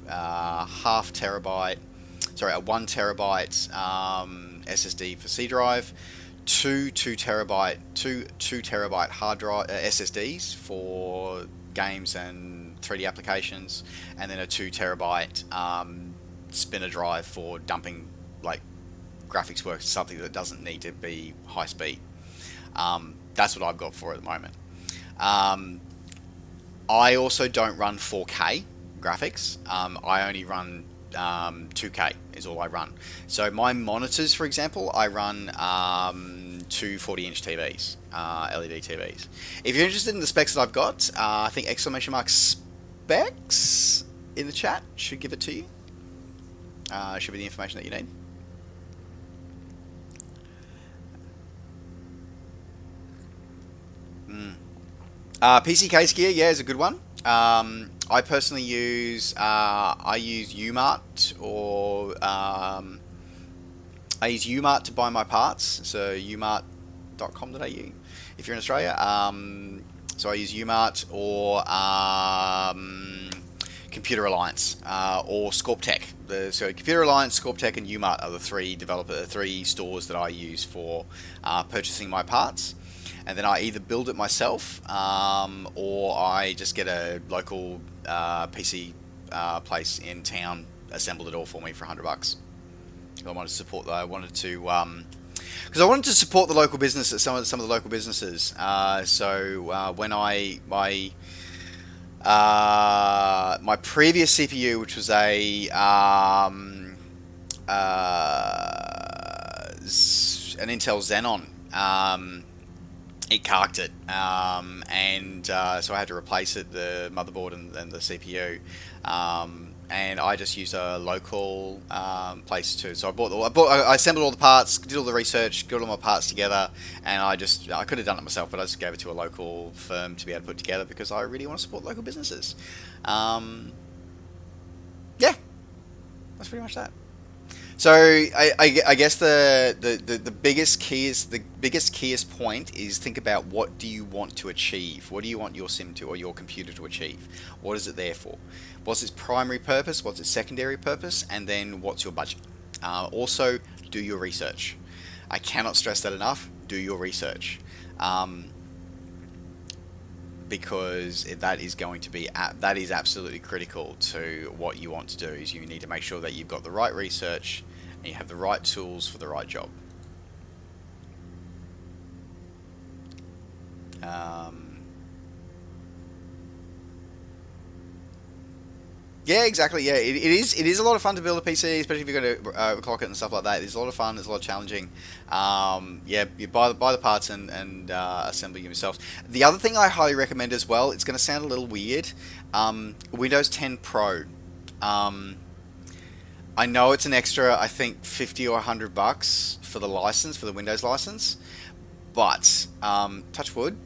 a 1 terabyte SSD for C drive, two 2 terabyte hard drive SSDs for games and 3D applications, and then a 2 terabyte spinner drive for dumping like graphics work, something that doesn't need to be high speed. That's what I've got for it at the moment. I also don't run 4K graphics. I only run 2K is all I run. So my monitors, for example, I run two 40-inch TVs, LED TVs. If you're interested in the specs that I've got, I think !specs in the chat should give it to you. Should be the information that you need. PC case gear, yeah, is a good one. I personally use UMart, or I use UMart to buy my parts. So umart.com.au if you're in Australia. So I use UMart or Computer Alliance or Scorptech. So Computer Alliance, Scorptech, and UMart are the three stores that I use for purchasing my parts. And then I either build it myself, or I just get a local PC place in town, assembled it all for me for $100. I wanted to support the local businesses, some of the local businesses. When my previous CPU, which was an Intel Xenon, it carked it, so I had to replace it, the motherboard and the CPU, and I just used a local place too. So I assembled all the parts, did all the research, got all my parts together, and I could have done it myself, but I just gave it to a local firm to be able to put together because I really want to support local businesses. Yeah, that's pretty much that. So I guess the biggest keyest point is think about what do you want to achieve? What do you want your sim to, or your computer to achieve? What is it there for? What's its primary purpose? What's its secondary purpose? And then what's your budget? Also, do your research. I cannot stress that enough. Do your research. Because that is absolutely critical to what you want to do. Is you need to make sure that you've got the right research and you have the right tools for the right job. Yeah, exactly. Yeah, it is a lot of fun to build a PC, especially if you're going to overclock it and stuff like that. It's a lot of fun. It's a lot challenging. Yeah, you buy the parts and assemble them yourself. The other thing I highly recommend as well, it's going to sound a little weird, Windows 10 Pro. I know it's an extra, I think, $50 or $100 for the license, for the Windows license, but touch wood,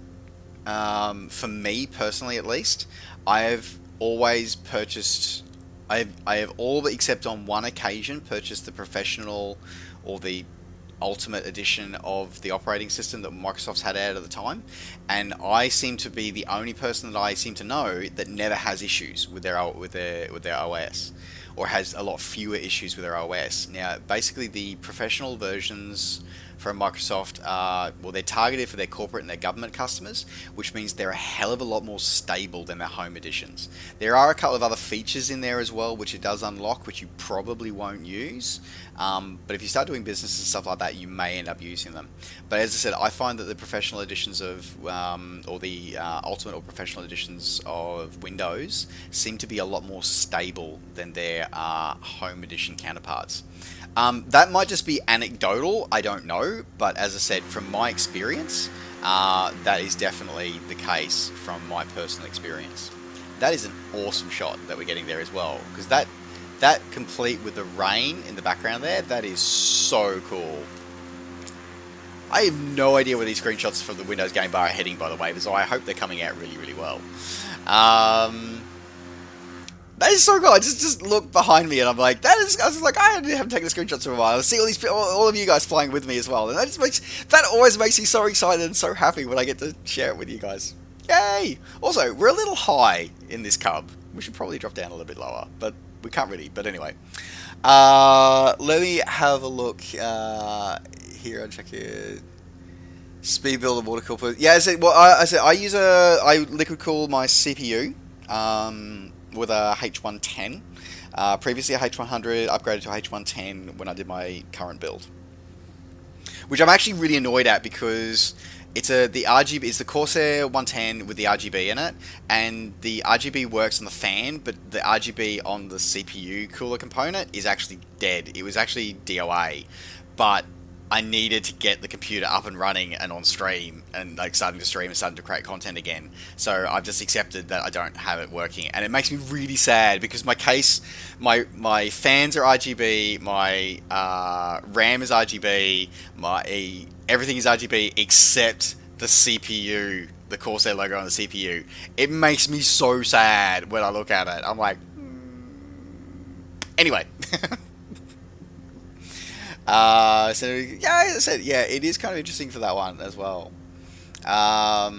for me personally at least, I have always purchased, I have all but except on one occasion purchased the professional or the Ultimate Edition of the operating system that Microsoft's had out at the time, and I seem to be the only person that I seem to know that never has issues with their OS, or has a lot fewer issues with their OS. Now, basically, the professional versions from Microsoft are, well, they're targeted for their corporate and their government customers, which means they're a hell of a lot more stable than their home editions. There are a couple of other features in there as well, which it does unlock, which you probably won't use. But if you start doing business and stuff like that, you may end up using them. But as I said, I find that the professional editions of, or the ultimate or professional editions of Windows seem to be a lot more stable than their home edition counterparts. That might just be anecdotal, I don't know, but as I said, from my experience, that is definitely the case from my personal experience. That is an awesome shot that we're getting there as well, because that complete with the rain in the background there, that is so cool. I have no idea where these screenshots from the Windows Game Bar are heading, by the way, so I hope they're coming out really, really well. That is so cool. I just look behind me and I'm like, I haven't taken screenshots for a while. I see all of you guys flying with me as well, and that always makes me so excited and so happy when I get to share it with you guys. Yay! Also, we're a little high in this cub. We should probably drop down a little bit lower, but we can't really. But anyway, let me have a look here. I'll check here. Speed build and water cool. Yeah, I liquid cool my CPU. With a H110. Previously a H100, upgraded to a H110 when I did my current build. Which I'm actually really annoyed at because it's the Corsair 110 with the RGB in it, and the RGB works on the fan, but the RGB on the CPU cooler component is actually dead. It was actually DOA, but I needed to get the computer up and running and on stream and like starting to stream and starting to create content again. So I've just accepted that I don't have it working, and it makes me really sad because my case, my fans are RGB, my RAM is RGB, everything is RGB except the CPU, the Corsair logo on the CPU. It makes me so sad when I look at it. I'm like, anyway. So yeah, as I said, yeah, it is kind of interesting for that one as well. Had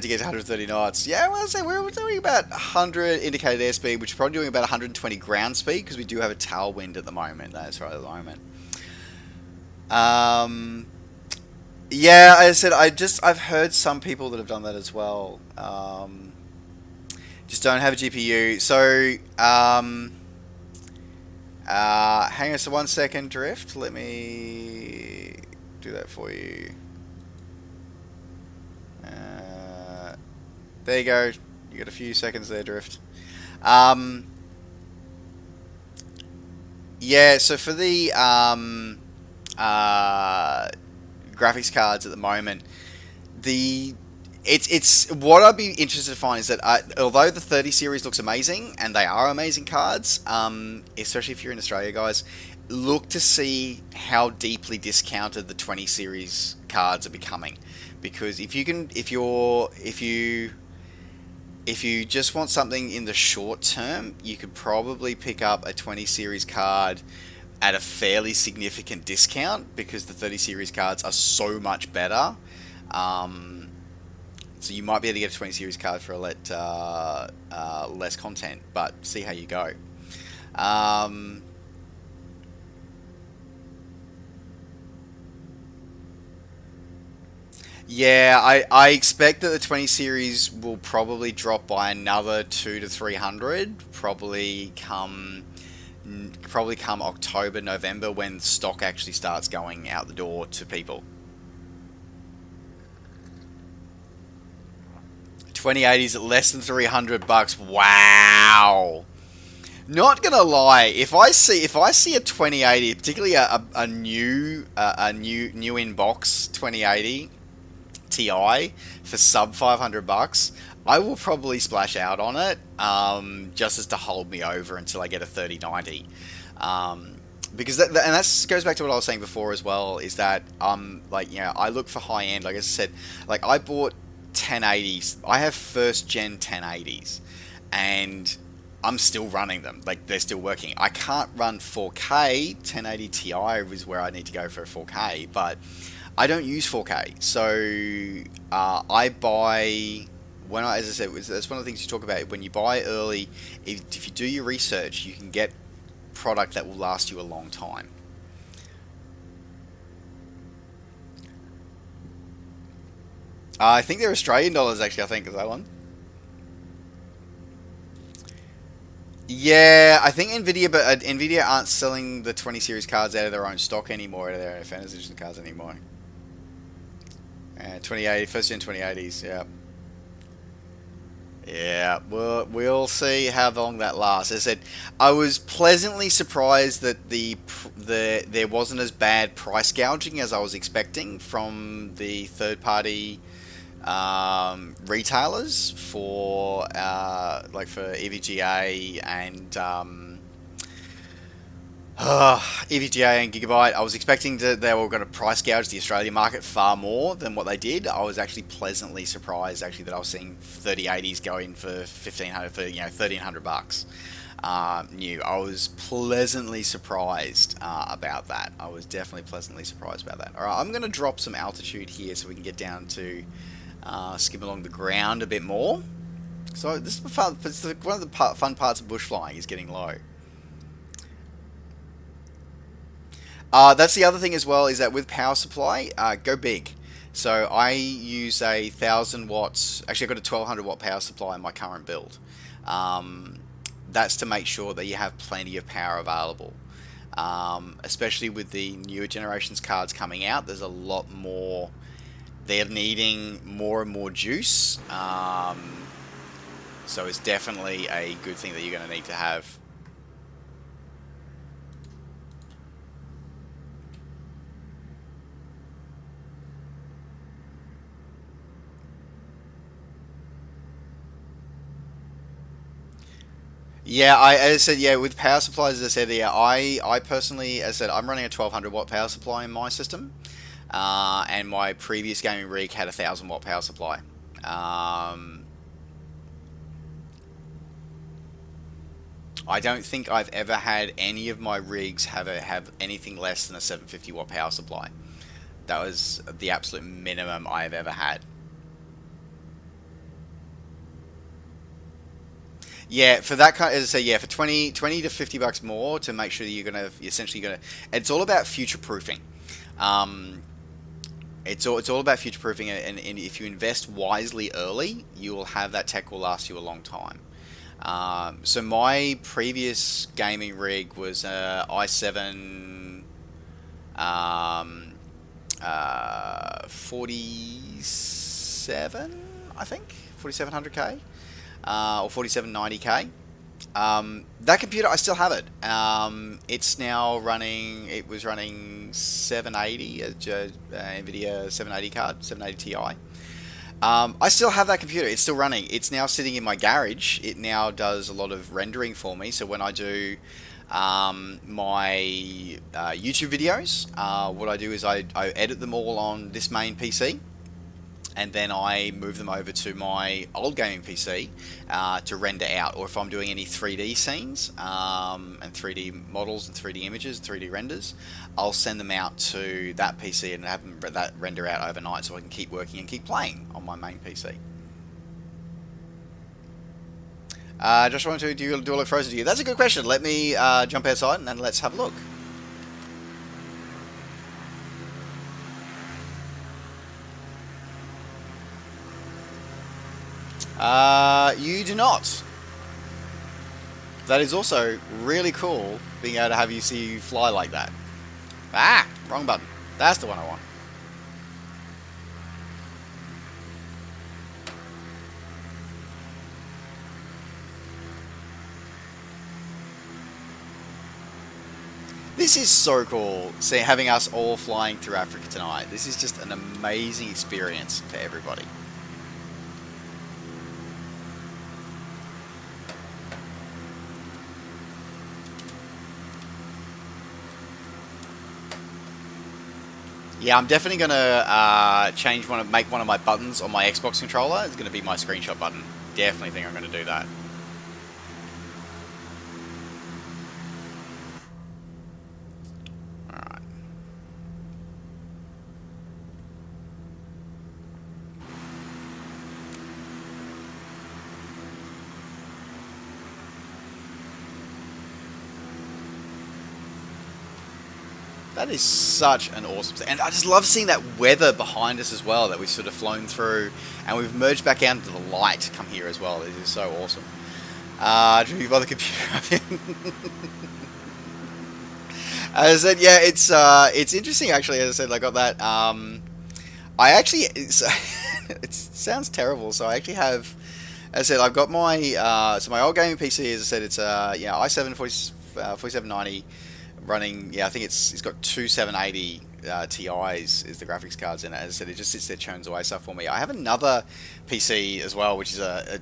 to get to 130 knots. Yeah, well, so we're doing about 100 indicated airspeed, which is probably doing about 120 ground speed because we do have a tailwind at the moment. That's right, at the moment. Yeah, as I said, I've heard some people that have done that as well. Just don't have a GPU. So, hang on, so 1 second, Drift. Let me do that for you. There you go. You got a few seconds there, Drift. Yeah, so for the graphics cards at the moment, it's what I'd be interested to find is that although the 30 series looks amazing, and they are amazing cards, especially if you're in Australia, guys, look to see how deeply discounted the 20 series cards are becoming. Because if you just want something in the short term, you could probably pick up a 20 series card at a fairly significant discount because the 30 series cards are so much better. So you might be able to get a 20 series card for a less content, but see how you go. Yeah, I expect that the 20 series will probably drop by another 200 to 300, probably come October, November, when stock actually starts going out the door to people. 2080s at less than $300. Wow. Not gonna lie, if I see a 2080, particularly a new in box 2080 Ti for sub $500, I will probably splash out on it, just as to hold me over until I get a 3090. Because that goes back to what I was saying before as well, is that like, you know, I look for high end. Like I said, like I bought 1080s. I have first gen 1080s, and I'm still running them. Like, they're still working. I can't run 4K. 1080 Ti is where I need to go for a 4K, but I don't use 4K. So I buy, as I said, that's one of the things you talk about. When you buy early, if you do your research, you can get product that will last you a long time. I think they're Australian dollars, actually. I think is that one. Yeah, I think Nvidia, but Nvidia aren't selling the 20 series cards out of their own stock anymore, out of their own Fantasy Edition cards anymore. 2080, first gen 2080s, yeah. Yeah, we'll see how long that lasts. As I said, I was pleasantly surprised that there wasn't as bad price gouging as I was expecting from the third party retailers for like for EVGA and EVGA and Gigabyte. I was expecting that they were going to price gouge the Australian market far more than what they did. I was actually pleasantly surprised actually that I was seeing 3080s going for 1500 for $1,300 new. I was pleasantly surprised about that. I was definitely pleasantly surprised about that. All right, I'm going to drop some altitude here so we can get down to skim along the ground a bit more. So this is fun. It's one of the fun parts of bush flying is getting low. That's the other thing as well, is that with power supply, go big. So I use a 1000 watts. Actually, I've got a 1200 watt power supply in my current build. That's to make sure that you have plenty of power available. Especially with the newer generations cards coming out, there's a lot more. They're needing more and more juice. So it's definitely a good thing that you're going to need to have. Yeah, as I said, yeah, with power supplies, as I said, yeah, I personally, as I said, I'm running a 1200 watt power supply in my system, and my previous gaming rig had a 1000 watt power supply. I don't think I've ever had any of my rigs have anything less than a 750 watt power supply. That was the absolute minimum I've ever had. Yeah, for that kind, as I say, yeah, for 20 to $50 more to make sure that you're essentially gonna. It's all about future proofing. It's all about future proofing, and if you invest wisely early, you will have that tech will last you a long time. So my previous gaming rig was i7 47, I think 4700K. Or 4790K. That computer, I still have it. It's now running. It was running 780, NVIDIA 780 card, 780 Ti. I still have that computer. It's still running. It's now sitting in my garage. It now does a lot of rendering for me. So when I do my YouTube videos, what I do is I edit them all on this main PC. And then I move them over to my old gaming PC to render out. Or if I'm doing any 3D scenes and 3D models and 3D images, 3D renders, I'll send them out to that PC and have them that render out overnight so I can keep working and keep playing on my main PC. Just wanted to do a look frozen to you. That's a good question. Let me jump outside and then let's have a look. You do not. That is also really cool, being able to have you see you fly like that. Ah, wrong button. That's the one I want. This is so cool, having us all flying through Africa tonight. This is just an amazing experience for everybody. Yeah, I'm definitely going to make one of my buttons on my Xbox controller. It's going to be my screenshot button. Definitely think I'm going to do that. That is such an awesome thing. And I just love seeing that weather behind us as well that we've sort of flown through, and we've merged back out into the light come here as well. It is so awesome. Driven by the computer. As I said, yeah, it's interesting actually. As I said, I got that. I actually, it sounds terrible. So I actually have, as I said, I've got my so my old gaming PC. As I said, it's i7 4790 running. Yeah, I think it's got two 780 Ti's is the graphics cards in it. As I said, it just sits there, churns away stuff for me. I have another PC as well, which is a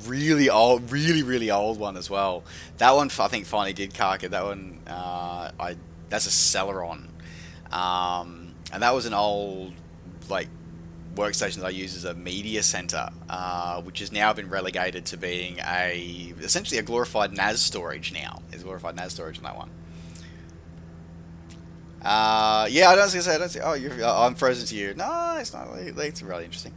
really old, really old one as well. That one I think finally did cark it. That one that's a Celeron, and that was an old like workstation that I use as a media center, which has now been relegated to being essentially a glorified NAS storage now. There's glorified NAS storage in that one. Yeah, I was gonna say, I don't see. Oh, I'm frozen to you. No, it's not. It's really interesting.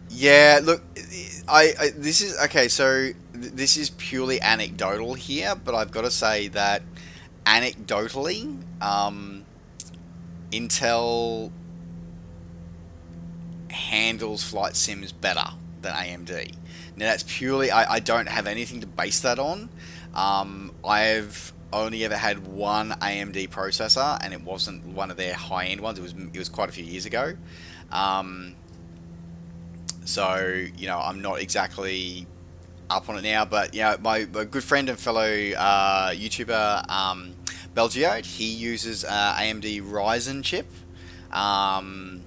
Yeah, look, this is okay. So this is purely anecdotal here, but I've got to say that anecdotally, Intel handles flight sims better than AMD. Now that's purely, I don't have anything to base that on. I've only ever had one AMD processor, and it wasn't one of their high-end ones. It was quite a few years ago. So I'm not exactly up on it now, but my good friend and fellow YouTuber Belgiode, he uses AMD Ryzen chip, and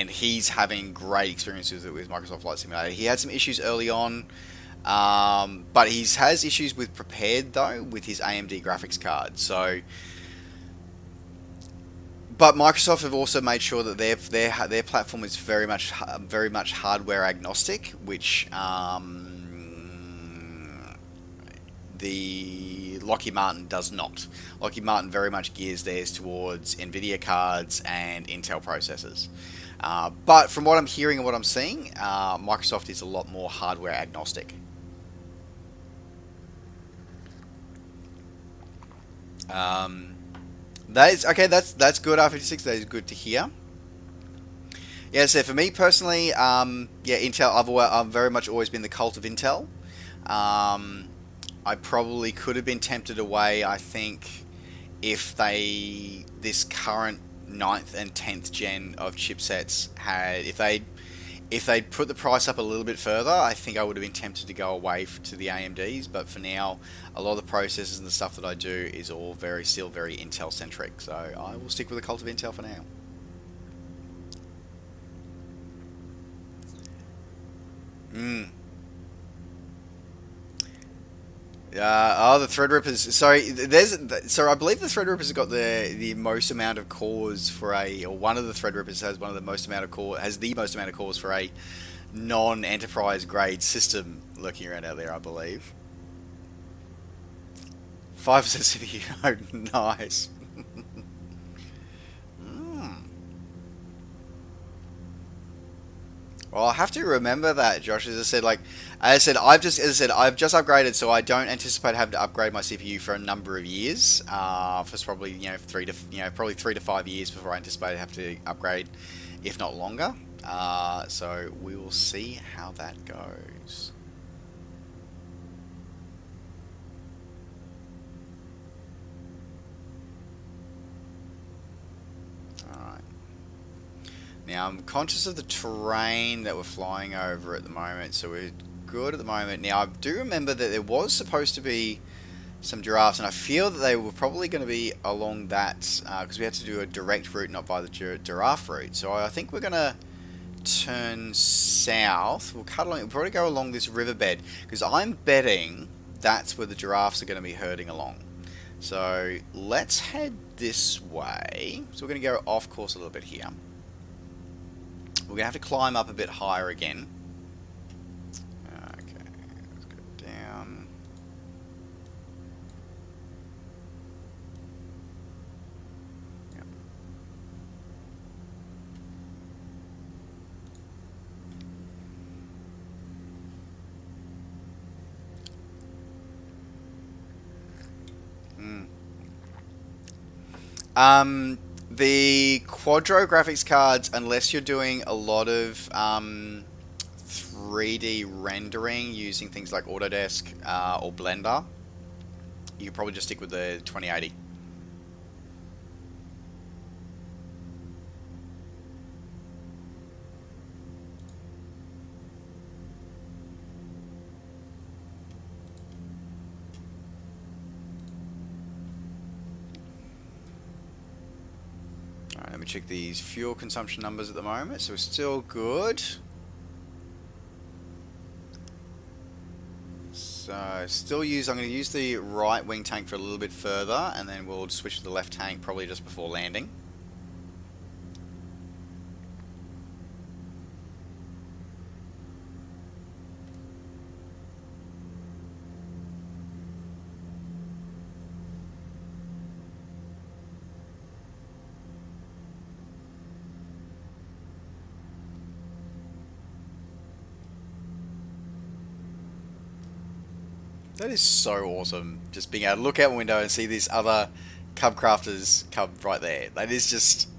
he's having great experiences with Microsoft Flight Simulator. He had some issues early on, but he has issues with Prepared though with his AMD graphics card. So, but Microsoft have also made sure that their platform is very much hardware agnostic, which the Lockheed Martin does not. Lockheed Martin very much gears theirs towards NVIDIA cards and Intel processors. But from what I'm hearing and what I'm seeing, Microsoft is a lot more hardware agnostic. That is okay. That's good. R56. That is good to hear. Yeah. So for me personally, Intel. I've very much always been the cult of Intel. I probably could have been tempted away, I think, if this current 9th and 10th gen of chipsets if they'd put the price up a little bit further, I think I would have been tempted to go away to the AMDs. But for now, a lot of the processors and the stuff that I do is all still very Intel centric. So I will stick with the cult of Intel for now. The Threadrippers. Sorry, I believe the Threadrippers has got the most amount of cores for or one of the Threadrippers has the most amount of cores for a non-enterprise grade system lurking around out there, I believe. 5% CPU. Nice. Well, I'll have to remember that, Josh. As I said, I've just upgraded, so I don't anticipate having to upgrade my CPU for a number of years. For probably 3 to 5 years before I anticipate have to upgrade, if not longer. So we will see how that goes. Now, I'm conscious of the terrain that we're flying over at the moment, so we're good at the moment. Now, I do remember that there was supposed to be some giraffes, and I feel that they were probably going to be along that, because we had to do a direct route, not by the giraffe route. So I think we're going to turn south. We'll probably go along this riverbed, because I'm betting that's where the giraffes are going to be herding along. So let's head this way. So we're going to go off course a little bit here. We're going to have to climb up a bit higher again. Okay, let's go down. Yep. The Quadro graphics cards, unless you're doing a lot of 3D rendering using things like Autodesk or Blender, you can probably just stick with the 2080. Alright, let me check these fuel consumption numbers at the moment. So we're still good. So I'm going to use the right wing tank for a little bit further, and then we'll switch to the left tank probably just before landing. That is so awesome, just being able to look out the window and see this other Cub Crafters Cub right there. That is just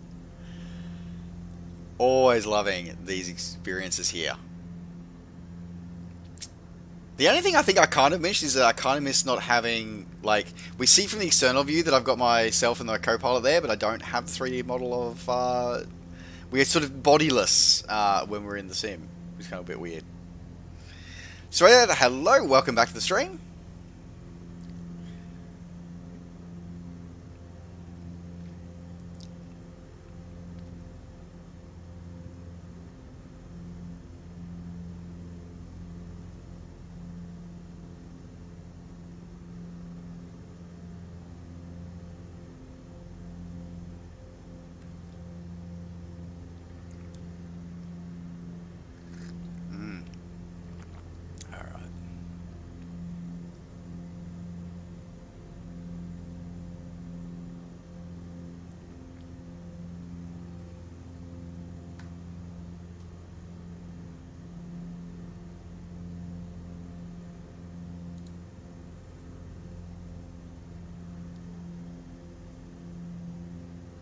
always loving these experiences here. The only thing I think I kind of miss is that I kind of miss not having, like, we see from the external view that I've got myself and the co-pilot there, but I don't have the 3D model of, we're sort of bodiless when we're in the sim. It's kind of a bit weird. So hello, welcome back to the stream.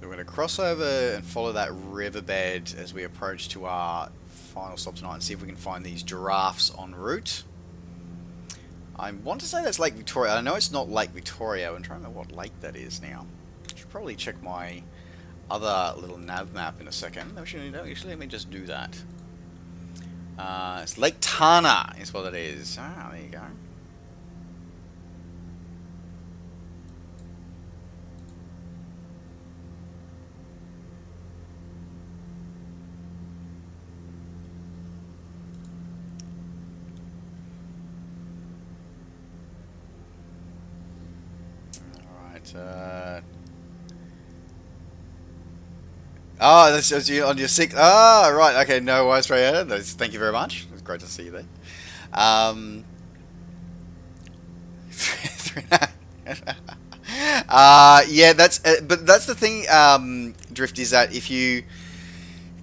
We're going to cross over and follow that riverbed as we approach to our final stop tonight and see if we can find these giraffes en route. I want to say that's Lake Victoria. I know it's not Lake Victoria. I'm trying to remember what lake that is now. I should probably check my other little nav map in a second. Actually, let me just do that. It's Lake Tana is what it is. Ah, there you go. Oh, that's just you on your sixth. Ah, right. Okay, no worries, Freya. Thank you very much. It's great to see you there. Yeah, but that's the thing. Drift is that if you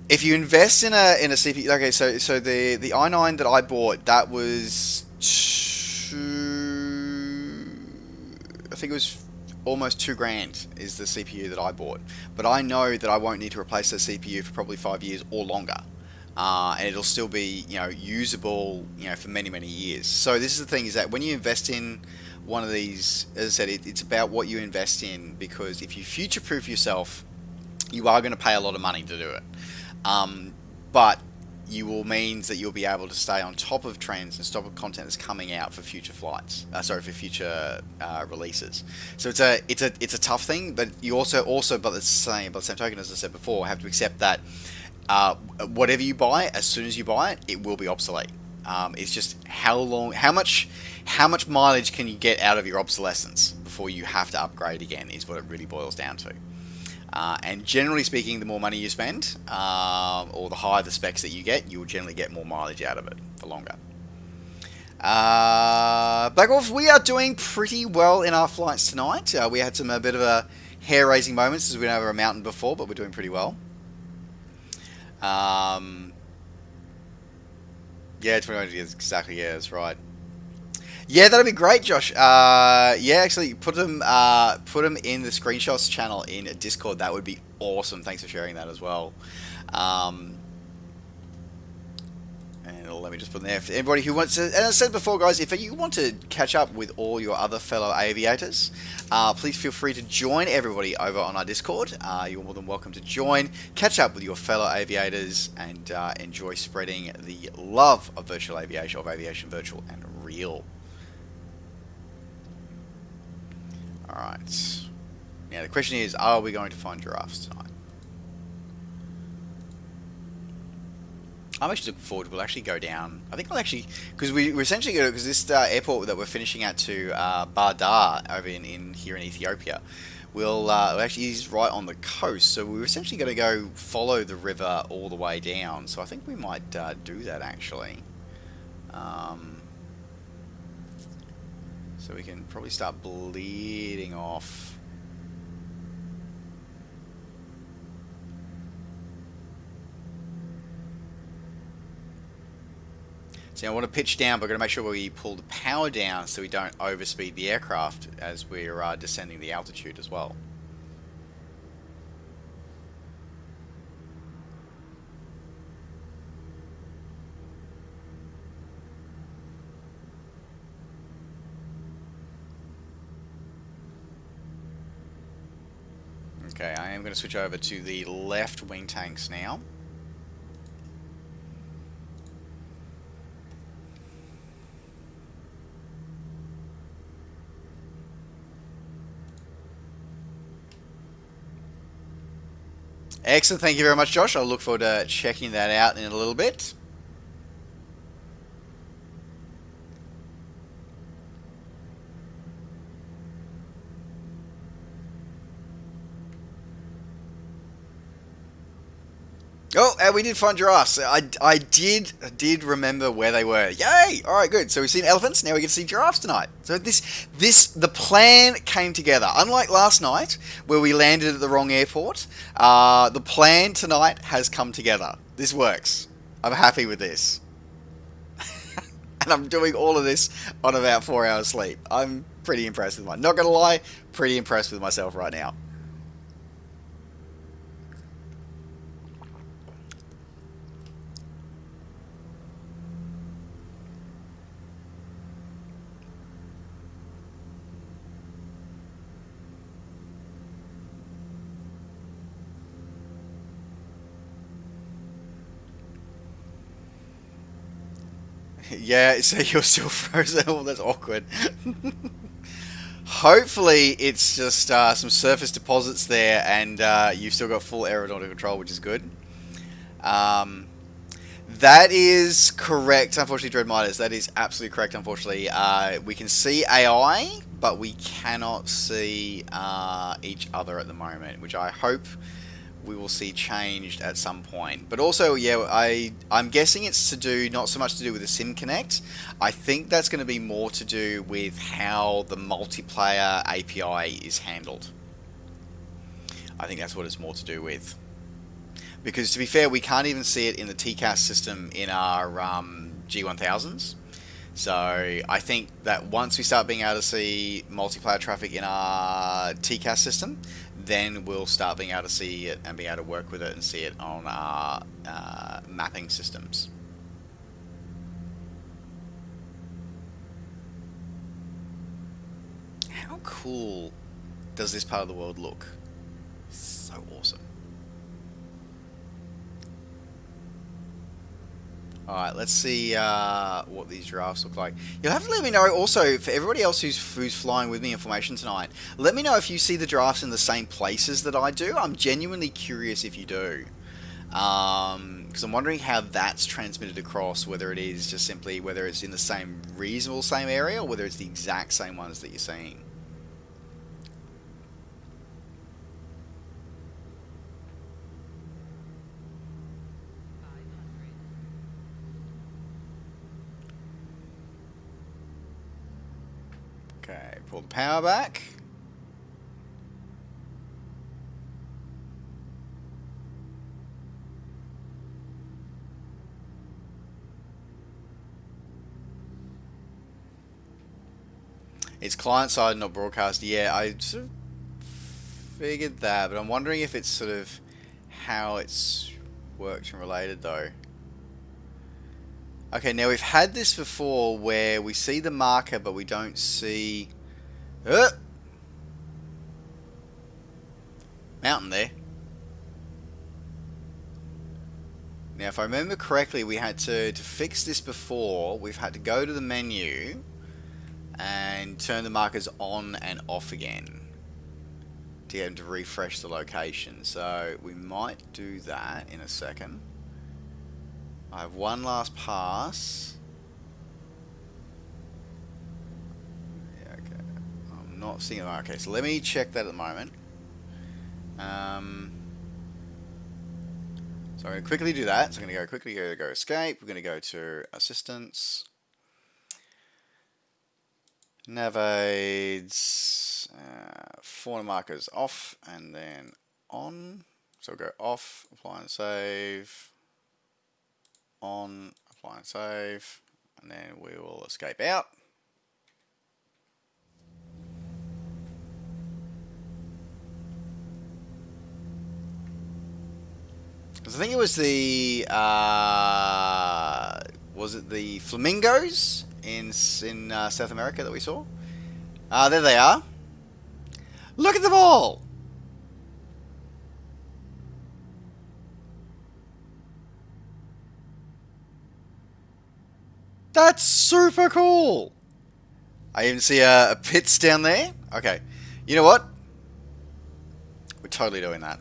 invest in a CPU, okay, so the i9 that I bought, that was I think it was almost $2,000 is the CPU that I bought, but I know that I won't need to replace that CPU for probably 5 years or longer, and it'll still be usable for many years. So this is the thing, is that when you invest in one of these, as I said, it's about what you invest in, because if you future-proof yourself, you are going to pay a lot of money to do it, but you will means that you'll be able to stay on top of trends and top of content that's coming out for future flights. For future releases. So it's a tough thing, but you also by the same token, as I said before, have to accept that whatever you buy, as soon as you buy it, it will be obsolete. It's just how much mileage can you get out of your obsolescence before you have to upgrade again, is what it really boils down to. And generally speaking, the more money you spend, or the higher the specs that you get, you will generally get more mileage out of it for longer. Black Wolf, we are doing pretty well in our flights tonight. We had a bit of a hair-raising moments as we went over a mountain before, but we're doing pretty well. Yeah, 21 years exactly. Yeah, that's right. Yeah, that'd be great, Josh. Yeah, actually, put them in the screenshots channel in Discord. That would be awesome. Thanks for sharing that as well. Um, And let me just put in there for anybody who wants to. And as I said before, guys, if you want to catch up with all your other fellow aviators, please feel free to join everybody over on our Discord. You're more than welcome to join, catch up with your fellow aviators, and enjoy spreading the love of virtual aviation, of aviation virtual and real. All right. Now the question is, are we going to find giraffes tonight? I'm actually looking forward to. We'll actually go down. I think I'll actually, because we're essentially going to, because this airport that we're finishing at to Bardar over in here in Ethiopia, will actually is right on the coast. So we're essentially going to go follow the river all the way down. So I think we might do that actually. So we can probably start bleeding off. So I want to pitch down, but we're going to make sure we pull the power down so we don't overspeed the aircraft as we're descending the altitude as well. Okay, I am going to switch over to the left wing tanks now. Excellent, thank you very much, Josh. I'll look forward to checking that out in a little bit. Oh, and we did find giraffes. I did remember where they were. Yay! All right, good. So we've seen elephants. Now we get to see giraffes tonight. So the plan came together. Unlike last night where we landed at the wrong airport, the plan tonight has come together. This works. I'm happy with this, and I'm doing all of this on about 4 hours sleep. I'm pretty impressed with not gonna lie, pretty impressed with myself right now. Yeah, so you're still frozen. Oh, that's awkward. Hopefully, it's just some surface deposits there, and you've still got full aerodynamic control, which is good. That is correct, unfortunately, Dread Miters. That is absolutely correct, unfortunately. We can see AI, but we cannot see each other at the moment, which I hope we will see changed at some point. But also, yeah, I'm guessing it's to do, not so much to do with the Sim Connect. I think that's going to be more to do with how the multiplayer API is handled. I think that's what it's more to do with. Because to be fair, we can't even see it in the TCAS system in our G1000s. So I think that once we start being able to see multiplayer traffic in our TCAS system, then we'll start being able to see it and be able to work with it and see it on our mapping systems. How cool does this part of the world look? So awesome. Alright, let's see what these giraffes look like. You'll have to let me know also, for everybody else who's flying with me in formation tonight, let me know if you see the giraffes in the same places that I do. I'm genuinely curious if you do. Because I'm wondering how that's transmitted across, whether it is just simply, whether it's in the same reasonable same area, or whether it's the exact same ones that you're seeing. Okay, pull the power back. It's client side, not broadcast. Yeah, I sort of figured that, but I'm wondering if it's sort of how it's worked and related though. Okay, now we've had this before where we see the marker but we don't see mountain there. Now if I remember correctly, we had to fix this before, we've had to go to the menu and turn the markers on and off again to get them to refresh the location. So we might do that in a second. I have one last pass. Yeah, okay. I'm not seeing it. Okay, so let me check that at the moment. So I'm going to quickly do that. So I'm going to go quickly go escape. We're going to go to assistance. Navaids, fauna markers off and then on. So we'll go off, apply and save, on, apply and save, and then we will escape out. Because I think it was the flamingos in South America that we saw? There they are. Look at them all! That's super cool! I even see a pits down there. Okay, you know what? We're totally doing that.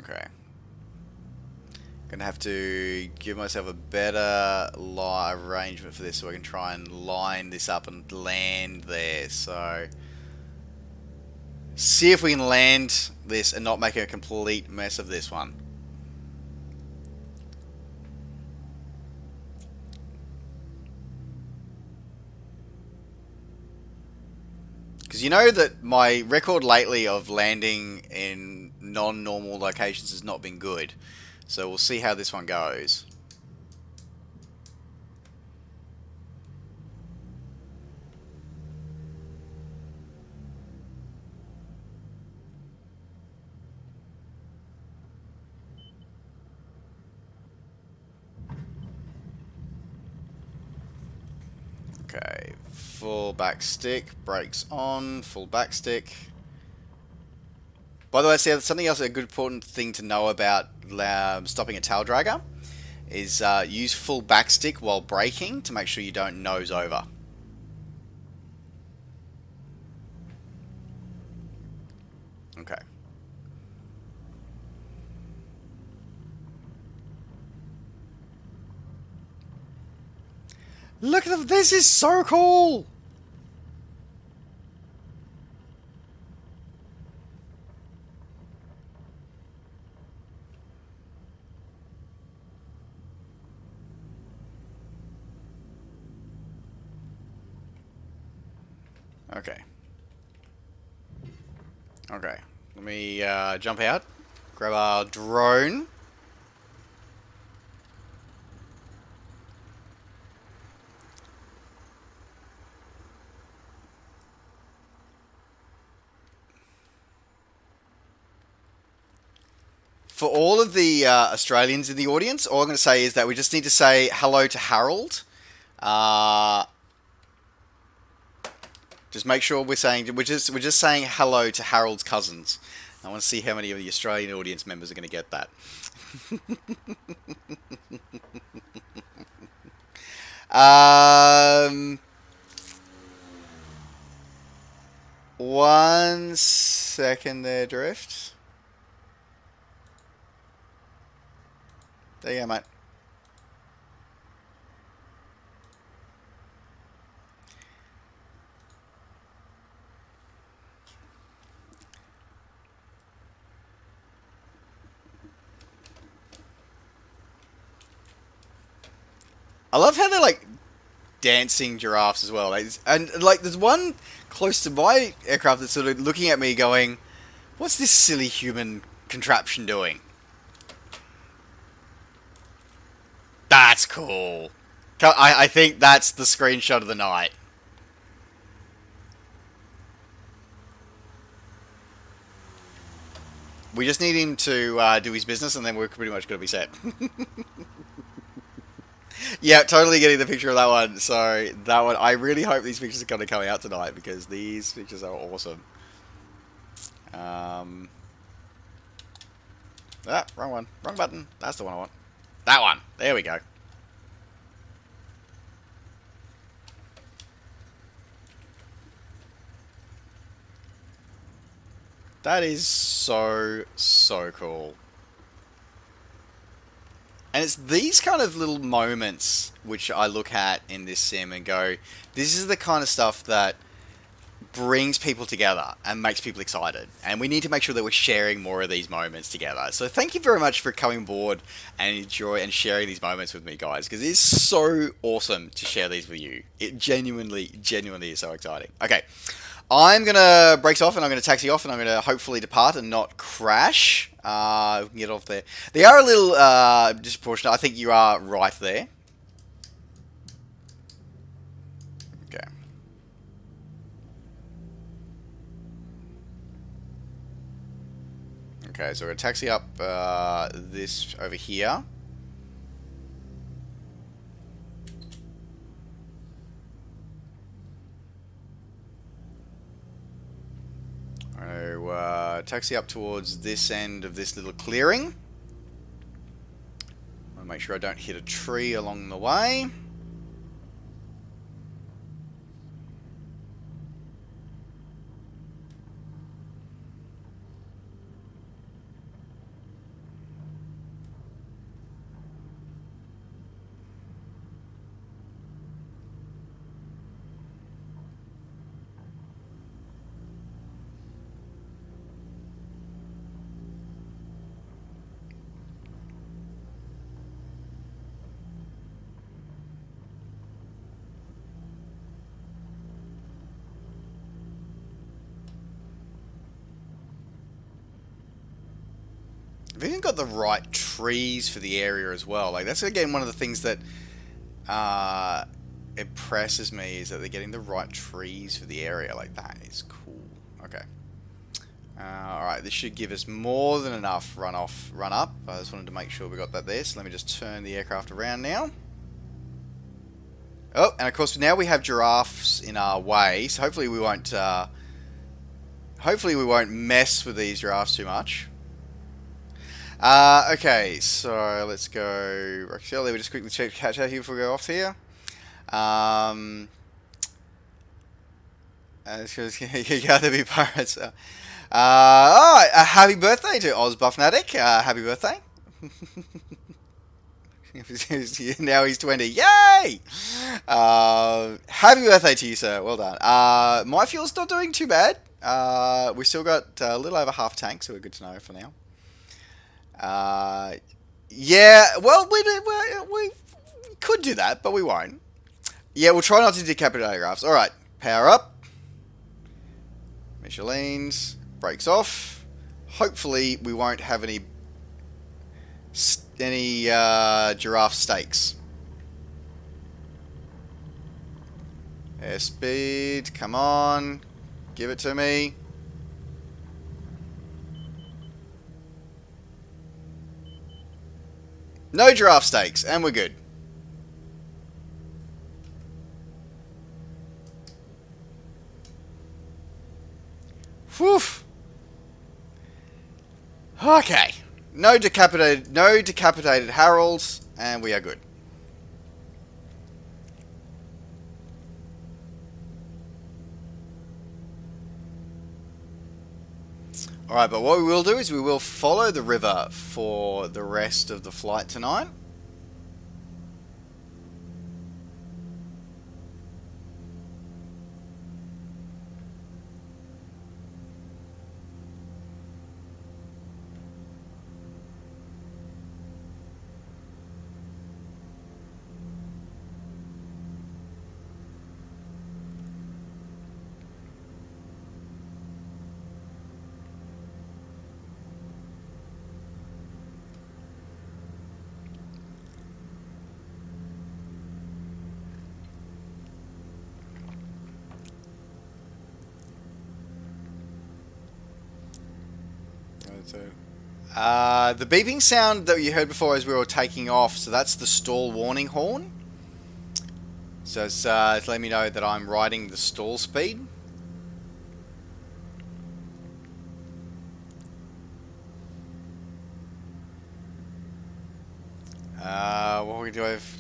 Okay. Gonna have to give myself a better arrangement for this so I can try and line this up and land there. So, see if we can land this and not make a complete mess of this one. Because you know that my record lately of landing in non-normal locations has not been good. So we'll see how this one goes. Okay, full back stick, brakes on, full back stick. By the way, see, something else, a good important thing to know about stopping a tail dragger is use full back stick while braking to make sure you don't nose over. Okay. Look at them, this is so cool! Okay. Okay. Let me jump out. Grab our drone. For all of the Australians in the audience, all I'm going to say is that we just need to say hello to Harold. Just make sure we're just saying hello to Harold's cousins. I want to see how many of the Australian audience members are going to get that. One second there, Drift. There you go, mate. I love how they're like dancing giraffes as well. Like, and like there's one close to my aircraft that's sort of looking at me going, what's this silly human contraption doing? That's cool. I think that's the screenshot of the night. We just need him to do his business, and then we're pretty much going to be set. Yeah, totally getting the picture of that one. So that one, I really hope these pictures are going to come out tonight because these pictures are awesome. Wrong one, wrong button. That's the one I want. That one. There we go. That is so cool. And it's these kind of little moments which I look at in this sim and go, this is the kind of stuff that brings people together and makes people excited. And we need to make sure that we're sharing more of these moments together. So thank you very much for coming aboard and enjoy and sharing these moments with me, guys, because it is so awesome to share these with you. It genuinely is so exciting. Okay. I'm going to brakes off and I'm going to taxi off and I'm going to hopefully depart and not crash. We can get off there. They are a little disproportionate. I think you are right there. Okay. Okay, so we're going to taxi up this over here. Taxi up towards this end of this little clearing. I'll make sure I don't hit a tree along the way. We've even got the right trees for the area as well. Like, that's again one of the things that impresses me, is that they're getting the right trees for the area. Like, that is cool. Okay. Alright, this should give us more than enough run up. I just wanted to make sure we got that there. So let me just turn the aircraft around now. Oh, and of course now we have giraffes in our way, so hopefully we won't mess with these giraffes too much. Okay, so let's go. Actually, let me just quickly catch out here before we go off here. You gotta be pirates. Happy birthday to Oz Buffnatic. Happy birthday. Now he's 20. Yay! Happy birthday to you, sir. Well done. My fuel's not doing too bad. We still got a little over half tank, so we're good to know for now. Yeah, well, we could do that, but we won't. Yeah, we'll try not to decapitate aircrafts. Alright, power up. Michelin's. Brakes off. Hopefully, we won't have any giraffe steaks. Airspeed, come on. Give it to me. No giraffe steaks, and we're good. Whew. Okay. No decapitated Harolds, and we are good. Alright, but what we will do is we will follow the river for the rest of the flight tonight. The beeping sound that you heard before as we were taking off, so that's the stall warning horn. So it's letting me know that I'm riding the stall speed. What do I have?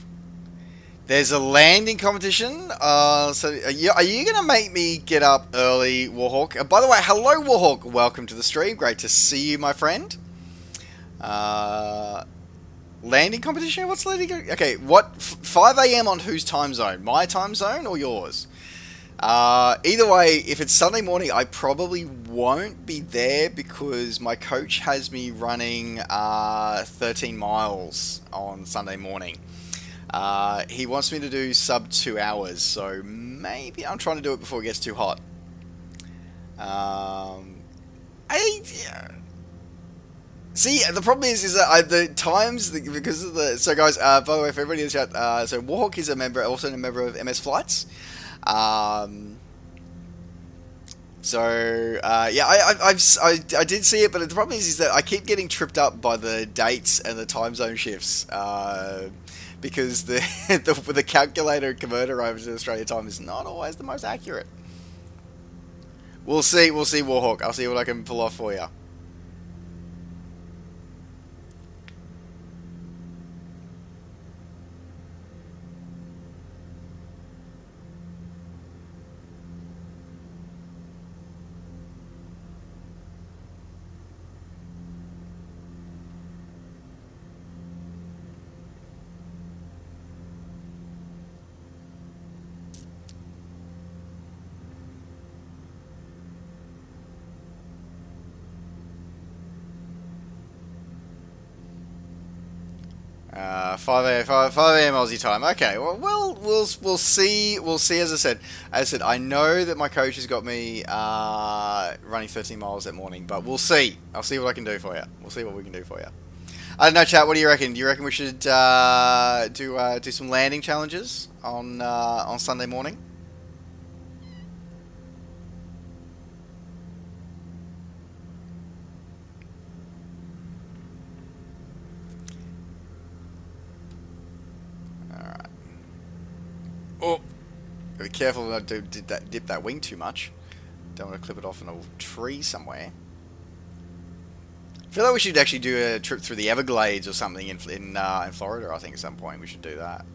There's a landing competition. So are you going to make me get up early, Warhawk? By the way, hello, Warhawk. Welcome to the stream. Great to see you, my friend. Landing competition? What's landing? Okay, what? 5 a.m. on whose time zone? My time zone or yours? Either way, if it's Sunday morning, I probably won't be there because my coach has me running 13 miles on Sunday morning. He wants me to do sub 2 hours, so maybe I'm trying to do it before it gets too hot. See, the problem is that the times, because of the... So guys, by the way, for everybody in the chat, so Warhawk is a member, also a member of MS Flights. Yeah, I did see it, but the problem is that I keep getting tripped up by the dates and the time zone shifts, because the calculator and converter over to Australia time is not always the most accurate. We'll see, Warhawk. I'll see what I can pull off for you. Five a.m. Aussie time. Okay, well, we'll see. We'll see. As I said, I know that my coach has got me running 13 miles that morning, but we'll see. I'll see what I can do for you. We'll see what we can do for you. I don't know, chat. What do you reckon? Do you reckon we should do some landing challenges on Sunday morning? Oh, be careful not to dip that wing too much. Don't want to clip it off in a tree somewhere. I feel like we should actually do a trip through the Everglades or something in Florida. I think at some point we should do that.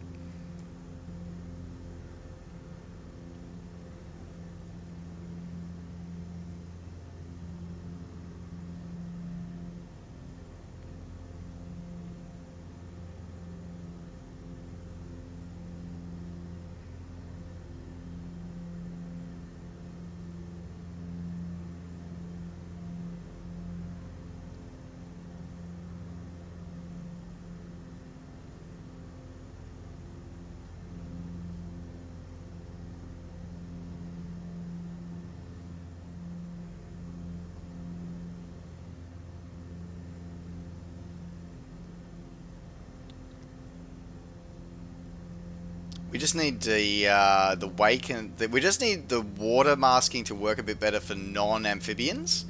We just need the wake and we just need the water masking to work a bit better for non-amphibians,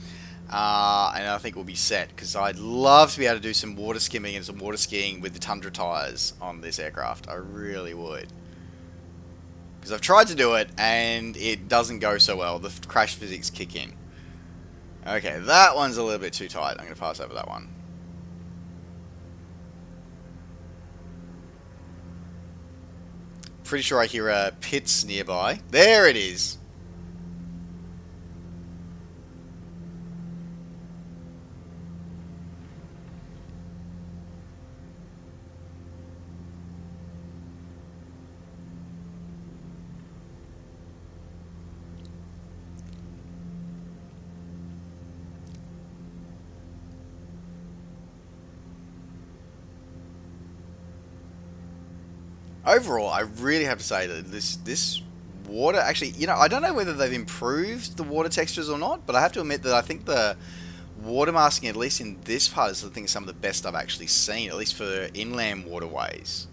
and I think we'll be set. Because I'd love to be able to do some water skimming and some water skiing with the Tundra tires on this aircraft. I really would. Because I've tried to do it and it doesn't go so well. The crash physics kick in. Okay, that one's a little bit too tight. I'm going to pass over that one. Pretty sure I hear a pits nearby. There it is. Overall, I really have to say that this water actually, you know, I don't know whether they've improved the water textures or not, but I have to admit that I think the water masking, at least in this part, is I think some of the best I've actually seen, at least for inland waterways.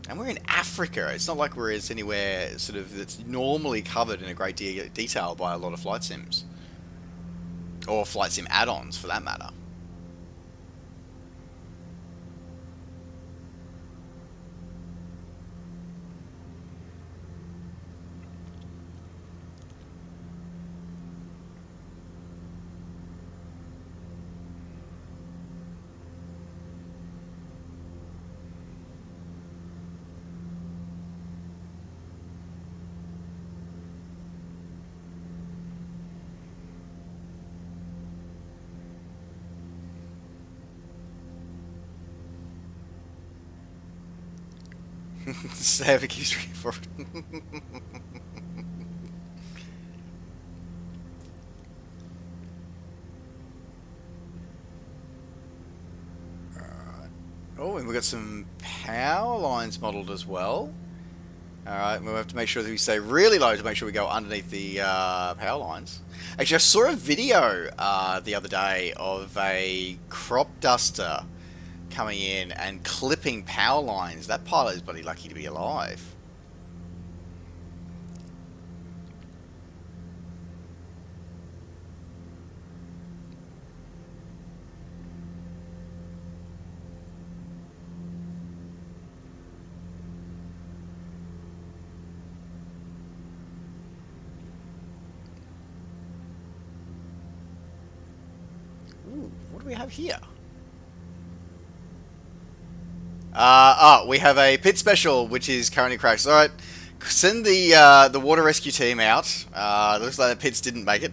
And we're in Africa. It's not like we're anywhere sort of that's normally covered in a great detail by a lot of flight sims. Or flight sim add-ons, for that matter. Save keeps for. Oh, and we've got some power lines modelled as well. Alright, we'll have to make sure that we stay really low to make sure we go underneath the power lines. Actually, I saw a video the other day of a crop duster coming in and clipping power lines. That pilot is bloody lucky to be alive. Ooh, what do we have here? We have a pit special, which is currently crashed. All right, send the water rescue team out. Looks like the pits didn't make it.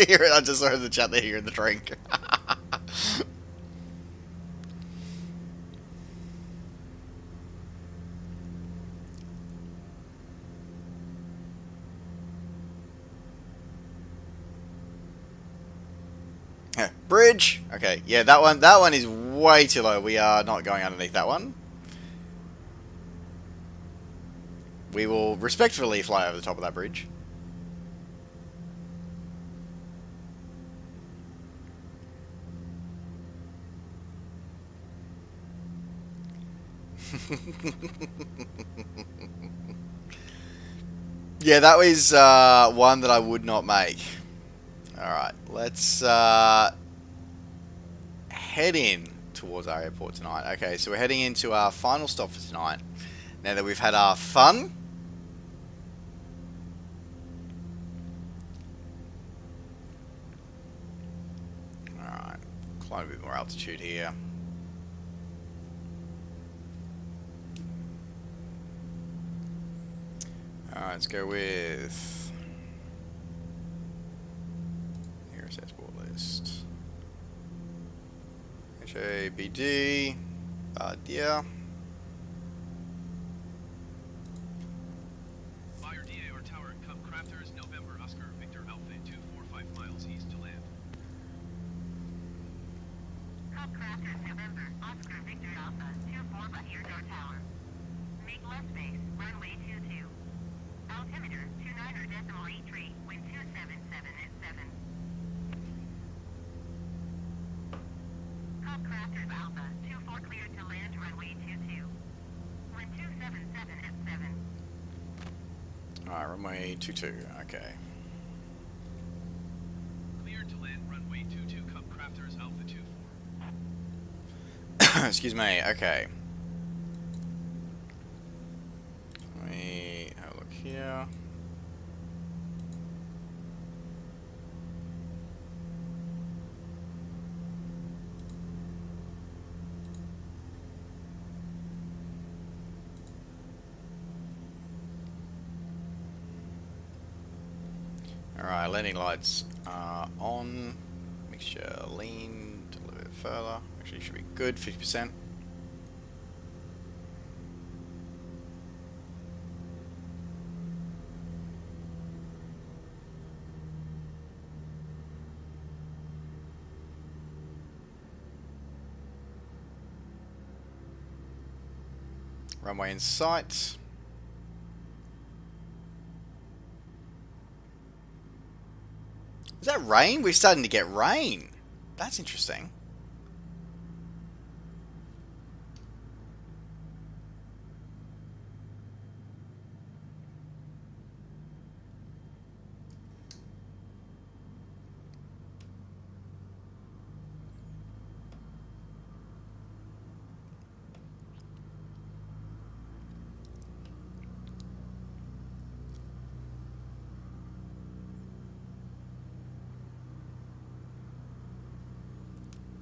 Here, I just saw in the chat they're here in the drink. Bridge. Okay, yeah, that one is way too low. We are not going underneath that one. We will respectfully fly over the top of that bridge. Yeah, that was one that I would not make. Alright, let's head in towards our airport tonight. Okay, so we're heading into our final stop for tonight. Now that we've had our fun. Alright, climb a bit more altitude here. Alright, let's go with... Here's export list. HABD. Yeah. Fire DA or tower, Cub Crafters, November, Oscar, Victor, Alpha, 245 miles east to land. Cub Crafters, November, Oscar, Victor, Alpha, 24 by your door tower. Make left base, runway 22. Altimeter, 29.83, wind 277 at 7. Cub Crafters, Alpha, 24 cleared to land, runway 22. Wind 277 at 7. Alright, runway 22. Okay. Cleared to land, runway 22, Cub Crafters, Alpha 24. Excuse me. Okay. Let me have a look here. Alright, landing lights are on. Mixture lean a little bit further. Actually, should be good, 50%. Runway in sight. Is that rain? We're starting to get rain. That's interesting.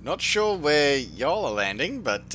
Not sure where y'all are landing, but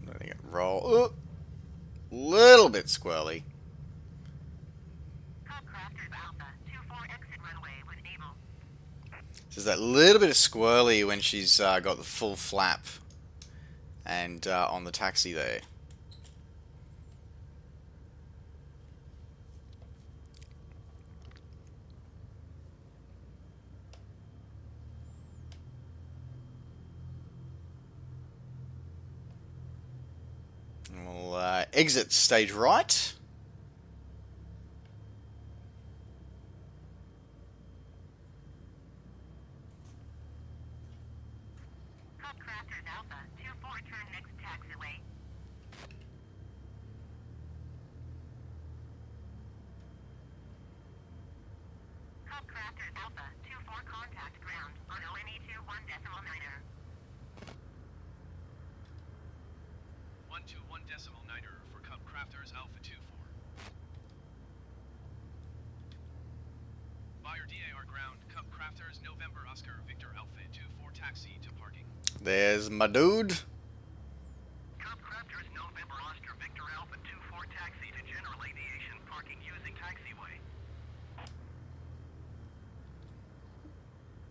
letting it roll. Ooh, little bit squirrely. Crafters Alpha 24 exit runway when able. Just that little bit of squirrely when she's got the full flap and on the taxi there. We'll exit stage right. Crafters Alpha 24 turn next taxiway. Crafters Alpha 24 contact ground on ONE 21.9er. 121.9er for Cub Crafters Alpha 24. Buyer DAR ground, Cub Crafters November Oscar Victor Alpha 24 taxi to parking. There's my dude. Cub Crafters November Oscar Victor Alpha 24 taxi to general aviation parking using taxiway.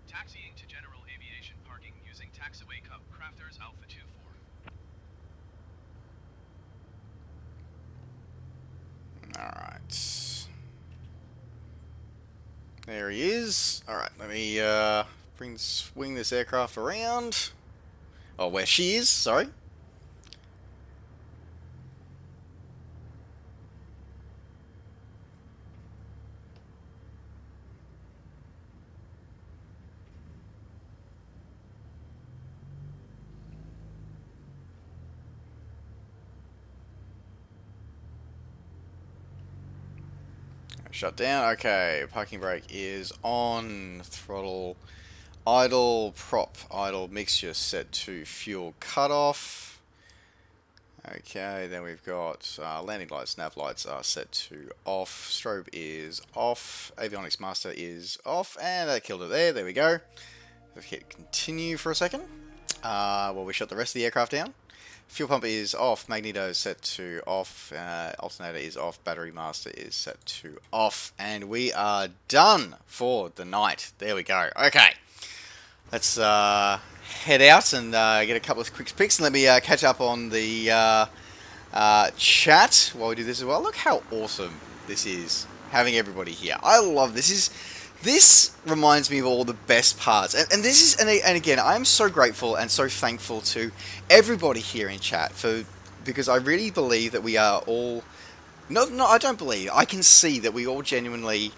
Taxiing to general aviation parking using taxiway Cub Crafters Alpha 24. Alright. There he is. Alright, let me swing this aircraft around. Oh, where she is, sorry. Shut down. Okay, parking brake is on. Throttle idle, prop idle, mixture set to fuel cutoff. Okay, then we've got landing lights, nav lights are set to off. Strobe is off. Avionics master is off, and that killed it there. There we go. Let's hit continue for a second. While we shut the rest of the aircraft down. Fuel pump is off, magneto is set to off, alternator is off, battery master is set to off, and we are done for the night. There we go. Okay, let's head out and get a couple of quick picks, and let me catch up on the chat while we do this as well. Look how awesome this is, having everybody here. I love this. This reminds me of all the best parts, and this is, and again, I'm so grateful and so thankful to everybody here in chat because I really believe that we are all, no, I don't believe, I can see that we all genuinely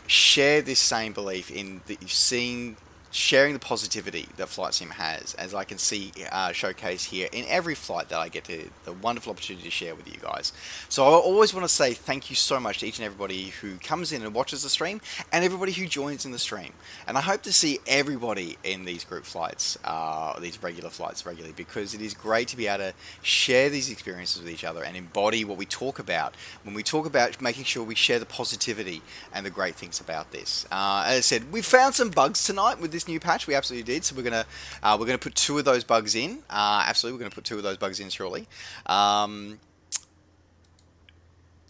share this same belief in sharing the positivity that Flight Sim has, as I can see showcased here in every flight that I get the wonderful opportunity to share with you guys. So I always want to say thank you so much to each and everybody who comes in and watches the stream, and everybody who joins in the stream. And I hope to see everybody in these group flights, these regular flights regularly, because it is great to be able to share these experiences with each other and embody what we talk about when we talk about making sure we share the positivity and the great things about this. As I said, we found some bugs tonight with this new patch. We absolutely did. So we're gonna put 2 of those bugs in. Absolutely, we're gonna put 2 of those bugs in shortly.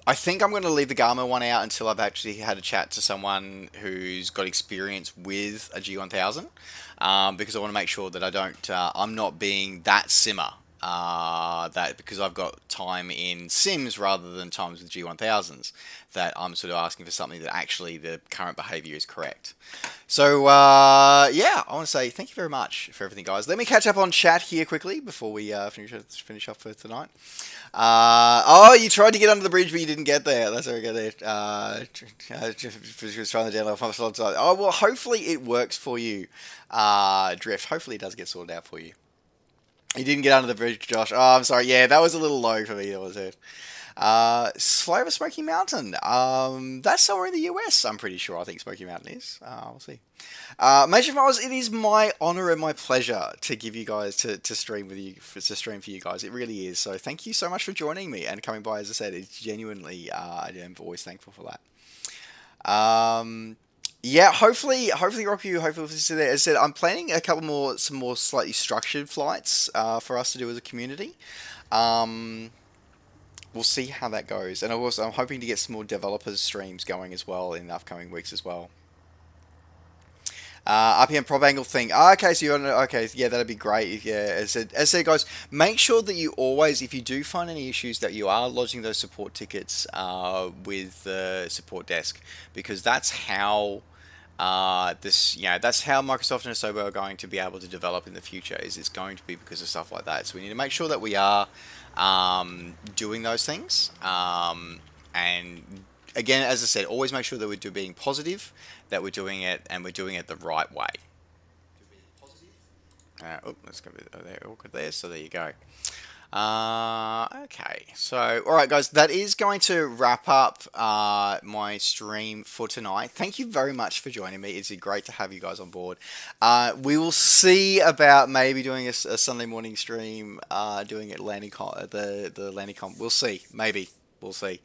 I think I'm going to leave the Garmo one out until I've actually had a chat to someone who's got experience with a G1000, because I want to make sure that I'm not being that simmer that because I've got time in Sims rather than times with G1000s, that I'm sort of asking for something that actually the current behavior is correct. So, yeah, I want to say thank you very much for everything, guys. Let me catch up on chat here quickly before we finish off for tonight. Oh, you tried to get under the bridge, but you didn't get there. That's very good. Just trying to download. Oh, well, hopefully it works for you, Drift. Hopefully it does get sorted out for you. You didn't get under the bridge, Josh. Oh, I'm sorry. Yeah, that was a little low for me. That was it. Flavor Smoky Mountain. That's somewhere in the US, I'm pretty sure. I think Smoky Mountain is. We'll see. Major Mars, it is my honor and my pleasure to give you guys to stream with you to stream for you guys. It really is. So thank you so much for joining me and coming by. As I said, it's genuinely I am always thankful for that. Yeah, hopefully, Rocky, hopefully, there. As I said, I'm planning some more slightly structured flights for us to do as a community. We'll see how that goes, and I'm hoping to get some more developers streams going as well in the upcoming weeks as well. RPM prop angle thing. Okay, so you're okay. Yeah, that'd be great. Yeah, as I said, guys, make sure that you always, if you do find any issues, that you are lodging those support tickets with the support desk, because that's how that's how Microsoft and Asobo are going to be able to develop in the future. It's going to be because of stuff like that. So we need to make sure that we are doing those things. And again, as I said, always make sure that we're being positive, that we're doing it, and we're doing it the right way. Let's go there, awkward there. So there you go. Okay, so alright guys, that is going to wrap up my stream for tonight. Thank you very much for joining me. It's great to have you guys on board. We will see about maybe doing a Sunday morning stream, doing it the landing comp. We'll see, maybe. We'll see.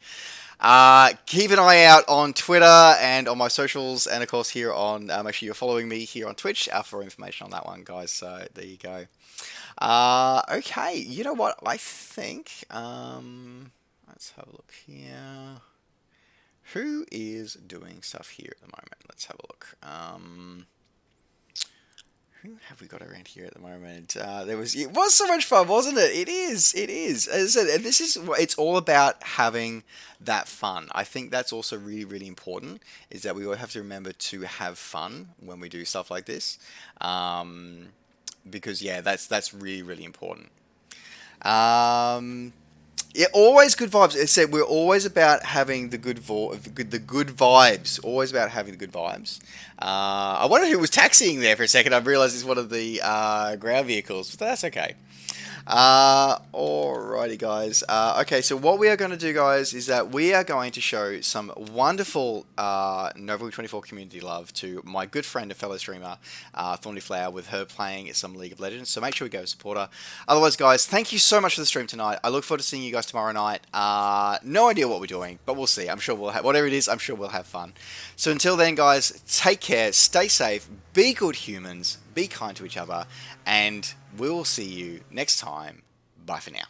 Keep an eye out on Twitter and on my socials, and of course here on, make sure you're following me here on Twitch for information on that one, guys. So there you go. Okay, you know what? I think, let's have a look here. Who is doing stuff here at the moment? Let's have a look. Who have we got around here at the moment? It was so much fun, wasn't it? It is. As I said, it's all about having that fun. I think that's also really, really important, is that we all have to remember to have fun when we do stuff like this. Because yeah, that's really, really important. Yeah, always good vibes. As I said, we're always about having the good vibes. Always about having the good vibes. I wondered who was taxiing there for a second. I realised it's one of the ground vehicles, but that's okay. Alrighty, guys. Okay, so what we are going to do, guys, is that we are going to show some wonderful Nova 24 community love to my good friend and fellow streamer, Thorny Flower, with her playing some League of Legends. So make sure we go support her. Otherwise, guys, thank you so much for the stream tonight. I look forward to seeing you guys tomorrow night. No idea what we're doing, but we'll see. I'm sure we'll have, whatever it is, I'm sure we'll have fun. So until then, guys, take care, stay safe, be good humans, be kind to each other, and we will see you next time. Bye for now.